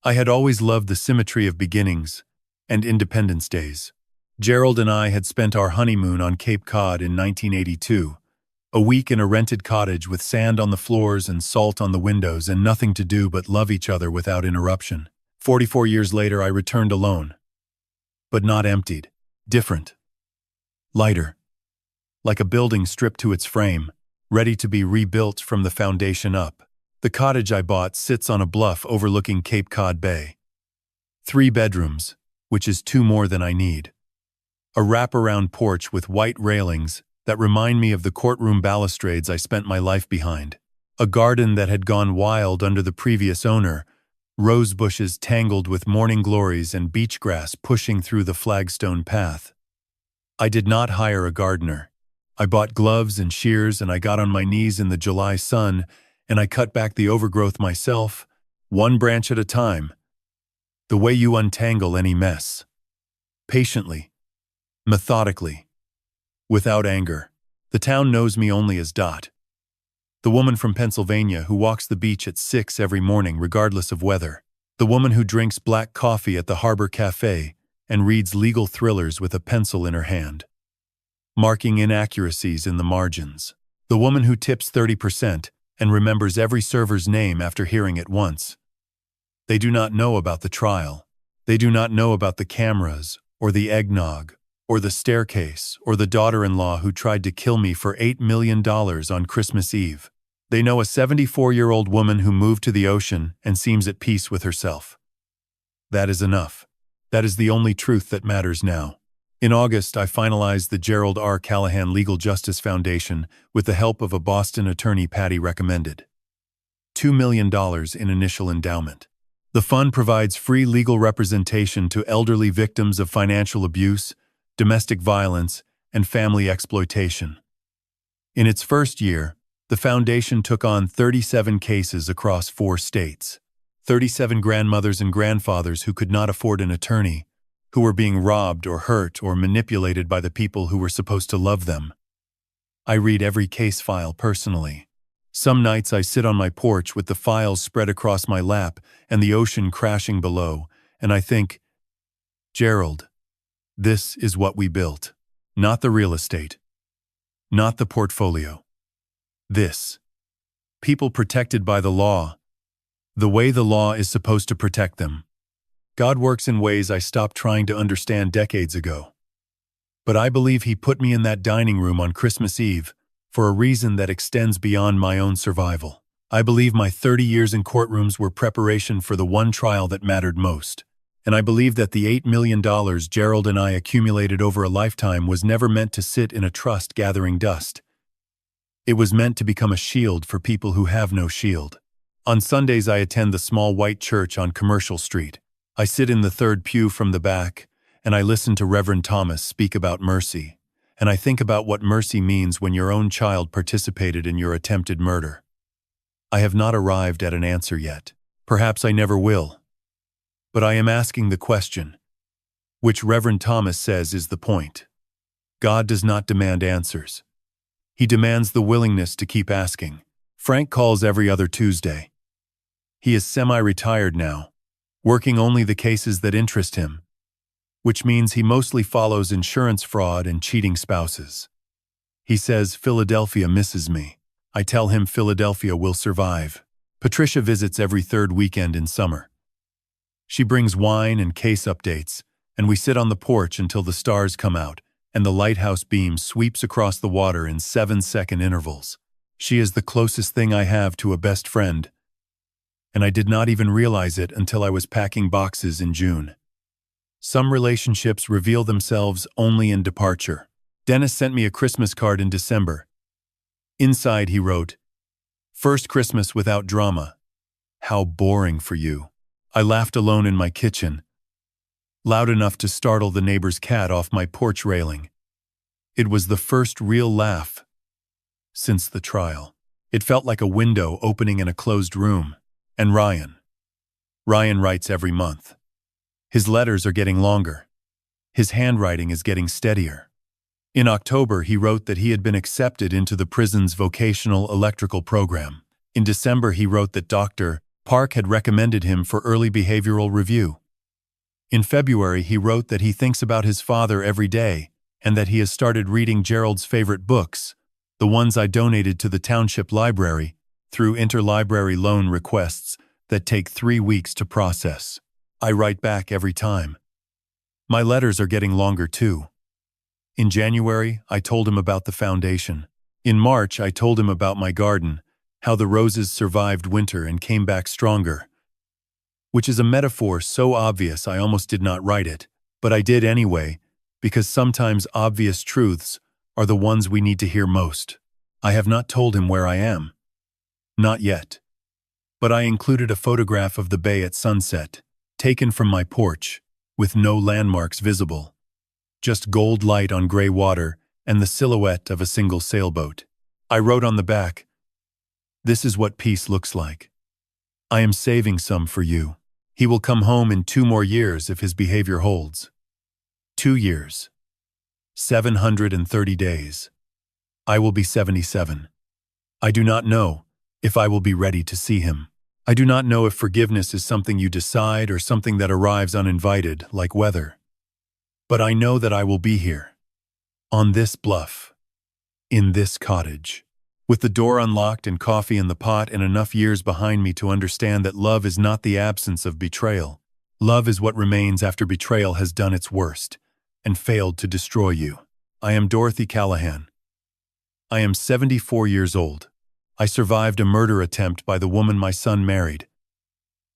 I had always loved the symmetry of beginnings and Independence Days. Gerald and I had spent our honeymoon on Cape Cod in 1982. A week in a rented cottage with sand on the floors and salt on the windows and nothing to do but love each other without interruption. 44 years later, I returned alone. But not emptied. Different. Lighter. Like a building stripped to its frame, ready to be rebuilt from the foundation up. The cottage I bought sits on a bluff overlooking Cape Cod Bay. 3 bedrooms, which is 2 more than I need. A wraparound porch with white railings that remind me of the courtroom balustrades I spent my life behind. A garden that had gone wild under the previous owner, rose bushes tangled with morning glories and beach grass pushing through the flagstone path. I did not hire a gardener. I bought gloves and shears and I got on my knees in the July sun and I cut back the overgrowth myself, one branch at a time. The way you untangle any mess. Patiently. Methodically. Without anger. The town knows me only as Dot. The woman from Pennsylvania who walks the beach at 6 every morning regardless of weather. The woman who drinks black coffee at the Harbor Cafe and reads legal thrillers with a pencil in her hand, marking inaccuracies in the margins. The woman who tips 30% and remembers every server's name after hearing it once. They do not know about the trial. They do not know about the cameras, or the eggnog, or the staircase, or the daughter-in-law who tried to kill me for $8 million on Christmas Eve. They know a 74-year-old woman who moved to the ocean and seems at peace with herself. That is enough. That is the only truth that matters now. In August, I finalized the Gerald R. Callahan Legal Justice Foundation with the help of a Boston attorney Patty recommended. $2 million in initial endowment. The fund provides free legal representation to elderly victims of financial abuse, domestic violence, and family exploitation. In its first year, the foundation took on 37 cases across 4 states. 37 grandmothers and grandfathers who could not afford an attorney, who were being robbed or hurt or manipulated by the people who were supposed to love them. I read every case file personally. Some nights I sit on my porch with the files spread across my lap and the ocean crashing below, and I think, Gerald, this is what we built. Not the real estate. Not the portfolio. This. People protected by the law. The way the law is supposed to protect them. God works in ways I stopped trying to understand decades ago. But I believe He put me in that dining room on Christmas Eve for a reason that extends beyond my own survival. I believe my 30 years in courtrooms were preparation for the one trial that mattered most. And I believe that the $8 million Gerald and I accumulated over a lifetime was never meant to sit in a trust gathering dust. It was meant to become a shield for people who have no shield. On Sundays I attend the small white church on Commercial Street. I sit in the third pew from the back, and I listen to Reverend Thomas speak about mercy. And I think about what mercy means when your own child participated in your attempted murder. I have not arrived at an answer yet. Perhaps I never will. But I am asking the question, which Reverend Thomas says is the point. God does not demand answers. He demands the willingness to keep asking. Frank calls every other Tuesday. He is semi-retired now, working only the cases that interest him, which means he mostly follows insurance fraud and cheating spouses. He says, Philadelphia misses me. I tell him Philadelphia will survive. Patricia visits every third weekend in summer. She brings wine and case updates, and we sit on the porch until the stars come out and the lighthouse beam sweeps across the water in 7-second intervals. She is the closest thing I have to a best friend, and I did not even realize it until I was packing boxes in June. Some relationships reveal themselves only in departure. Dennis sent me a Christmas card in December. Inside he wrote, "First Christmas without drama. How boring for you." I laughed alone in my kitchen, loud enough to startle the neighbor's cat off my porch railing. It was the first real laugh since the trial. It felt like a window opening in a closed room. And Ryan writes every month. His letters are getting longer. His handwriting is getting steadier. In October, he wrote that he had been accepted into the prison's vocational electrical program. In December, he wrote that Dr. Park had recommended him for early behavioral review. In February, he wrote that he thinks about his father every day and that he has started reading Gerald's favorite books, the ones I donated to the township library, through interlibrary loan requests that take 3 weeks to process. I write back every time. My letters are getting longer too. In January, I told him about the foundation. In March, I told him about my garden, how the roses survived winter and came back stronger. Which is a metaphor so obvious I almost did not write it, but I did anyway, because sometimes obvious truths are the ones we need to hear most. I have not told him where I am. Not yet. But I included a photograph of the bay at sunset, taken from my porch, with no landmarks visible. Just gold light on gray water and the silhouette of a single sailboat. I wrote on the back, "This is what peace looks like. I am saving some for you. He will come home in 2 more years if his behavior holds. 2 years. 730 days. I will be 77. I do not know if I will be ready to see him. I do not know if forgiveness is something you decide or something that arrives uninvited, like weather. But I know that I will be here. On this bluff. In this cottage. With the door unlocked and coffee in the pot and enough years behind me to understand that love is not the absence of betrayal. Love is what remains after betrayal has done its worst and failed to destroy you. I am Dorothy Callahan. I am 74 years old. I survived a murder attempt by the woman my son married.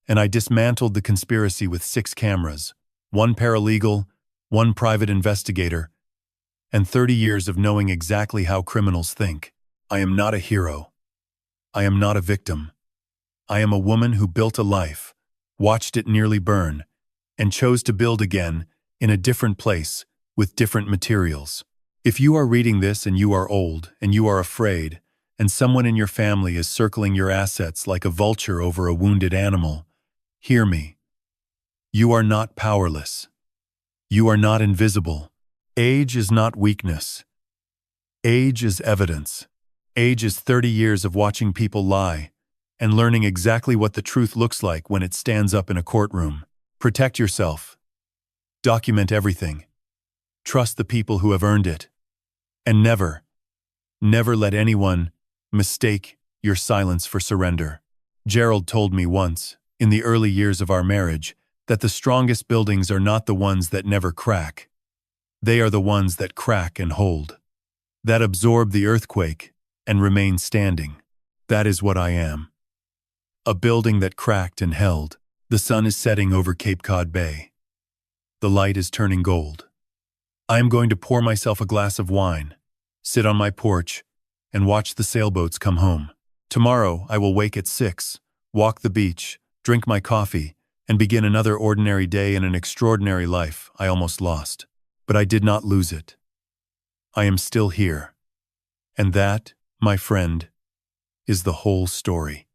And I dismantled the conspiracy with 6 cameras, 1 paralegal, 1 private investigator, and 30 years of knowing exactly how criminals think. I am not a hero. I am not a victim. I am a woman who built a life, watched it nearly burn, and chose to build again in a different place with different materials. If you are reading this and you are old and you are afraid, and someone in your family is circling your assets like a vulture over a wounded animal, hear me. You are not powerless. You are not invisible. Age is not weakness. Age is evidence. Age is 30 years of watching people lie and learning exactly what the truth looks like when it stands up in a courtroom. Protect yourself. Document everything. Trust the people who have earned it. And never let anyone mistake your silence for surrender. Gerald told me once, in the early years of our marriage, that the strongest buildings are not the ones that never crack. They are the ones that crack and hold, that absorb the earthquake and remain standing. That is what I am. A building that cracked and held. The sun is setting over Cape Cod Bay. The light is turning gold. I am going to pour myself a glass of wine, sit on my porch, and watch the sailboats come home. Tomorrow I will wake at 6, walk the beach, drink my coffee, and begin another ordinary day in an extraordinary life I almost lost. But I did not lose it. I am still here. And that, my friend, is the whole story.